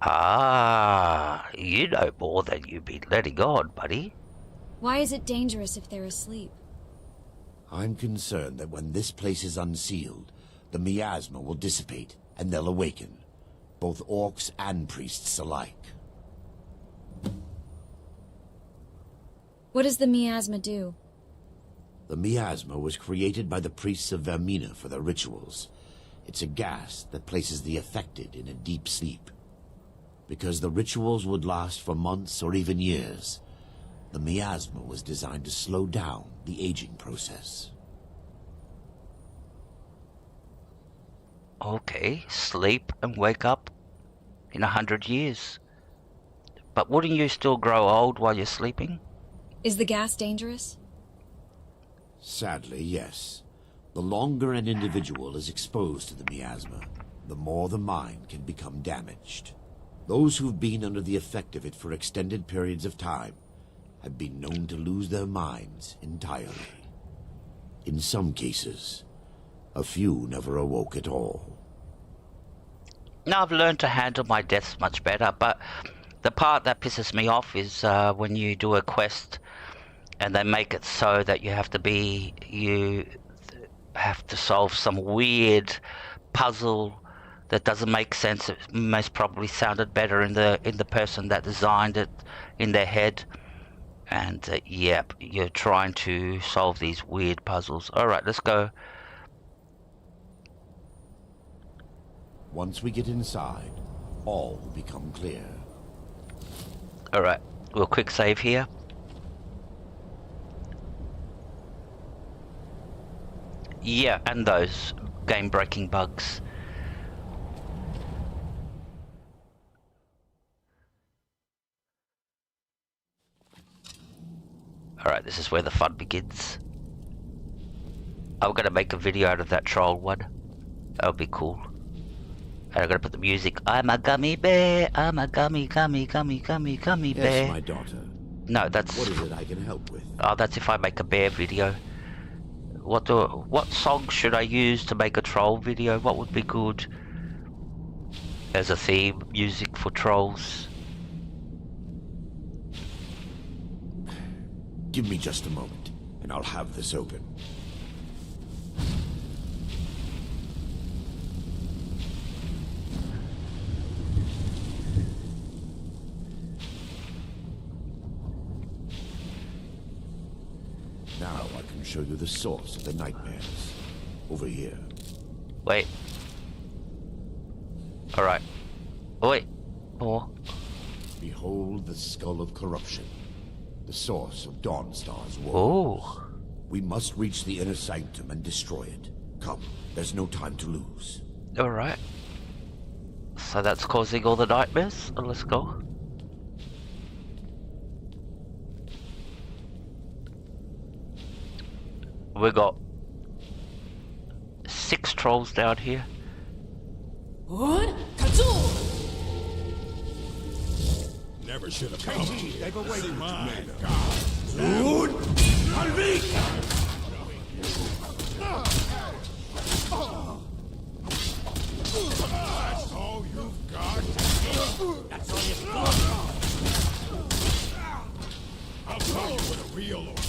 Ah, you know more than you've been letting on, buddy. Why is it dangerous if they're asleep? I'm concerned that when this place is unsealed, the miasma will dissipate and they'll awaken, both orcs and priests alike. What does the miasma do? The miasma was created by the priests of Vaermina for their rituals. It's a gas that places the affected in a deep sleep. Because the rituals would last for months or even years, the miasma was designed to slow down the aging process. Okay, sleep and wake up in 100 years. But wouldn't you still grow old while you're sleeping? Is the gas dangerous? Sadly, yes. The longer an individual is exposed to the miasma, the more the mind can become damaged. Those who've been under the effect of it for extended periods of time have been known to lose their minds entirely. In some cases, a few never awoke at all. Now I've learned to handle my deaths much better, but the part that pisses me off is when you do a quest and they make it so that you have to solve some weird puzzle that doesn't make sense. It most probably sounded better in the person that designed it in their head. And yep, you're trying to solve these weird puzzles. Alright, let's go. Once we get inside, all will become clear. Alright, we'll quick save here. Yeah, and those game-breaking bugs. Alright, this is where the fun begins. I'm gonna make a video out of that troll one. That'll be cool. And I'm gonna put the music. I'm a gummy bear. I'm a gummy bear. Yes, my daughter. No, that's... What is it I can help with? Oh, that's if I make a bear video. What song should I use to make a troll video? What would be good? There's a theme music for trolls. Give me just a moment, and I'll have this open. Now I can show you the source of the nightmares. Over here. Wait. Alright. Wait. More. Behold the skull of corruption. The source of Dawnstar's war. Oh. We must reach the inner sanctum and destroy it. Come, there's no time to lose. Alright. So that's causing all the nightmares? Oh, let's go. We got 6 trolls down here. What? Never should have come here. They've awaited My Dude! That's all you've got? That's all you've got? I'll tell you what a real order.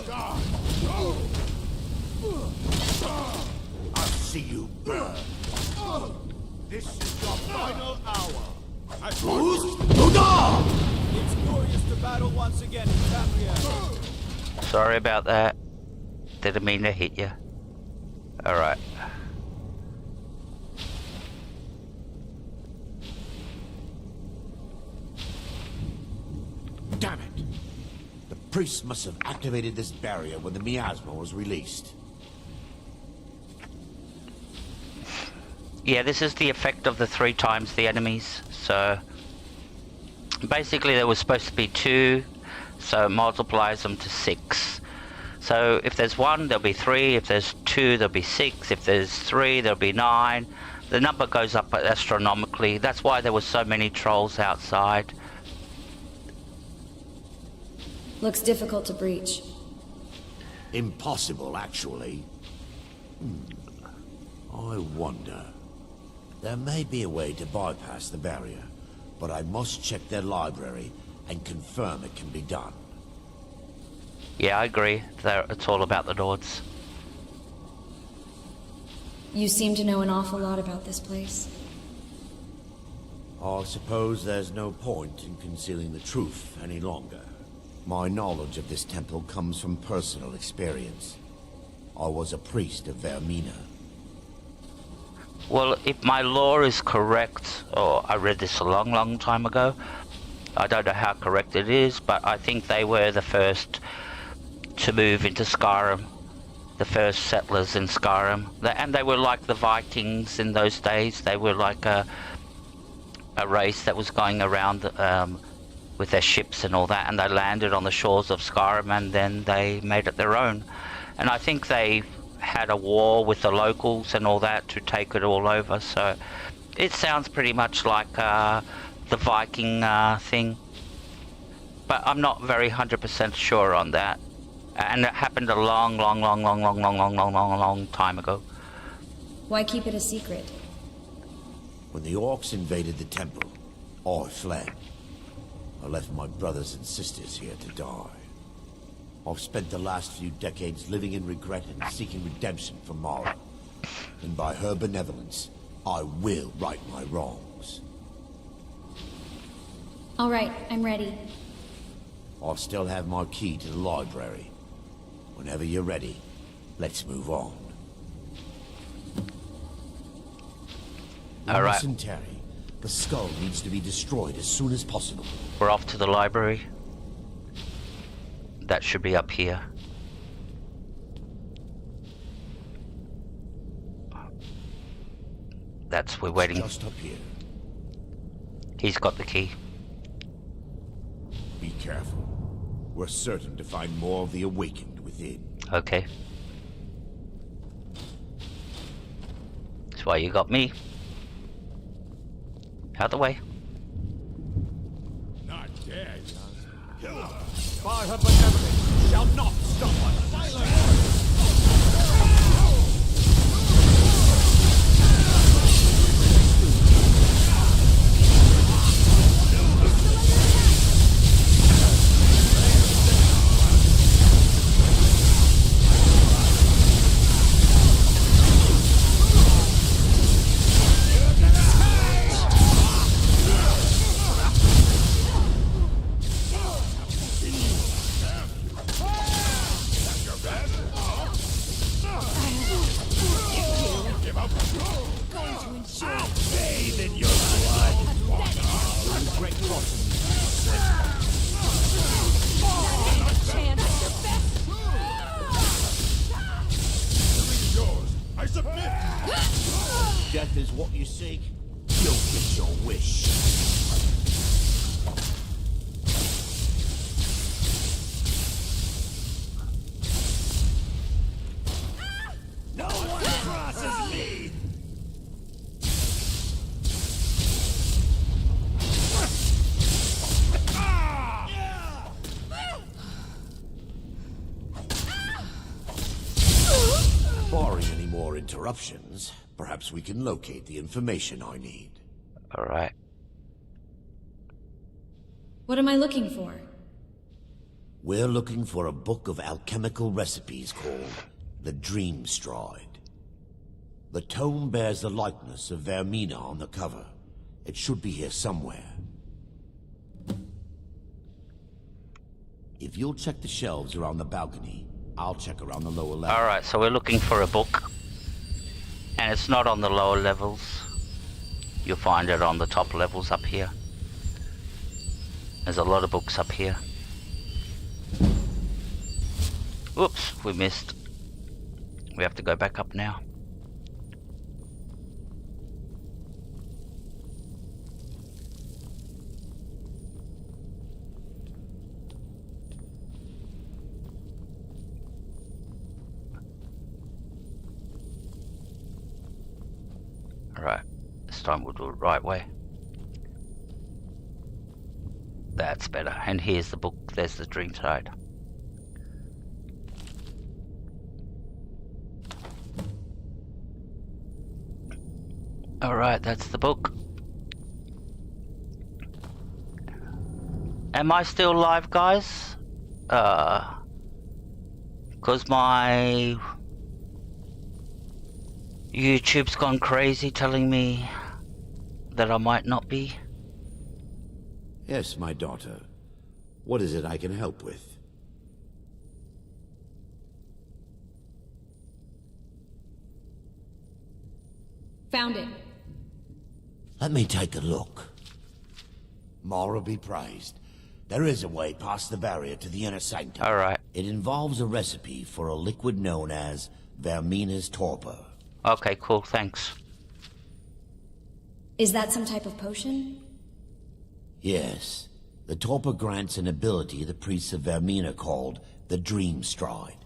God! I'll see you burn. This is your final hour. It's glorious to battle once again in Tamriel. Sorry about that. Didn't mean to hit you. Alright. Damn it! The priest must have activated this barrier when the miasma was released. Yeah, this is the effect of the 3 times the enemies. So basically there was supposed to be 2, so it multiplies them to 6. So if there's 1, there'll be 3. If there's 2, there'll be 6. If there's 3, there'll be 9. The number goes up astronomically. That's why there were so many trolls outside. Looks difficult to breach. Impossible, actually. I wonder. There may be a way to bypass the barrier, but I must check their library and confirm it can be done. Yeah, I agree. It's all about the Nords. You seem to know an awful lot about this place. I suppose there's no point in concealing the truth any longer. My knowledge of this temple comes from personal experience. I was a priest of Vaermina. Well, if my lore is correct, or I read this a long time ago, I don't know how correct it is, but I think they were the first to move into Skyrim, the first settlers in Skyrim, and they were like the Vikings in those days. They were like a race that was going around with their ships and all that, and they landed on the shores of Skyrim, and then they made it their own. And I think they had a war with the locals and all that to take it all over, so it sounds pretty much like the Viking thing, but I'm not very 100% sure on that. And it happened a long time ago. Why keep it a secret? When the orcs invaded the temple, I fled. I left my brothers and sisters here to die. I've spent the last few decades living in regret and seeking redemption from Mora. And by her benevolence, I will right my wrongs. All right, I'm ready. I still have my key to the library. Whenever you're ready, let's move on. All right. Listen, Terry. The skull needs to be destroyed as soon as possible. We're off to the library. That should be up here. We're waiting. Just up here. He's got the key. Be careful. We're certain to find more of the awakened within. Okay. That's why you got me. Out the way. Not dead. Kill her. By her benevolence, shall not stop us. Silence! Death is what you seek. You'll get your wish. No one crosses me! Barring any more interruptions, perhaps we can locate the information I need. Alright. What am I looking for? We're looking for a book of alchemical recipes called the Dream Stride. The tome bears the likeness of Vaermina on the cover. It should be here somewhere. If you'll check the shelves around the balcony, I'll check around the lower level. Alright, so we're looking for a book. And it's not on the lower levels. You'll find it on the top levels up here. There's a lot of books up here. Oops, we missed. We have to go back up now. Alright, this time we'll do it right way. That's better. And here's the book. There's the Dream Side. Alright, that's the book. Am I still live, guys? Because my YouTube's gone crazy telling me that I might not be. Yes, my daughter. What is it I can help with? Found it. Let me take a look. Mora be praised. There is a way past the barrier to the inner sanctum. Alright. It involves a recipe for a liquid known as Vaermina's torpor. Okay, cool, thanks. Is that some type of potion? Yes. The torpor grants an ability the priests of Vaermina called the Dream Stride,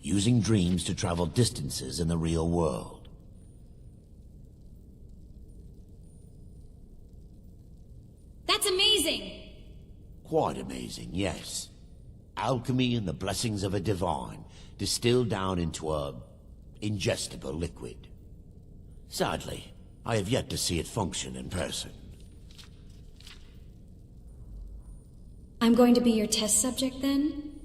using dreams to travel distances in the real world. That's amazing! Quite amazing, yes. Alchemy and the blessings of a divine, distilled down into a ingestible liquid. Sadly, I have yet to see it function in person. I'm going to be your test subject then?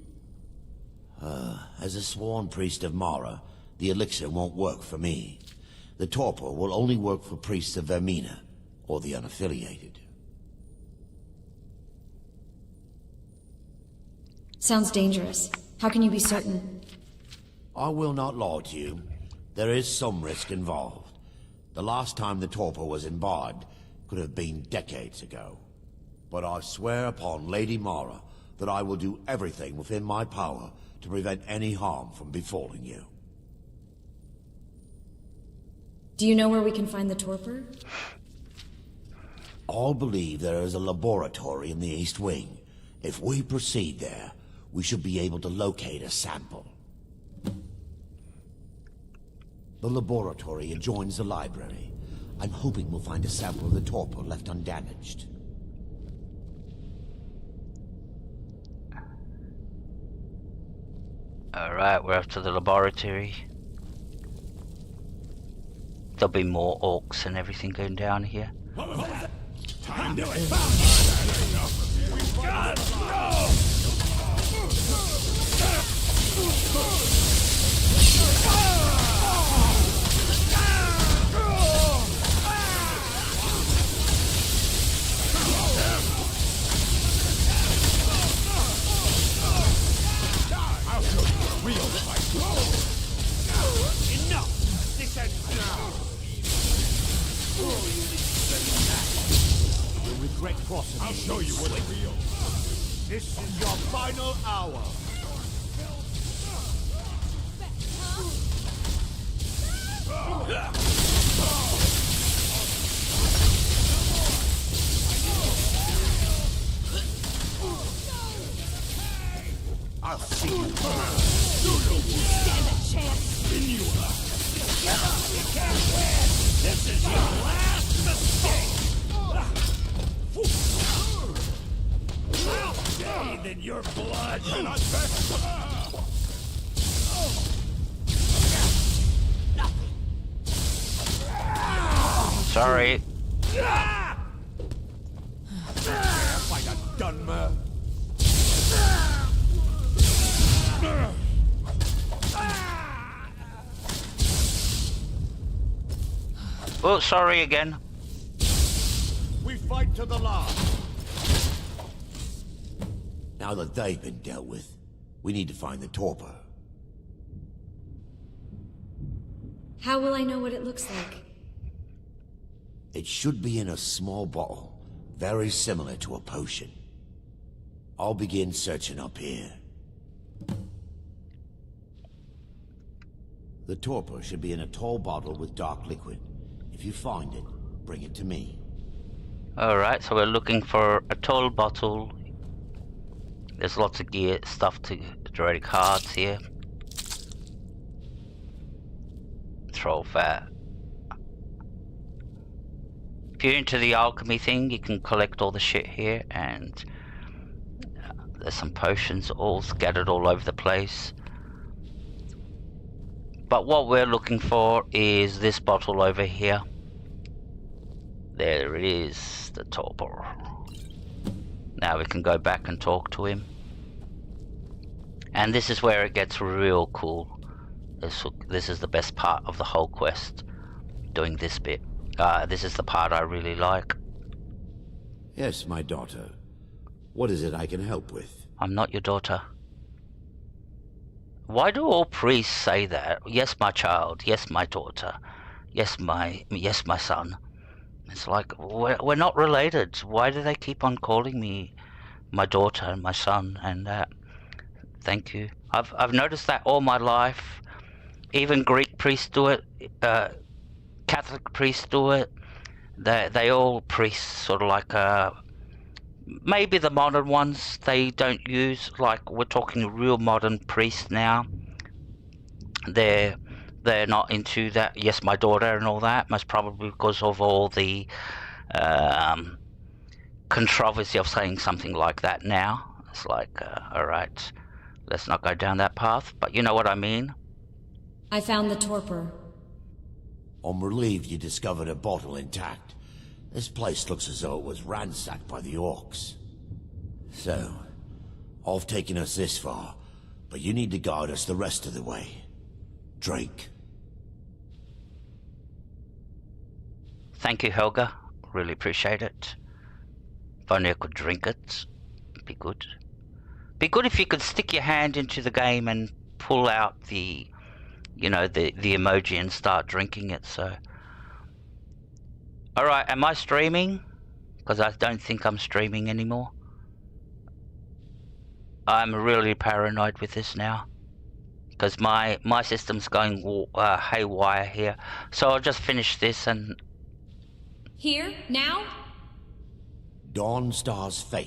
As a sworn priest of Mora, the elixir won't work for me. The torpor will only work for priests of Vaermina, or the unaffiliated. Sounds dangerous. How can you be certain? I will not lie to you. There is some risk involved. The last time the torpor was imbibed could have been decades ago. But I swear upon Lady Mora that I will do everything within my power to prevent any harm from befalling you. Do you know where we can find the torpor? All believe there is a laboratory in the East Wing. If we proceed there, we should be able to locate a sample. The laboratory adjoins the library. I'm hoping we'll find a sample of the torpor left undamaged. Alright, we're off to the laboratory. There'll be more orcs and everything going down here. Time to it. God, no! I'll show you a real fight. Enough! This ends now! You'll regret crossing. I'll show you what's real. This is your final hour. your blood! Sorry. Like a Dunmer. Oh, sorry again. We fight to the last. Now that they've been dealt with, we need to find the torpor. How will I know what it looks like? It should be in a small bottle, very similar to a potion. I'll begin searching up here. The torpor should be in a tall bottle with dark liquid. If you find it, bring it to me. Alright, so we're looking for a tall bottle. There's lots of gear, stuff to draw cards here. Throw that. If you're into the alchemy thing, you can collect all the shit here, and there's some potions all scattered all over the place. But what we're looking for is this bottle over here. There it is, the torpor. Now we can go back and talk to him. And this is where it gets real cool. This is the best part of the whole quest, doing this bit. This is the part I really like. Yes, my daughter. What is it I can help with? I'm not your daughter. Why do all priests say that? Yes, my child. Yes, my daughter. Yes, my son. It's like, we're not related. Why do they keep on calling me my daughter and my son and that? Thank you. I've noticed that all my life. Even Greek priests do it. Catholic priests do it. They all priests sort of like maybe the modern ones they don't use. Like we're talking real modern priests now. They're not into that. Yes, my daughter and all that. Most probably because of all the controversy of saying something like that now. It's like, all right, let's not go down that path. But you know what I mean. I found the torpor. I'm relieved you discovered a bottle intact. This place looks as though it was ransacked by the orcs. So, I've taken us this far, but you need to guide us the rest of the way. Drake. Thank you, Helga. Really appreciate it. If only I could drink it. Be good. Be good if you could stick your hand into the game and pull out the, you know, the emoji and start drinking it, so. Alright, am I streaming? Because I don't think I'm streaming anymore. I'm really paranoid with this now. Because my system's going haywire here. So I'll just finish this and... Here? Now? Dawnstar's fate